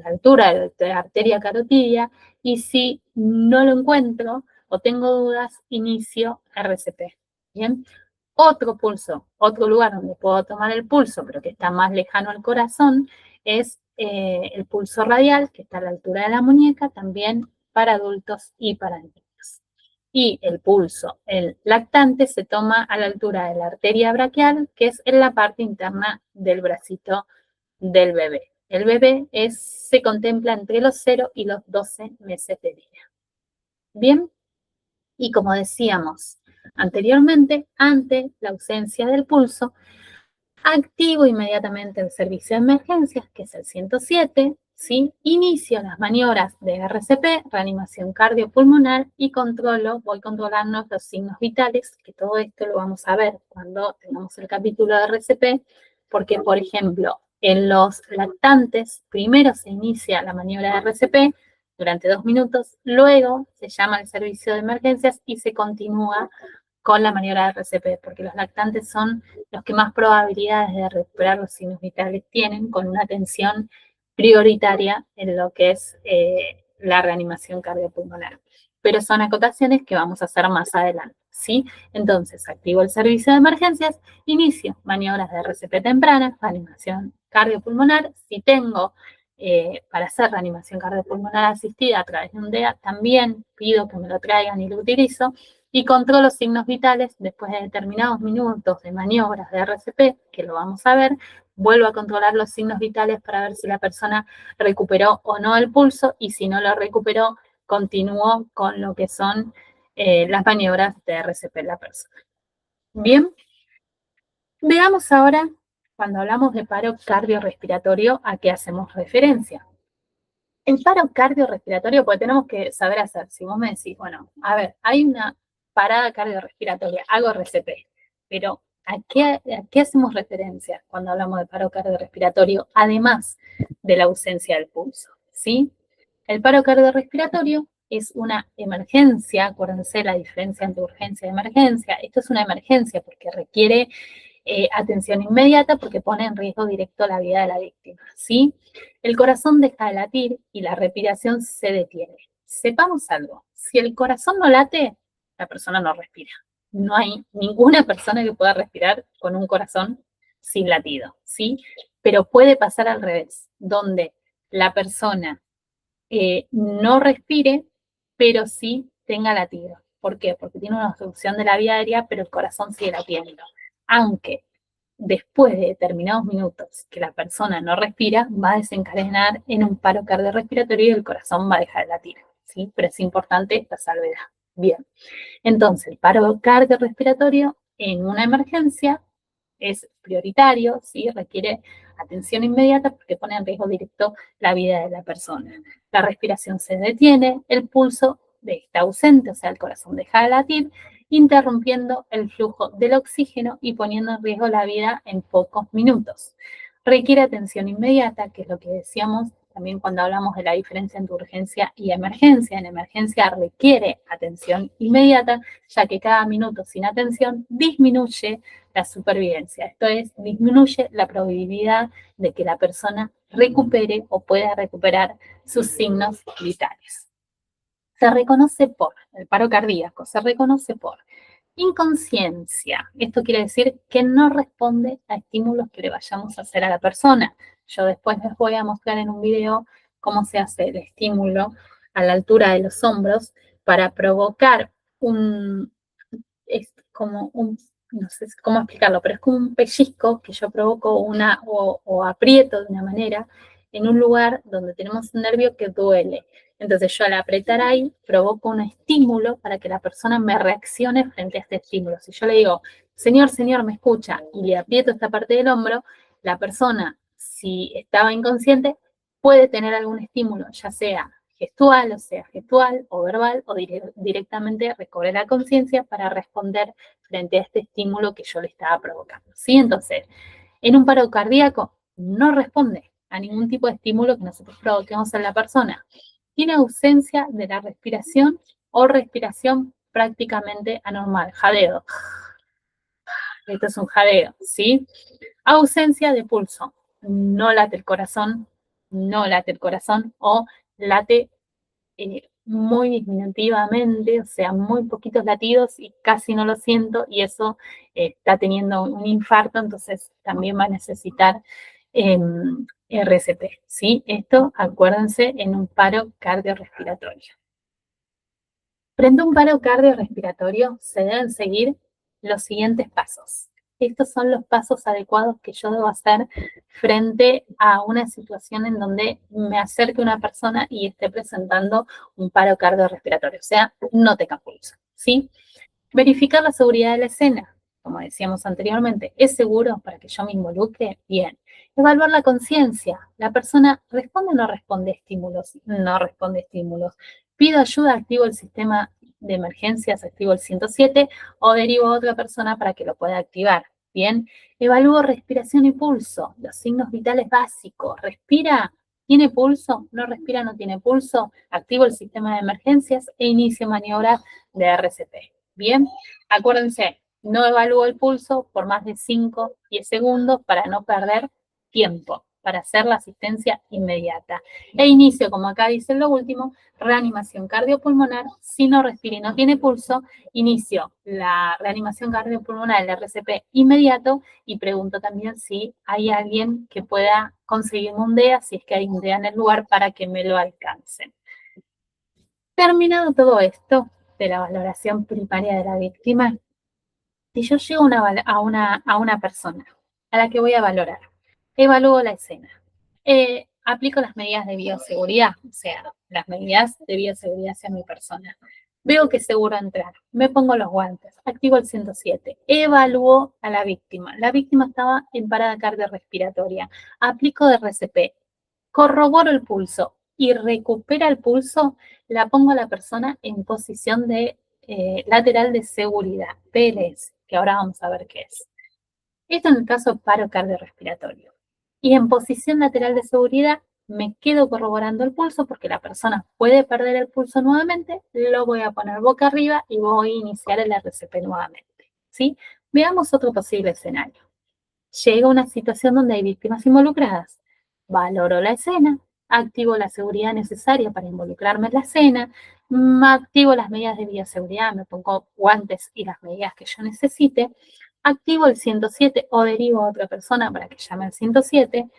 altura de la arteria carotidia y si no lo encuentro o tengo dudas, inicio RCP. ¿Bien? Otro pulso, otro lugar donde puedo tomar el pulso, pero que está más lejano al corazón, es el pulso radial, que está a la altura de la muñeca, también para adultos y para niños. Y el pulso, el lactante, se toma a la altura de la arteria braquial, que es en la parte interna del bracito del bebé. El bebé se contempla entre los 0 y los 12 meses de vida. Bien, y como decíamos anteriormente, ante la ausencia del pulso, activo inmediatamente el servicio de emergencias, que es el 107, ¿sí? Inicio las maniobras de RCP, reanimación cardiopulmonar, y voy controlando los signos vitales, que todo esto lo vamos a ver cuando tengamos el capítulo de RCP, porque, por ejemplo, en los lactantes, primero se inicia la maniobra de RCP durante 2 minutos, luego se llama el servicio de emergencias y se continúa con la maniobra de RCP, porque los lactantes son los que más probabilidades de recuperar los signos vitales tienen, con una atención prioritaria en lo que es la reanimación cardiopulmonar. Pero son acotaciones que vamos a hacer más adelante, ¿sí? Entonces, activo el servicio de emergencias, inicio maniobras de RCP temprana, reanimación cardiopulmonar. Si tengo para hacer reanimación cardiopulmonar asistida a través de un DEA, también pido que me lo traigan y lo utilizo. Y controlo los signos vitales después de determinados minutos de maniobras de RCP, que lo vamos a ver. Vuelvo a controlar los signos vitales para ver si la persona recuperó o no el pulso, y si no lo recuperó, continúo con lo que son las maniobras de RCP en la persona. Bien, veamos ahora, cuando hablamos de paro cardiorrespiratorio, ¿a qué hacemos referencia? El paro cardiorrespiratorio, porque tenemos que saber hacer. Si vos me decís, bueno, a ver, hay una parada cardiorrespiratoria, hago RCP, pero ¿a qué hacemos referencia cuando hablamos de paro cardiorrespiratorio, además de la ausencia del pulso? ¿Sí? El paro cardiorrespiratorio es una emergencia, acuérdense la diferencia entre urgencia y emergencia. Esto es una emergencia porque requiere atención inmediata, porque pone en riesgo directo la vida de la víctima, ¿sí? El corazón deja de latir y la respiración se detiene. Sepamos algo, si el corazón no late, la persona no respira. No hay ninguna persona que pueda respirar con un corazón sin latido, ¿sí? Pero puede pasar al revés, donde la persona no respire, pero sí tenga latido. ¿Por qué? Porque tiene una obstrucción de la vía aérea, pero el corazón sigue latiendo. Aunque después de determinados minutos que la persona no respira, va a desencadenar en un paro cardiorrespiratorio y el corazón va a dejar de latir, ¿sí? Pero es importante esta salvedad. Bien, entonces el paro cardiorrespiratorio en una emergencia es prioritario, ¿sí? Requiere atención inmediata porque pone en riesgo directo la vida de la persona. La respiración se detiene, el pulso está ausente, o sea, el corazón deja de latir, interrumpiendo el flujo del oxígeno y poniendo en riesgo la vida en pocos minutos. Requiere atención inmediata, que es lo que decíamos también cuando hablamos de la diferencia entre urgencia y emergencia. En emergencia requiere atención inmediata, ya que cada minuto sin atención disminuye la supervivencia. Esto es, disminuye la probabilidad de que la persona recupere o pueda recuperar sus signos vitales. Se reconoce por, el paro cardíaco, se reconoce por inconsciencia. Esto quiere decir que no responde a estímulos que le vayamos a hacer a la persona. Yo después les voy a mostrar en un video cómo se hace el estímulo a la altura de los hombros para provocar es como un, no sé cómo explicarlo, pero es como un pellizco que yo provoco o aprieto de una manera en un lugar donde tenemos un nervio que duele. Entonces yo al apretar ahí provoco un estímulo para que la persona me reaccione frente a este estímulo. Si yo le digo, señor, me escucha, y le aprieto esta parte del hombro, la persona, si estaba inconsciente, puede tener algún estímulo, ya sea gestual, o sea, gestual o verbal, o directamente recobre la conciencia para responder frente a este estímulo que yo le estaba provocando. ¿Sí? Entonces, en un paro cardíaco no responde a ningún tipo de estímulo que nosotros provoquemos en la persona. Tiene ausencia de la respiración o respiración prácticamente anormal, jadeo. Esto es un jadeo, ¿sí? Ausencia de pulso. No late el corazón, no late el corazón o late muy disminutivamente, o sea, muy poquitos latidos y casi no lo siento y eso está teniendo un infarto, entonces también va a necesitar RCP, ¿sí? Esto, acuérdense, en un paro cardiorrespiratorio. Frente a un paro cardiorrespiratorio se deben seguir los siguientes pasos. Estos son los pasos adecuados que yo debo hacer frente a una situación en donde me acerque una persona y esté presentando un paro cardiorrespiratorio, o sea, no tenga pulso, ¿sí? Verificar la seguridad de la escena, como decíamos anteriormente, ¿es seguro para que yo me involucre? Bien. Evaluar la conciencia. ¿La persona responde o no responde estímulos? No responde estímulos. Pido ayuda, activo el sistema de emergencias, activo el 107 o derivo a otra persona para que lo pueda activar. Bien. Evalúo respiración y pulso, los signos vitales básicos. ¿Respira? ¿Tiene pulso? ¿No respira? ¿No tiene pulso? Activo el sistema de emergencias e inicio maniobras de RCP. Bien, acuérdense, no evalúo el pulso por más de 5, 10 segundos para no perder tiempo, para hacer la asistencia inmediata. E inicio, como acá dice lo último, reanimación cardiopulmonar. Si no respira y no tiene pulso, inicio la reanimación cardiopulmonar, el RCP inmediato, y pregunto también si hay alguien que pueda conseguirme un DEA, si es que hay un DEA en el lugar, para que me lo alcancen. Terminado todo esto de la valoración primaria de la víctima, si yo llego a una persona a la que voy a valorar, evalúo la escena, aplico las medidas de bioseguridad, o sea, las medidas de bioseguridad hacia mi persona. Veo que es seguro entrar, me pongo los guantes, activo el 107, evalúo a la víctima. La víctima estaba en parada cardiorrespiratoria, aplico de RCP, corroboro el pulso y recupera el pulso, la pongo a la persona en posición de lateral de seguridad, PLS, que ahora vamos a ver qué es. Esto en el caso de paro cardiorrespiratorio. Y en posición lateral de seguridad me quedo corroborando el pulso porque la persona puede perder el pulso nuevamente, lo voy a poner boca arriba y voy a iniciar el RCP nuevamente, ¿sí? Veamos otro posible escenario. Llega una situación donde hay víctimas involucradas. Valoro la escena, activo la seguridad necesaria para involucrarme en la escena, activo las medidas de bioseguridad, me pongo guantes y las medidas que yo necesite, activo el 107 o derivo a otra persona para que llame al 107,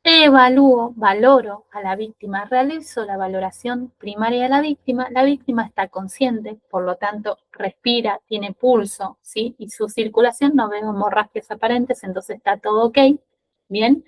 Evalúo, valoro a la víctima, realizo la valoración primaria de la víctima está consciente, por lo tanto respira, tiene pulso, ¿sí? Y su circulación, no veo hemorragias aparentes, entonces está todo ok, ¿bien?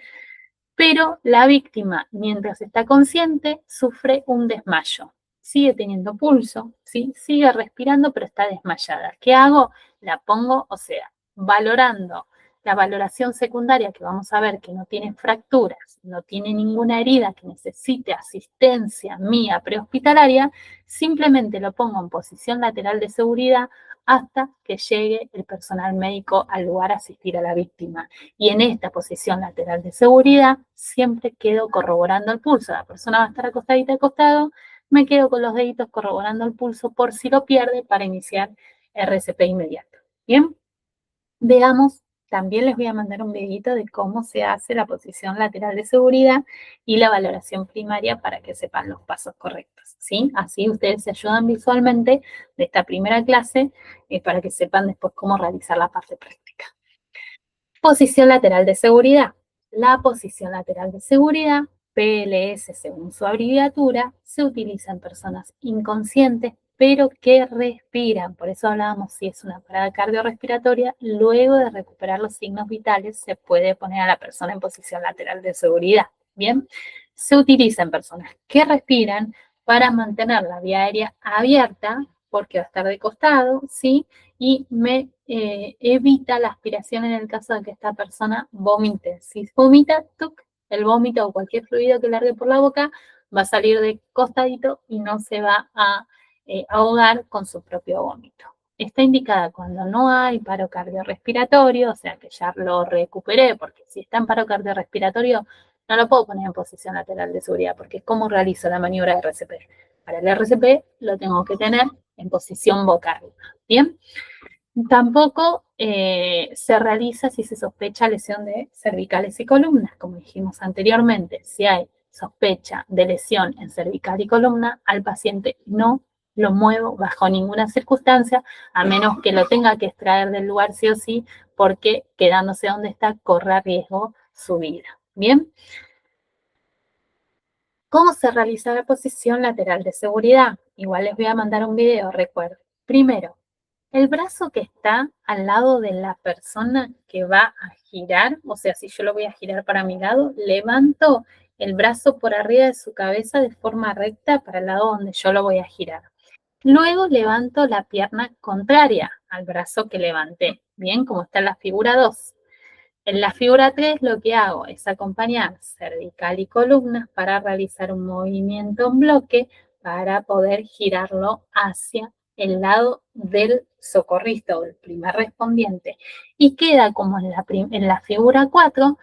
Pero la víctima, mientras está consciente, sufre un desmayo. Sigue teniendo pulso, ¿sí? Sigue respirando, pero está desmayada. ¿Qué hago? La pongo, o sea, valorando la valoración secundaria, que vamos a ver que no tiene fracturas, no tiene ninguna herida que necesite asistencia mía prehospitalaria, simplemente lo pongo en posición lateral de seguridad hasta que llegue el personal médico al lugar a asistir a la víctima. Y en esta posición lateral de seguridad siempre quedo corroborando el pulso. La persona va a estar acostadita al costado, me quedo con los deditos corroborando el pulso por si lo pierde para iniciar RCP inmediato. Bien, veamos, también les voy a mandar un videito de cómo se hace la posición lateral de seguridad y la valoración primaria para que sepan los pasos correctos, ¿sí? Así ustedes se ayudan visualmente de esta primera clase para que sepan después cómo realizar la parte práctica. Posición lateral de seguridad. La posición lateral de seguridad, PLS según su abreviatura, se utiliza en personas inconscientes, pero que respiran. Por eso hablábamos si es una parada cardiorrespiratoria, luego de recuperar los signos vitales se puede poner a la persona en posición lateral de seguridad. Bien, se utiliza en personas que respiran para mantener la vía aérea abierta, porque va a estar de costado, ¿sí? Y me evita la aspiración en el caso de que esta persona vomite. Si vomita, ¡tuc!, el vómito o cualquier fluido que largue por la boca va a salir de costadito y no se va a ahogar con su propio vómito. Está indicada cuando no hay paro cardiorrespiratorio, o sea que ya lo recuperé, porque si está en paro cardiorrespiratorio no lo puedo poner en posición lateral de seguridad, porque es como realizo la maniobra de RCP. Para el RCP lo tengo que tener en posición boca arriba. ¿Bien? Tampoco se realiza si se sospecha lesión de cervicales y columnas, como dijimos anteriormente. Si hay sospecha de lesión en cervical y columna, al paciente no lo muevo bajo ninguna circunstancia, a menos que lo tenga que extraer del lugar sí o sí, porque quedándose donde está corre riesgo su vida. Bien, ¿cómo se realiza la posición lateral de seguridad? Igual les voy a mandar un video, recuerden. Primero, el brazo que está al lado de la persona que va a girar, o sea, si yo lo voy a girar para mi lado, levanto el brazo por arriba de su cabeza de forma recta para el lado donde yo lo voy a girar. Luego levanto la pierna contraria al brazo que levanté, bien, como está en la figura 2. En la figura 3 lo que hago es acompañar cervical y columnas para realizar un movimiento en bloque para poder girarlo hacia el lado del socorrista o del primer respondiente. Y queda como en la figura 4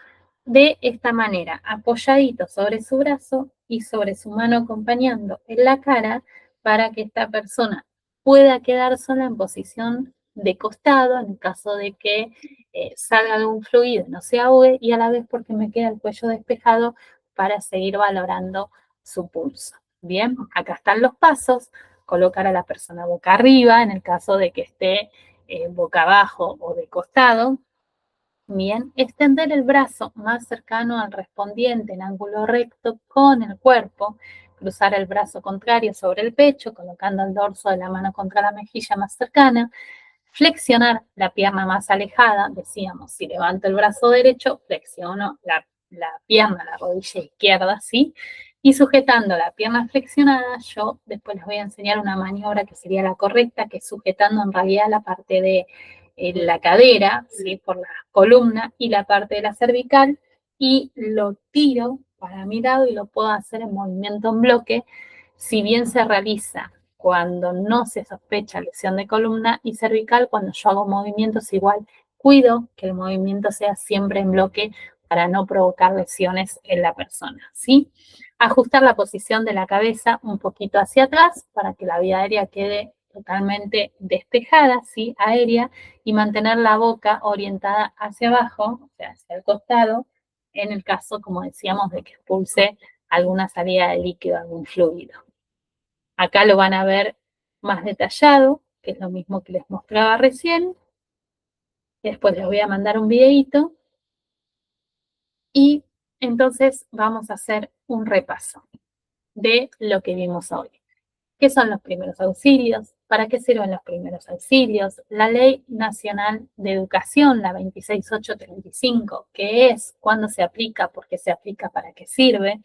de esta manera, apoyadito sobre su brazo y sobre su mano acompañando en la cara para que esta persona pueda quedar sola en posición de costado en caso de que salga algún fluido, no se ahogue, y a la vez porque me queda el cuello despejado para seguir valorando su pulso. Bien, acá están los pasos. Colocar a la persona boca arriba en el caso de que esté boca abajo o de costado. Bien, extender el brazo más cercano al respondiente en ángulo recto con el cuerpo, cruzar el brazo contrario sobre el pecho, colocando el dorso de la mano contra la mejilla más cercana, flexionar la pierna más alejada, decíamos, si levanto el brazo derecho, flexiono la pierna, la rodilla izquierda, ¿sí? Y sujetando la pierna flexionada, yo después les voy a enseñar una maniobra que sería la correcta, que es sujetando en realidad la parte de la cadera, ¿sí?, por la columna y la parte de la cervical, y lo tiro para mi lado y lo puedo hacer en movimiento en bloque, si bien se realiza cuando no se sospecha lesión de columna y cervical, cuando yo hago movimientos igual, cuido que el movimiento sea siempre en bloque para no provocar lesiones en la persona, ¿sí? Ajustar la posición de la cabeza un poquito hacia atrás para que la vía aérea quede totalmente despejada, ¿sí?, aérea, y mantener la boca orientada hacia abajo, o sea, hacia el costado, en el caso, como decíamos, de que expulse alguna salida de líquido, algún fluido. Acá lo van a ver más detallado, que es lo mismo que les mostraba recién. Después les voy a mandar un videito. Y entonces vamos a hacer un repaso de lo que vimos hoy. ¿Qué son los primeros auxilios? ¿Para qué sirven los primeros auxilios? La Ley Nacional de Educación, la 26835, ¿qué es? ¿Cuándo se aplica? ¿Por qué se aplica? ¿Para qué sirve?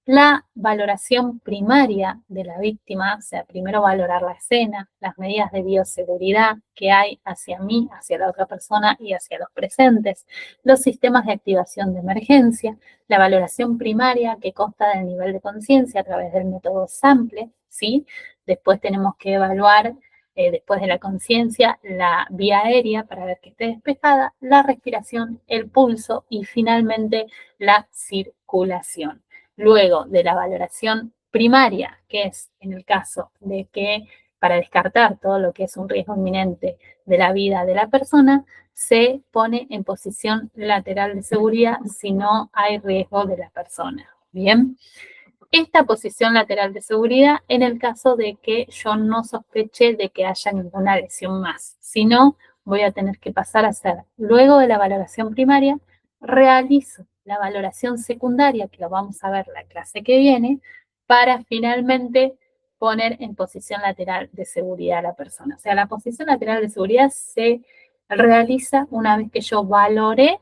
La valoración primaria de la víctima, o sea, primero valorar la escena, las medidas de bioseguridad que hay hacia mí, hacia la otra persona y hacia los presentes, los sistemas de activación de emergencia, la valoración primaria que consta del nivel de conciencia a través del método SAMPLE, ¿sí? Después tenemos que evaluar, después de la conciencia, la vía aérea para ver que esté despejada, la respiración, el pulso y finalmente la circulación. Luego de la valoración primaria, que es en el caso de que para descartar todo lo que es un riesgo inminente de la vida de la persona, se pone en posición lateral de seguridad si no hay riesgo de la persona. Bien, esta posición lateral de seguridad en el caso de que yo no sospeche de que haya ninguna lesión más. Si no, voy a tener que pasar a hacer, luego de la valoración primaria, realizo la valoración secundaria, que lo vamos a ver la clase que viene, para finalmente poner en posición lateral de seguridad a la persona. O sea, la posición lateral de seguridad se realiza una vez que yo valoré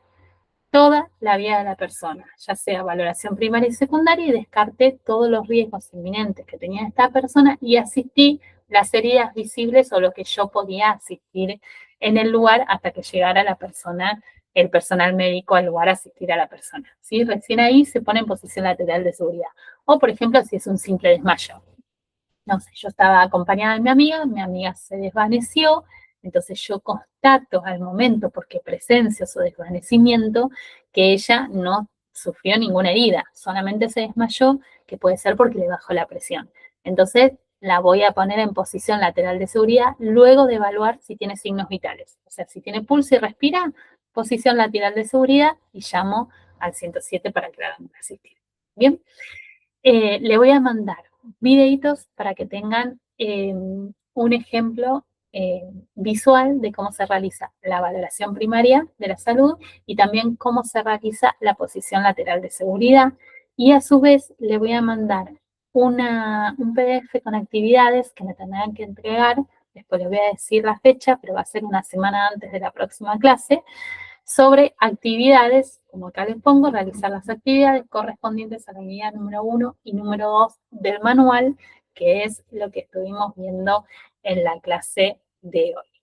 toda la vida de la persona, ya sea valoración primaria y secundaria, y descarté todos los riesgos inminentes que tenía esta persona y asistí las heridas visibles o lo que yo podía asistir en el lugar hasta que llegara la persona, el personal médico al lugar a asistir a la persona. ¿Sí? Recién ahí se pone en posición lateral de seguridad. O, por ejemplo, si es un simple desmayo. No sé, yo estaba acompañada de mi amiga se desvaneció, entonces yo constato al momento, porque presencio su desvanecimiento, que ella no sufrió ninguna herida, solamente se desmayó, que puede ser porque le bajó la presión. Entonces la voy a poner en posición lateral de seguridad luego de evaluar si tiene signos vitales. O sea, si tiene pulso y respira, posición lateral de seguridad y llamo al 107 para que la hagan asistir. Bien, le voy a mandar videitos para que tengan un ejemplo visual de cómo se realiza la valoración primaria de la salud y también cómo se realiza la posición lateral de seguridad. Y a su vez le voy a mandar un PDF con actividades que me tendrán que entregar. Después les voy a decir la fecha, pero va a ser una semana antes de la próxima clase, sobre actividades, como acá les pongo, realizar las actividades correspondientes a la unidad número 1 y número 2 del manual, que es lo que estuvimos viendo en la clase de hoy.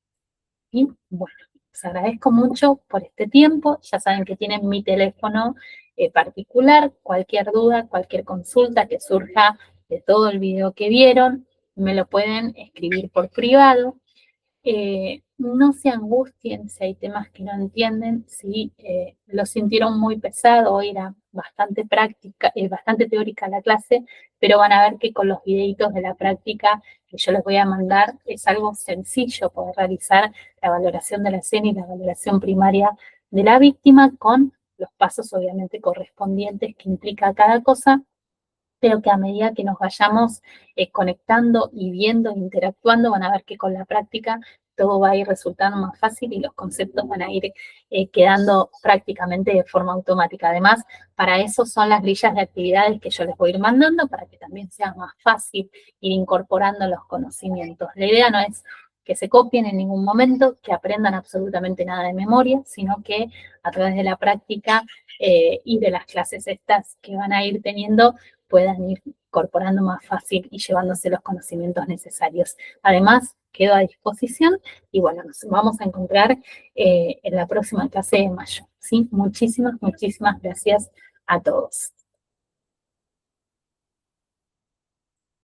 Y bueno, les agradezco mucho por este tiempo. Ya saben que tienen mi teléfono particular. Cualquier duda, cualquier consulta que surja de todo el video que vieron, me lo pueden escribir por privado. No se angustien si hay temas que no entienden, si lo sintieron muy pesado, hoy era bastante práctica, bastante teórica la clase, pero van a ver que con los videitos de la práctica que yo les voy a mandar es algo sencillo poder realizar la valoración de la escena y la valoración primaria de la víctima con los pasos obviamente correspondientes que implica cada cosa, pero que a medida que nos vayamos conectando y viendo, interactuando, van a ver que con la práctica todo va a ir resultando más fácil y los conceptos van a ir quedando prácticamente de forma automática. Además, para eso son las grillas de actividades que yo les voy a ir mandando para que también sea más fácil ir incorporando los conocimientos. La idea no es que se copien en ningún momento, que aprendan absolutamente nada de memoria, sino que a través de la práctica y de las clases estas que van a ir teniendo, puedan ir incorporando más fácil y llevándose los conocimientos necesarios. Además, quedo a disposición y bueno, nos vamos a encontrar en la próxima clase de mayo. ¿Sí? Muchísimas, muchísimas gracias a todos.